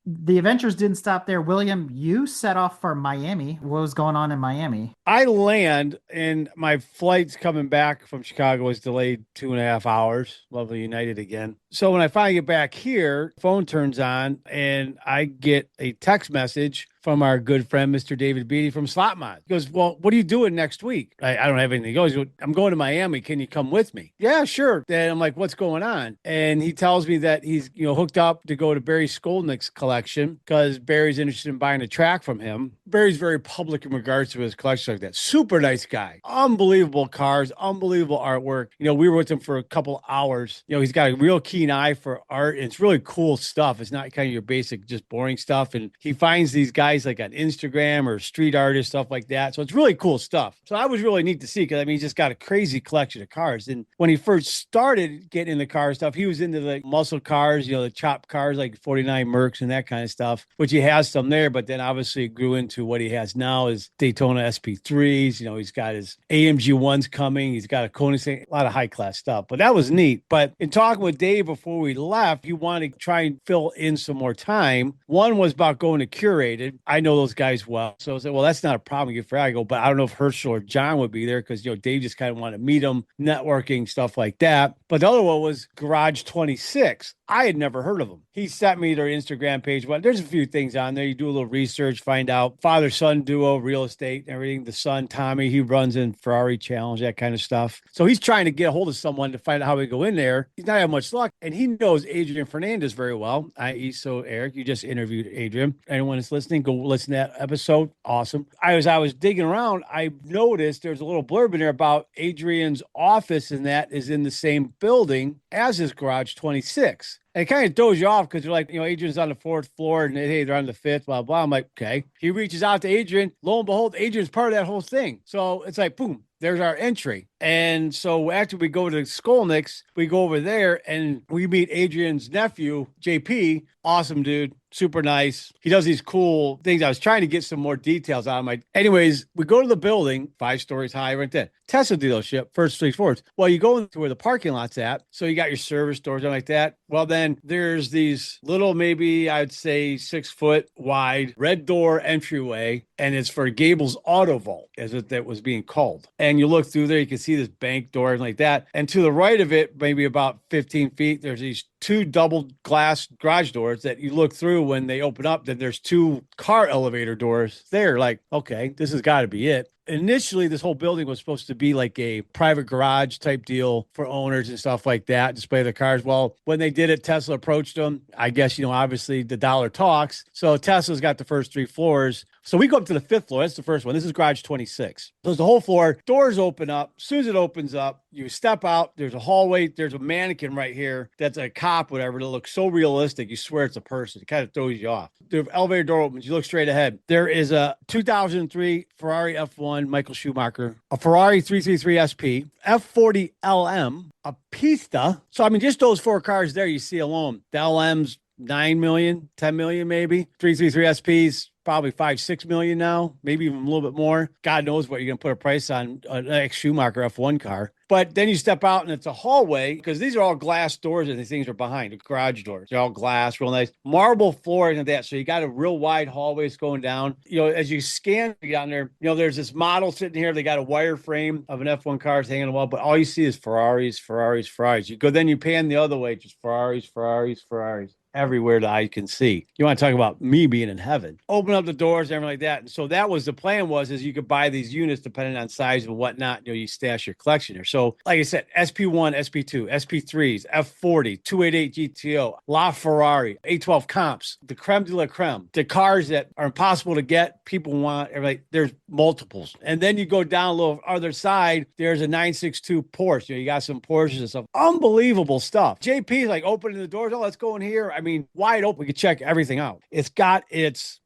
The adventures didn't stop there. William, you set off for Miami. What was going on in Miami? I land and my flight's coming back from Chicago was delayed 2.5 hours. Lovely United again. So when I finally get back here, phone turns on and I get a text message from our good friend, Mr. David Beatty from Slotmod. He goes, well, what are you doing next week? I don't have anything. He goes, I'm going to Miami. Can you come with me? Yeah, sure. Then I'm like, what's going on? And he tells me that he's, hooked up to go to Barry Skolnick's collection because Barry's interested in buying a track from him. Barry's very public in regards to his collection like that. Super nice guy. Unbelievable cars, unbelievable artwork. We were with him for a couple hours. He's got a real keen eye for art. And it's really cool stuff. It's not kind of your basic, just boring stuff. And he finds these guys like on Instagram or street artists, stuff like that. So it's really cool stuff. So I was really neat to see because he's just got a crazy collection of cars. And when he first started getting into car stuff, he was into the muscle cars, the chopped cars like 49 Mercs and that kind of stuff, which he has some there. But then obviously it grew into what he has now is Daytona SP3s. He's got his AMG ones coming. He's got a Koenigsegg, a lot of high class stuff. But that was neat. But in talking with Dave before we left, he wanted to try and fill in some more time. One was about going to Curated. I know those guys well. So I said, well, that's not a problem. You get Friday. I go, but I don't know if Herschel or John would be there because, Dave just kind of wanted to meet them, networking, stuff like that. But the other one was Garage 26. I had never heard of them. He sent me their Instagram page. Well, there's a few things on there. You do a little research, find out father-son duo, real estate, everything. The son, Tommy, he runs in Ferrari Challenge, that kind of stuff. So he's trying to get a hold of someone to find out how we go in there. He's not having much luck. And he knows Adrian Fernandez very well, i.e. So Eric, you just interviewed Adrian. Anyone that's listening, go listen to that episode. Awesome. As I was digging around, I noticed there's a little blurb in there about Adrian's office, and that is in the same building as his Garage 26. And it kind of throws you off because you're like, Adrian's on the 4th floor and hey, they're on the 5th, blah, blah. I'm like, okay. He reaches out to Adrian. Lo and behold, Adrian's part of that whole thing. So it's like, boom, there's our entry. And so after we go to Skolnick's, we go over there and we meet Adrian's nephew, JP. Awesome dude. Super nice. He does these cool things. I was trying to get some more details out of him. Anyways, we go to the building, 5 stories high right there. Tesla dealership, first 3 floors. Well, you go into where the parking lot's at. So you got your service doors and like that. Well, then there's these little, maybe I'd say 6 foot wide red door entryway. And it's for Gable's Auto Vault, as it that was being called. And you look through there, you can see this bank door and like that. And to the right of it, maybe about 15 feet, there's these 2 double glass garage doors that you look through when they open up. Then there's 2 car elevator doors there. Like, okay, this has got to be it. Initially, this whole building was supposed to be like a private garage type deal for owners and stuff like that, display their cars. Well, when they did it, Tesla approached them. I guess, obviously the dollar talks. So Tesla's got the first 3 floors. So we go up to the 5th floor. That's the first one. This is Garage 26. So it's the whole floor. Doors open up. As soon as it opens up, you step out. There's a hallway. There's a mannequin right here that's a cop, whatever. That looks so realistic. You swear it's a person. It kind of throws you off. The elevator door opens. You look straight ahead. There is a 2003 Ferrari F1 Michael Schumacher, a Ferrari 333 SP, F40 LM, a Pista. So, just those 4 cars there you see alone. The LM's 9 million, 10 million maybe. 333 SPs, probably 5-6 million now, maybe even a little bit more. God knows what you're going to put a price on an ex Schumacher F1 car. But then you step out and it's a hallway, because these are all glass doors and these things are behind the garage doors. They're all glass, real nice. Marble floors and that. So you got a real wide hallways going down. As you scan down there, there's this model sitting here. They got a wireframe of an F1 car hanging on the wall, but all you see is Ferraris, Ferraris, Ferraris. Then you pan the other way, just Ferraris, Ferraris, Ferraris. Everywhere that I can see. You want to talk about me being in heaven. Open up the doors, everything like that. And so that was the plan, is you could buy these units depending on size and whatnot. You stash your collection there. So like I said, SP1, SP2, SP3s, F40, 288 GTO, LaFerrari, A12 comps, the creme de la creme, the cars that are impossible to get, people want, there's multiples. And then you go down a little other side, there's a 962 Porsche. You got some Porsches and stuff. Unbelievable stuff. JP is like opening the doors. Oh, let's go in here. Wide open. We could check everything out. It's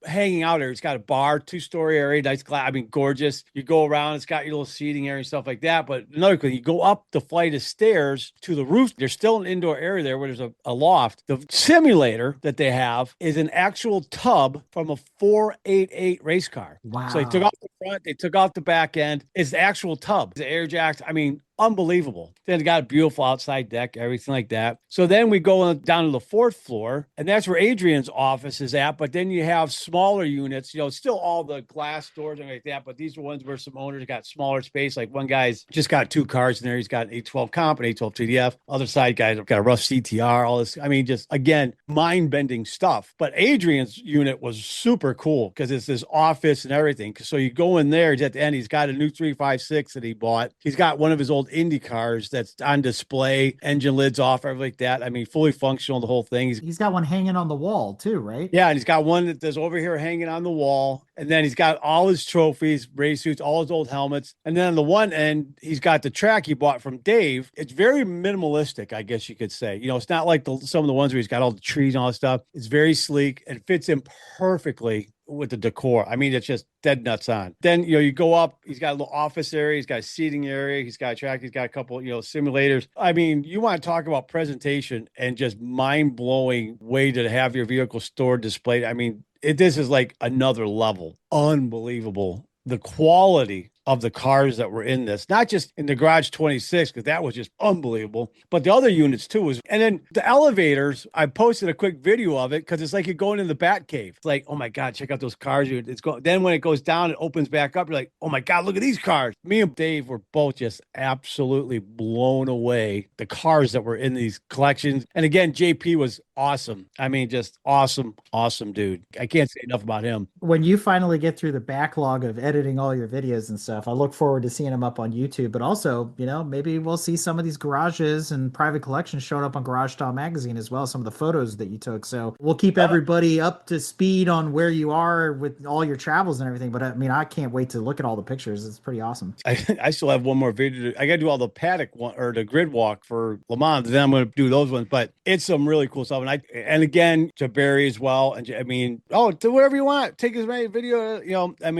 hanging out area. It's got a bar, 2-story area, nice glass. Gorgeous. You go around. It's got your little seating area and stuff like that. But another thing, you go up the flight of stairs to the roof. There's still an indoor area there where there's a loft. The simulator that they have is an actual tub from a 488 race car. Wow. So they took off the front, they took off the back end. It's the actual tub. The air jacks. Unbelievable. Then it got a beautiful outside deck, everything like that. So then we go down to the 4th floor, and that's where Adrian's office is at. But then you have smaller units, still all the glass doors and like that. But these are ones where some owners got smaller space. Like one guy's just got 2 cars in there. He's got an A12 comp and A12 TDF. Other side guys have got a rough CTR, all this. Just again, mind-bending stuff. But Adrian's unit was super cool because it's this office and everything. So you go in there, he's at the end, he's got a new 356 that he bought. He's got one of his old Indy cars that's on display, engine lids off, everything like that. Fully functional, the whole thing. He's got one hanging on the wall too, right? Yeah, and he's got one that's over here hanging on the wall. And then he's got all his trophies, race suits, all his old helmets. And then on the one end, he's got the track he bought from Dave. It's very minimalistic, I guess you could say. It's not like some of the ones where he's got all the trees and all that stuff. It's very sleek and fits in perfectly with the decor. It's just dead nuts on. Then, you go up, he's got a little office area, he's got a seating area, he's got a track, he's got a couple, simulators. You want to talk about presentation and just mind-blowing way to have your vehicle stored, displayed. This is like another level. Unbelievable. The quality of the cars that were in this, not just in the Garage 26, because that was just unbelievable, but the other units too. And then the elevators, I posted a quick video of it because it's like you're going in the Bat Cave. It's like, oh my God, check out those cars. Then when it goes down, it opens back up. You're like, oh my God, look at these cars. Me and Dave were both just absolutely blown away. The cars that were in these collections. And again, JP was awesome. Just awesome dude. I can't say enough about him. When you finally get through the backlog of editing all your videos and stuff, I look forward to seeing them up on YouTube, but also, maybe we'll see some of these garages and private collections showing up on Garage Style Magazine as well, some of the photos that you took. So we'll keep everybody up to speed on where you are with all your travels and everything. But I can't wait to look at all the pictures. It's pretty awesome. I still have one more video. I got to do all the paddock one or the grid walk for Le Mans. Then I'm going to do those ones, but it's some really cool stuff. And again, to Barry as well. And do whatever you want. Take as many video,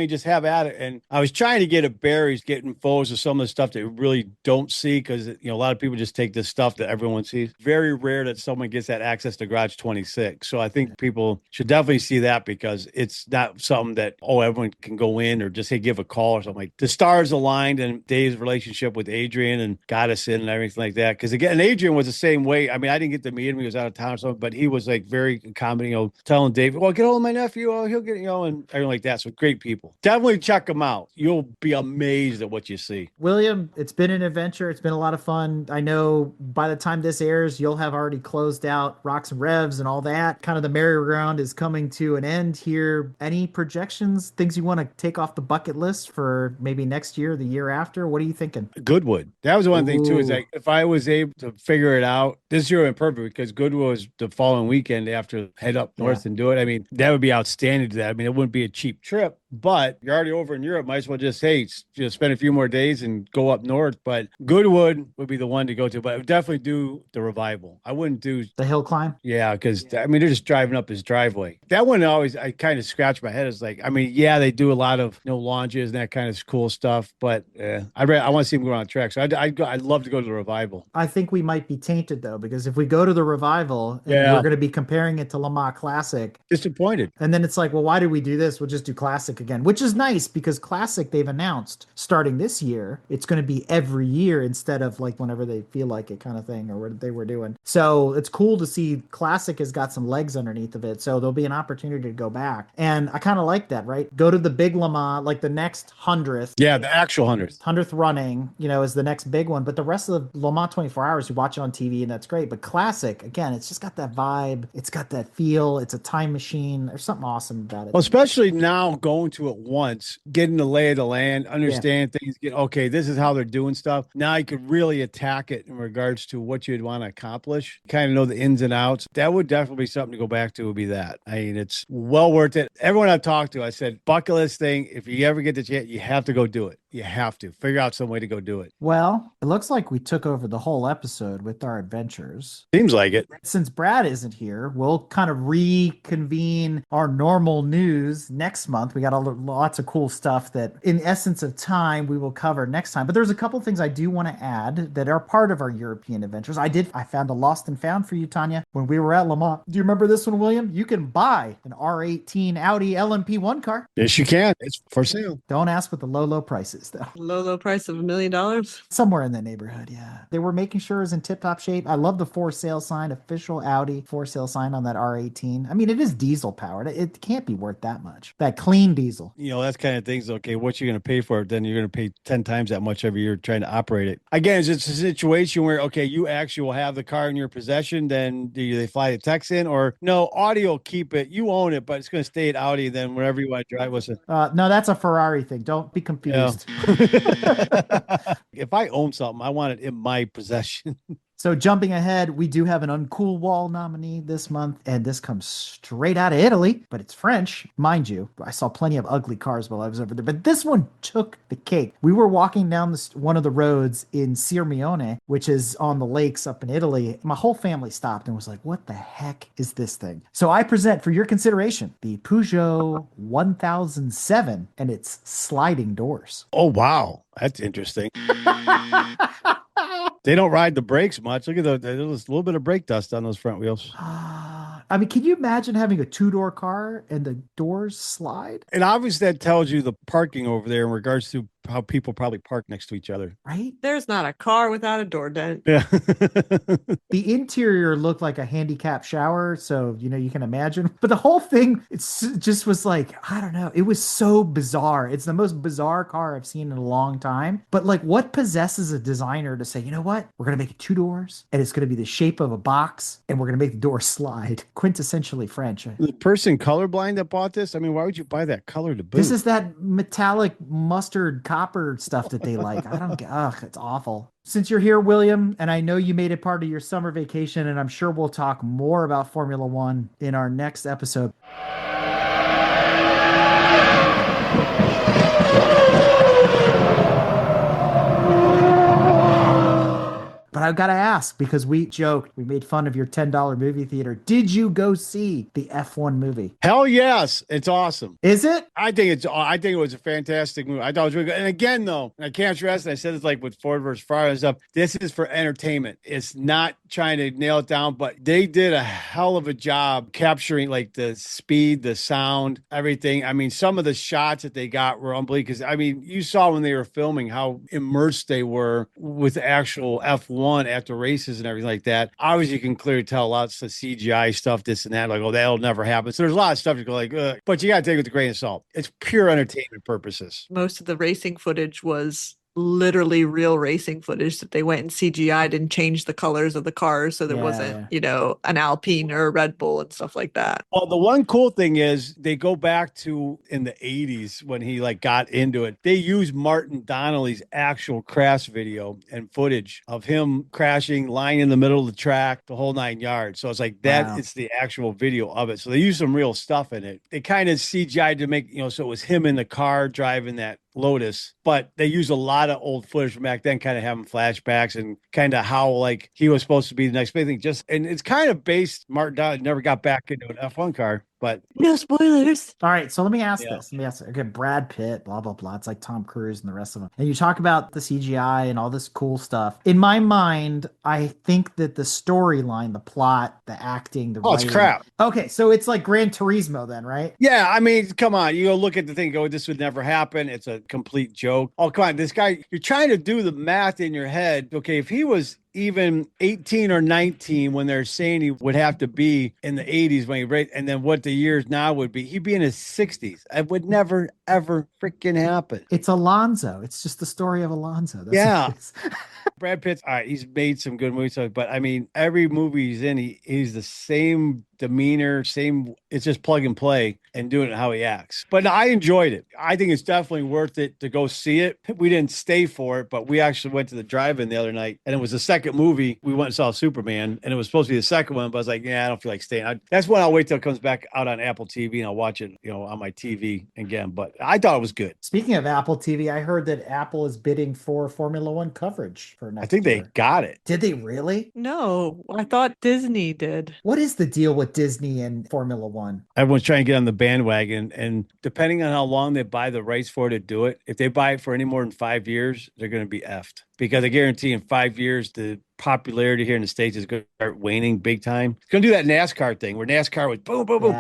just have at it. And I was trying to get a Barry's getting photos of some of the stuff that you really don't see because a lot of people just take this stuff that everyone sees. Very rare that someone gets that access to Garage 26. So I think people should definitely see that because it's not something that everyone can go in or just give a call or something. Like the stars aligned and Dave's relationship with Adrian and got us in and everything like that. Because again, Adrian was the same way. I didn't get to meet him; he was out of town or something. But he was like very accommodating, telling Dave, "Well, get hold of my nephew. He'll get and everything like that." So great people. Definitely check them out. You'll be amazed at what you see. William, it's been an adventure. It's been a lot of fun. I know by the time this airs, you'll have already closed out Rocks and Revs and all that. Kind of the merry-go-round is coming to an end here. Any projections, things you want to take off the bucket list for maybe next year, the year after? What are you thinking? Goodwood. That was one thing too, is Ooh. like if I was able to figure it out, this year went perfect because Goodwood was the following weekend after head up north and do it. That would be outstanding to that. It wouldn't be a cheap trip. but you're already over in Europe. Might as well just, hey, just spend a few more days and go up north. But Goodwood would be the one to go to, but I would definitely do the Revival. I wouldn't do, The hill climb. yeah, because I mean, they're just driving up his driveway. That one always, I kind of scratch my head. It's like, I mean, yeah, they do a lot of, launches and that kind of cool stuff, but I want to see him go on track. So I'd love to go to the Revival. I think we might be tainted though, because if we go to the Revival, and Yeah. we're going to be comparing it to Le Mans Classic, Disappointed. and then it's like, well, why did we do this? We'll just do Classic again, which is nice because Classic they've announced starting this year, it's going to be every year instead of like whenever they feel like it kind of thing, or what they were doing. So it's cool to see Classic has got some legs underneath of it. So there'll be an opportunity to go back. And I kind of like that, right? Go to the big Le Mans, like the next 100th. Yeah, the actual 100th running, is the next big one. But the rest of the Le Mans 24 hours, you watch it on TV and that's great. But Classic, again, it's just got that vibe. It's got that feel. It's a time machine. There's something awesome about it. Well, especially now going to it once, getting the lay of the land, understand things, okay, this is how they're doing stuff. Now you could really attack it in regards to what you'd want to accomplish, kind of know the ins and outs. That would definitely be something to go back to, would be that. I mean, it's well worth it. Everyone I've talked to, I said, bucket list thing, if you ever get the chance, you have to go do it. You have to figure out some way to go do it. Well, it looks like we took over the whole episode with our adventures. Seems like it. Since Brad isn't here, we'll kind of reconvene our normal news next month. We got lots of cool stuff that, in essence of time, we will cover next time. But there's a couple things I do want to add that are part of our European adventures. I found a lost and found for you, Tanya, when we were at Le Mans. Do you remember this one, William? You can buy an R18 Audi LMP1 car. Yes, you can. It's for sale. Don't ask what the low price is, though. Low price of $1 million. Somewhere in that neighborhood, yeah. They were making sure it was in tip-top shape. I love the for sale sign, official Audi for sale sign on that R18. I mean, it is diesel powered. It can't be worth that much. That clean diesel. That's kind of things. Okay, what you're going to pay for it, then you're going to pay 10 times that much every year trying to operate it. Again, it's a situation where, okay, you actually will have the car in your possession, then do they fly the techs in? Or no, Audi will keep it. You own it, but it's going to stay at Audi, then wherever you want to drive with it. No, that's a Ferrari thing. Don't be confused. Yeah. If I own something, I want it in my possession. So jumping ahead, we do have an Uncool Wall nominee this month, and this comes straight out of Italy, but it's French. Mind you, I saw plenty of ugly cars while I was over there, but this one took the cake. We were walking down one of the roads in Sirmione, which is on the lakes up in Italy. My whole family stopped and was like, what the heck is this thing? So I present for your consideration the Peugeot 1007 and its sliding doors. Oh, wow. That's interesting. They don't ride the brakes much. Look at there's a little bit of brake dust on those front wheels. I mean, can you imagine having a two-door car and the doors slide? And obviously that tells you the parking over there in regards to how people probably park next to each other. Right? There's not a car without a door dent. Yeah. The interior looked like a handicap shower, so you can imagine. But the whole thing, just was like, I don't know. It was so bizarre. It's the most bizarre car I've seen in a long time. But like, what possesses a designer to say, you know what? We're gonna make it two doors, and it's gonna be the shape of a box, and we're gonna make the door slide. Quintessentially French. The person colorblind that bought this, I mean, why would you buy that color to boot? This is that metallic mustard copper stuff that they like. I don't get, it's awful. Since you're here, William, and I know you made it part of your summer vacation, and I'm sure we'll talk more about Formula One in our next episode. But I've got to ask, because we joked, we made fun of your $10 movie theater. Did you go see the F1 movie? Hell yes. It's awesome. Is it? I think it was a fantastic movie. I thought it was really good. And again, though, I can't stress, and I said it's like with Ford versus Ferrari and stuff, this is for entertainment. It's not trying to nail it down, but they did a hell of a job capturing like the speed, the sound, everything. I mean, some of the shots that they got were unbelievable. Because I mean, you saw when they were filming how immersed they were with the actual F1 after races and everything like that. Obviously, you can clearly tell lots of CGI stuff, this and that, like, oh, that'll never happen. So there's a lot of stuff you go like, ugh. But you got to take it with a grain of salt. It's pure entertainment purposes. Most of the racing footage was literally real racing footage that they went and CGI'd and changed the colors of the cars so there wasn't, an Alpine or a Red Bull and stuff like that. Well, the one cool thing is they go back to in the 80s when he like got into it. They use Martin Donnelly's actual crash video and footage of him crashing, lying in the middle of the track, the whole 9 yards. So it's like that. Wow. It's the actual video of it. So they use some real stuff in it. They kind of CGI'd to make, so it was him in the car driving that Lotus, but they use a lot of old footage from back then, kind of having flashbacks and kind of how like he was supposed to be the next big thing. And it's kind of based. Martin Donnelly never got back into an F1 car, but no spoilers. All right, so let me ask this. Let me ask. Okay, Brad Pitt, blah blah blah. It's like Tom Cruise and the rest of them. And you talk about the CGI and all this cool stuff. In my mind, I think that the storyline, the plot, the acting, the writing, it's crap. Okay, so it's like Gran Turismo then, right? Yeah, I mean, come on. You go look at the thing, go, this would never happen. It's a complete joke. Oh, come on. This guy, you're trying to do the math in your head. Okay, if he was even 18 or 19 when they're saying he would have to be in the 80s when he raced, and then what the years now would be, he'd be in his 60s. It would never, ever freaking happen. It's Alonso. It's just the story of Alonso. That's Yeah. what it is. Brad Pitt's, all right, he's made some good movies, but I mean, every movie he's in, he's the same demeanor, it's just plug and play and doing it how he acts. But I enjoyed it. I think it's definitely worth it to go see it. We didn't stay for it, but we actually went to the drive-in the other night, and it was the second movie. We went and saw Superman, and it was supposed to be the second one, but I was like, yeah, I don't feel like staying. That's when I'll wait till it comes back out on Apple TV, and I'll watch it, on my TV again. But I thought it was good. Speaking of Apple TV, I heard that Apple is bidding for Formula One coverage for next I think year. they got it. Did they really? No, I thought Disney did. What is the deal with Disney and Formula One? Everyone's trying to get on the bandwagon, and depending on how long they buy the rights for to do it, if they buy it for any more than 5 years, they're going to be effed. Because I guarantee in 5 years, the popularity here in the States is going to start waning big time. It's going to do that NASCAR thing where NASCAR was boom, boom, boom.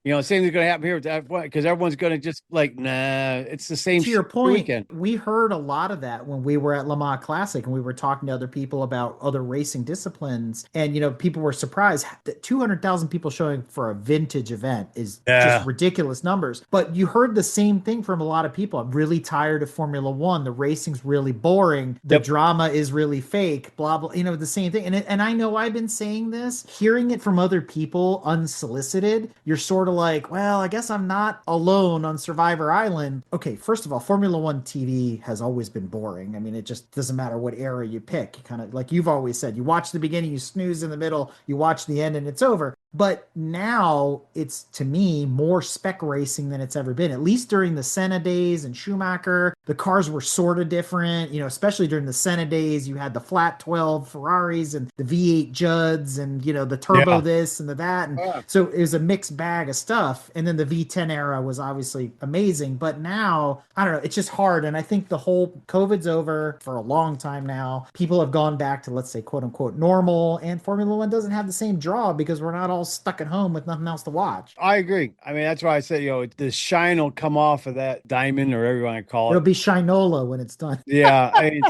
Yeah. Same thing's going to happen here with that because everyone's going to just like, nah, it's the same. To your point, weekend. We heard a lot of that when we were at Le Mans Classic and we were talking to other people about other racing disciplines. And, people were surprised that 200,000 people showing for a vintage event is just ridiculous numbers. But you heard the same thing from a lot of people. I'm really tired of Formula One. The racing's really boring. The drama is really fake, blah, blah, the same thing. And I know I've been saying this, hearing it from other people unsolicited, you're sort of like, well, I guess I'm not alone on Survivor Island. Okay, first of all, Formula One TV has always been boring. I mean, it just doesn't matter what era you pick. You kind of, like you've always said, you watch the beginning, you snooze in the middle, you watch the end, and it's over. But now it's, to me, more spec racing than it's ever been. At least during the Senna days and Schumacher, the cars were sort of different, especially during the Senna days. You had the flat 12 Ferraris and the V8 Judds and, the turbo this and the that. And so it was a mixed bag of stuff. And then the V10 era was obviously amazing. But now, I don't know, it's just hard. And I think the whole COVID's over for a long time now. People have gone back to, let's say, quote unquote, normal. And Formula One doesn't have the same draw because we're not all stuck at home with nothing else to watch. I agree. I mean, that's why I said, the shine will come off of that diamond or whatever you want to call it. It'll be Shinola when it's done. Yeah. I mean,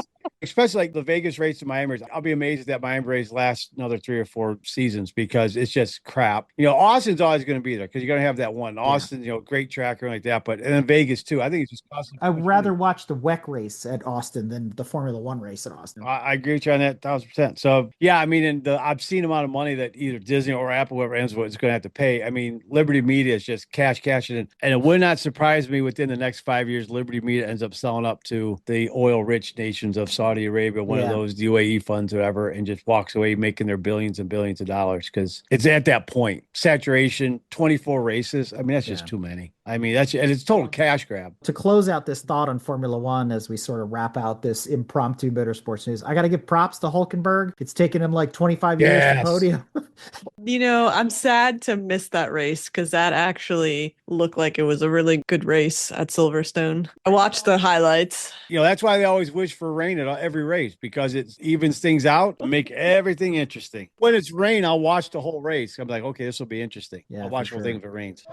especially like the Vegas race to Miami race. I'll be amazed if that Miami race lasts another 3 or 4 seasons because it's just crap. Austin's always going to be there because you're going to have that one. Austin, great tracker like that. But and then Vegas too. I think it's just costing. I'd rather watch the WEC race at Austin than the Formula One race at Austin. I agree with you on that 1,000%. So yeah, I mean, and the obscene amount of money that either Disney or Apple, whoever ends with, is going to have to pay. I mean, Liberty Media is just cashing in, and it would not surprise me within the next 5 years, Liberty Media ends up selling up to the oil-rich nations of Saudi Arabia, one of those UAE funds, whatever, and just walks away making their billions and billions of dollars because it's at that point. Saturation, 24 races. I mean, that's just too many. I mean, and it's total cash grab. To close out this thought on Formula One as we sort of wrap out this impromptu motorsports news, I got to give props to Hulkenberg. It's taken him like 25 years to podium. I'm sad to miss that race because that actually looked like it was a really good race at Silverstone. I watched the highlights. That's why they always wish for rain at every race because it evens things out and make everything interesting. When it's rain, I'll watch the whole race. I'm like, okay, this will be interesting. Yeah, I'll watch the whole thing if it rains.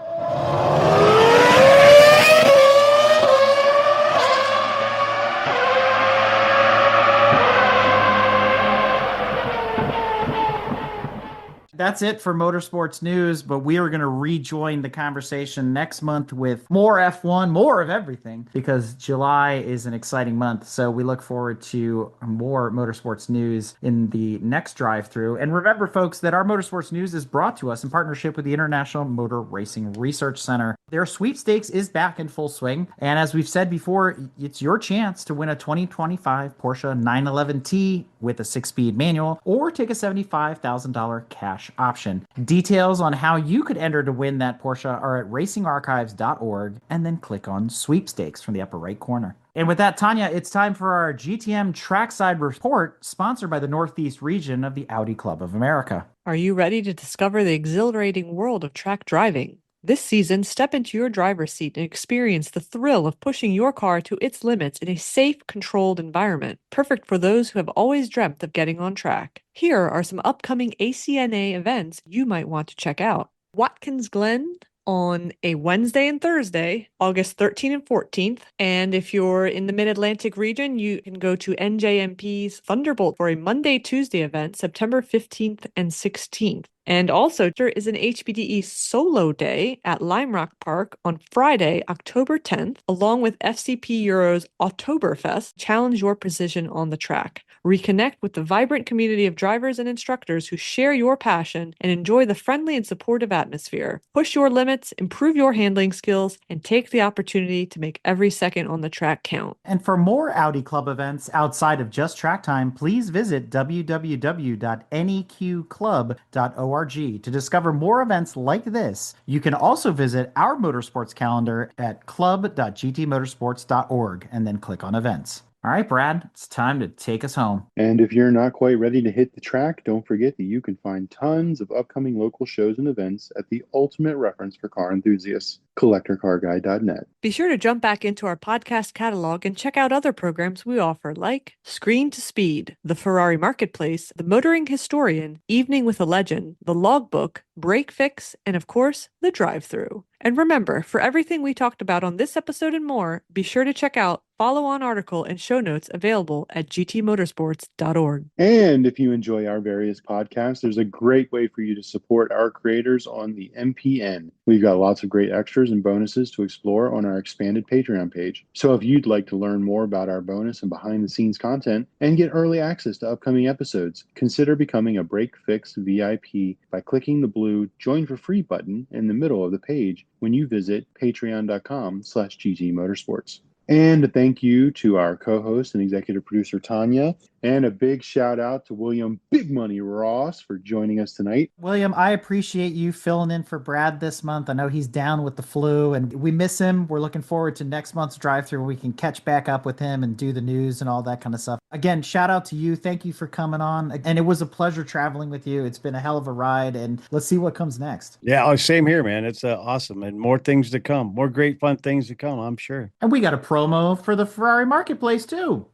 That's it for motorsports news, but we are going to rejoin the conversation next month with more F1, more of everything, because July is an exciting month. So we look forward to more motorsports news in the next drive-through. And remember, folks, that our motorsports news is brought to us in partnership with the International Motor Racing Research Center. Their sweepstakes is back in full swing. And as we've said before, it's your chance to win a 2025 Porsche 911T with a 6-speed manual or take a $75,000 cash option. Details on how you could enter to win that Porsche are at racingarchives.org, and then click on sweepstakes from the upper right corner. And with that, Tanya, it's time for our GTM Trackside Report, sponsored by the Northeast region of the Audi Club of America. Are you ready to discover the exhilarating world of track driving? This season, step into your driver's seat and experience the thrill of pushing your car to its limits in a safe, controlled environment, perfect for those who have always dreamt of getting on track. Here are some upcoming ACNA events you might want to check out. Watkins Glen on a Wednesday and Thursday, August 13th and 14th. And if you're in the Mid-Atlantic region, you can go to NJMP's Thunderbolt for a Monday-Tuesday event, September 15th and 16th. And also, there is an HPDE solo day at Lime Rock Park on Friday, October 10th, along with FCP Euro's Oktoberfest. Challenge your position on the track. Reconnect with the vibrant community of drivers and instructors who share your passion and enjoy the friendly and supportive atmosphere. Push your limits, improve your handling skills, and take the opportunity to make every second on the track count. And for more Audi Club events outside of just track time, please visit www.neqclub.org to discover more events like this. You can also visit our motorsports calendar at club.gtmotorsports.org and then click on events. All right, Brad, it's time to take us home. And if you're not quite ready to hit the track, don't forget that you can find tons of upcoming local shows and events at the ultimate reference for car enthusiasts, collectorcarguy.net. Be sure to jump back into our podcast catalog and check out other programs we offer, like Screen to Speed, The Ferrari Marketplace, The Motoring Historian, Evening with a Legend, The Logbook, Break Fix, and of course, The Drive-Thru. And remember, for everything we talked about on this episode and more, be sure to check out follow-on article and show notes available at gtmotorsports.org. And if you enjoy our various podcasts, there's a great way for you to support our creators on the MPN. We've got lots of great extras and bonuses to explore on our expanded Patreon page. So if you'd like to learn more about our bonus and behind-the-scenes content and get early access to upcoming episodes, consider becoming a Break Fix VIP by clicking the blue Join for Free button in the middle of the page when you visit patreon.com/GTMotorsports. And a thank you to our co-host and executive producer, Tanya. And a big shout out to William Big Money Ross for joining us tonight. William, I appreciate you filling in for Brad this month. I know he's down with the flu and we miss him. We're looking forward to next month's drive-thru where we can catch back up with him and do the news and all that kind of stuff. Again, shout out to you. Thank you for coming on. And it was a pleasure traveling with you. It's been a hell of a ride, and let's see what comes next. Yeah, same here, man. It's awesome, and more things to come. More great fun things to come, I'm sure. And we got a promo for the Ferrari Marketplace too.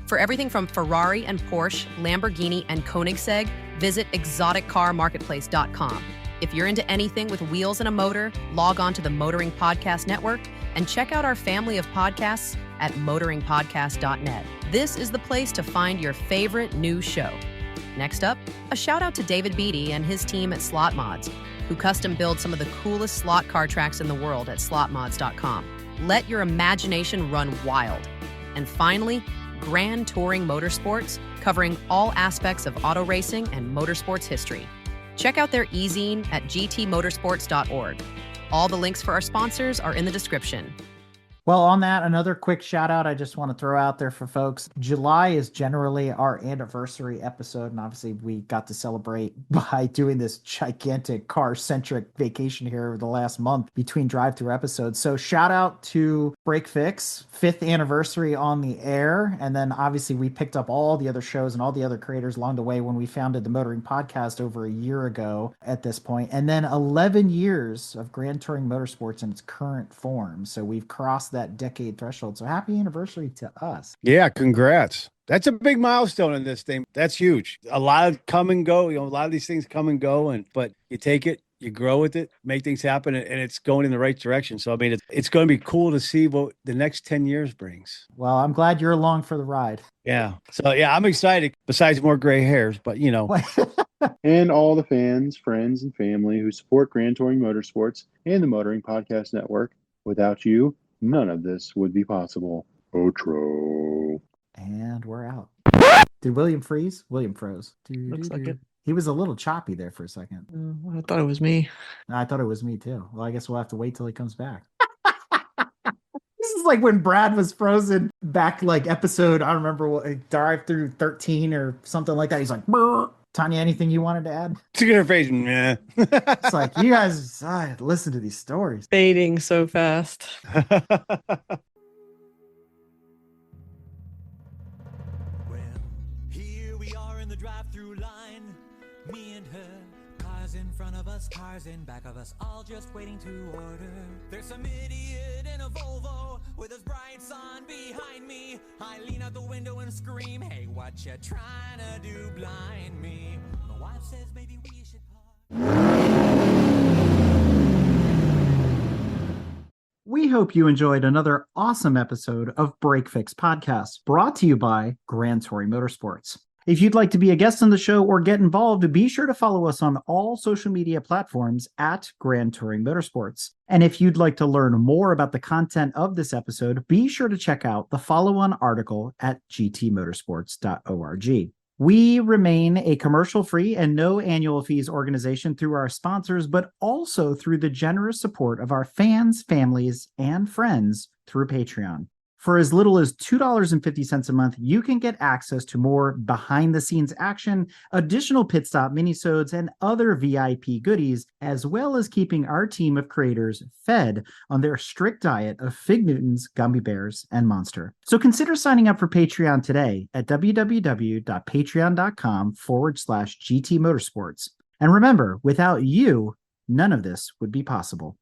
For everything from Ferrari and Porsche, Lamborghini, and Koenigsegg, visit exoticcarmarketplace.com. If you're into anything with wheels and a motor, log on to the Motoring Podcast Network and check out our family of podcasts at motoringpodcast.net. This is the place to find your favorite new show. Next up, a shout out to David Beatty and his team at Slot Mods, who custom build some of the coolest slot car tracks in the world at slotmods.com. Let your imagination run wild. And finally, Grand Touring Motorsports, covering all aspects of auto racing and motorsports history. Check out their e-zine at gtmotorsports.org. All the links for our sponsors are in the description. Well, on that, another quick shout out I just want to throw out there for folks. July is generally our anniversary episode, and obviously we got to celebrate by doing this gigantic car-centric vacation here over the last month between drive-through episodes. So shout out to Break Fix, 5th anniversary on the air, and then obviously we picked up all the other shows and all the other creators along the way when we founded the Motoring Podcast over a year ago at this point, and then 11 years of Grand Touring Motorsports in its current form. So we've crossed that decade threshold. So happy anniversary to us. Yeah, congrats. That's a big milestone in this thing. That's huge. A lot of come and go, a lot of these things come and go, but you take it, you grow with it, make things happen, and it's going in the right direction. So, I mean, it's going to be cool to see what the next 10 years brings. Well, I'm glad you're along for the ride. Yeah. So, yeah, I'm excited, besides more gray hairs, but, And all the fans, friends, and family who support Grand Touring Motorsports and the Motoring Podcast Network. Without you, none of this would be possible. Outro. And we're out. Did William freeze? William froze. Looks like it. He was a little choppy there for a second. I thought it was me. I thought it was me too. Well, I guess we'll have to wait till he comes back. This is like when Brad was frozen back, like episode, I don't remember what, Drive Through 13 or something like that. He's like, "Brr." Tanya, anything you wanted to add? Look at her face. Nah. It's like, you guys listen to these stories. Fading so fast. Here we are in the drive-through line, me and her. Cars in front of us, cars in back of us, all just waiting to order. There's some idiot in a Volvo with his bright sun behind me. I lean out the window and scream, hey, what you trying to do, blind me? My wife says maybe we should park. We hope you enjoyed another awesome episode of Break Fix Podcast, brought to you by Grand Touring Motorsports. If you'd like to be a guest on the show or get involved, be sure to follow us on all social media platforms at Grand Touring Motorsports. And if you'd like to learn more about the content of this episode, be sure to check out the follow-on article at gtmotorsports.org. We remain a commercial-free and no annual fees organization through our sponsors, but also through the generous support of our fans, families, and friends through Patreon. For as little as $2.50 a month, you can get access to more behind-the-scenes action, additional pit stop minisodes, and other VIP goodies, as well as keeping our team of creators fed on their strict diet of Fig Newtons, gummy bears, and Monster. So consider signing up for Patreon today at www.patreon.com/GT Motorsports. And remember, without you, none of this would be possible.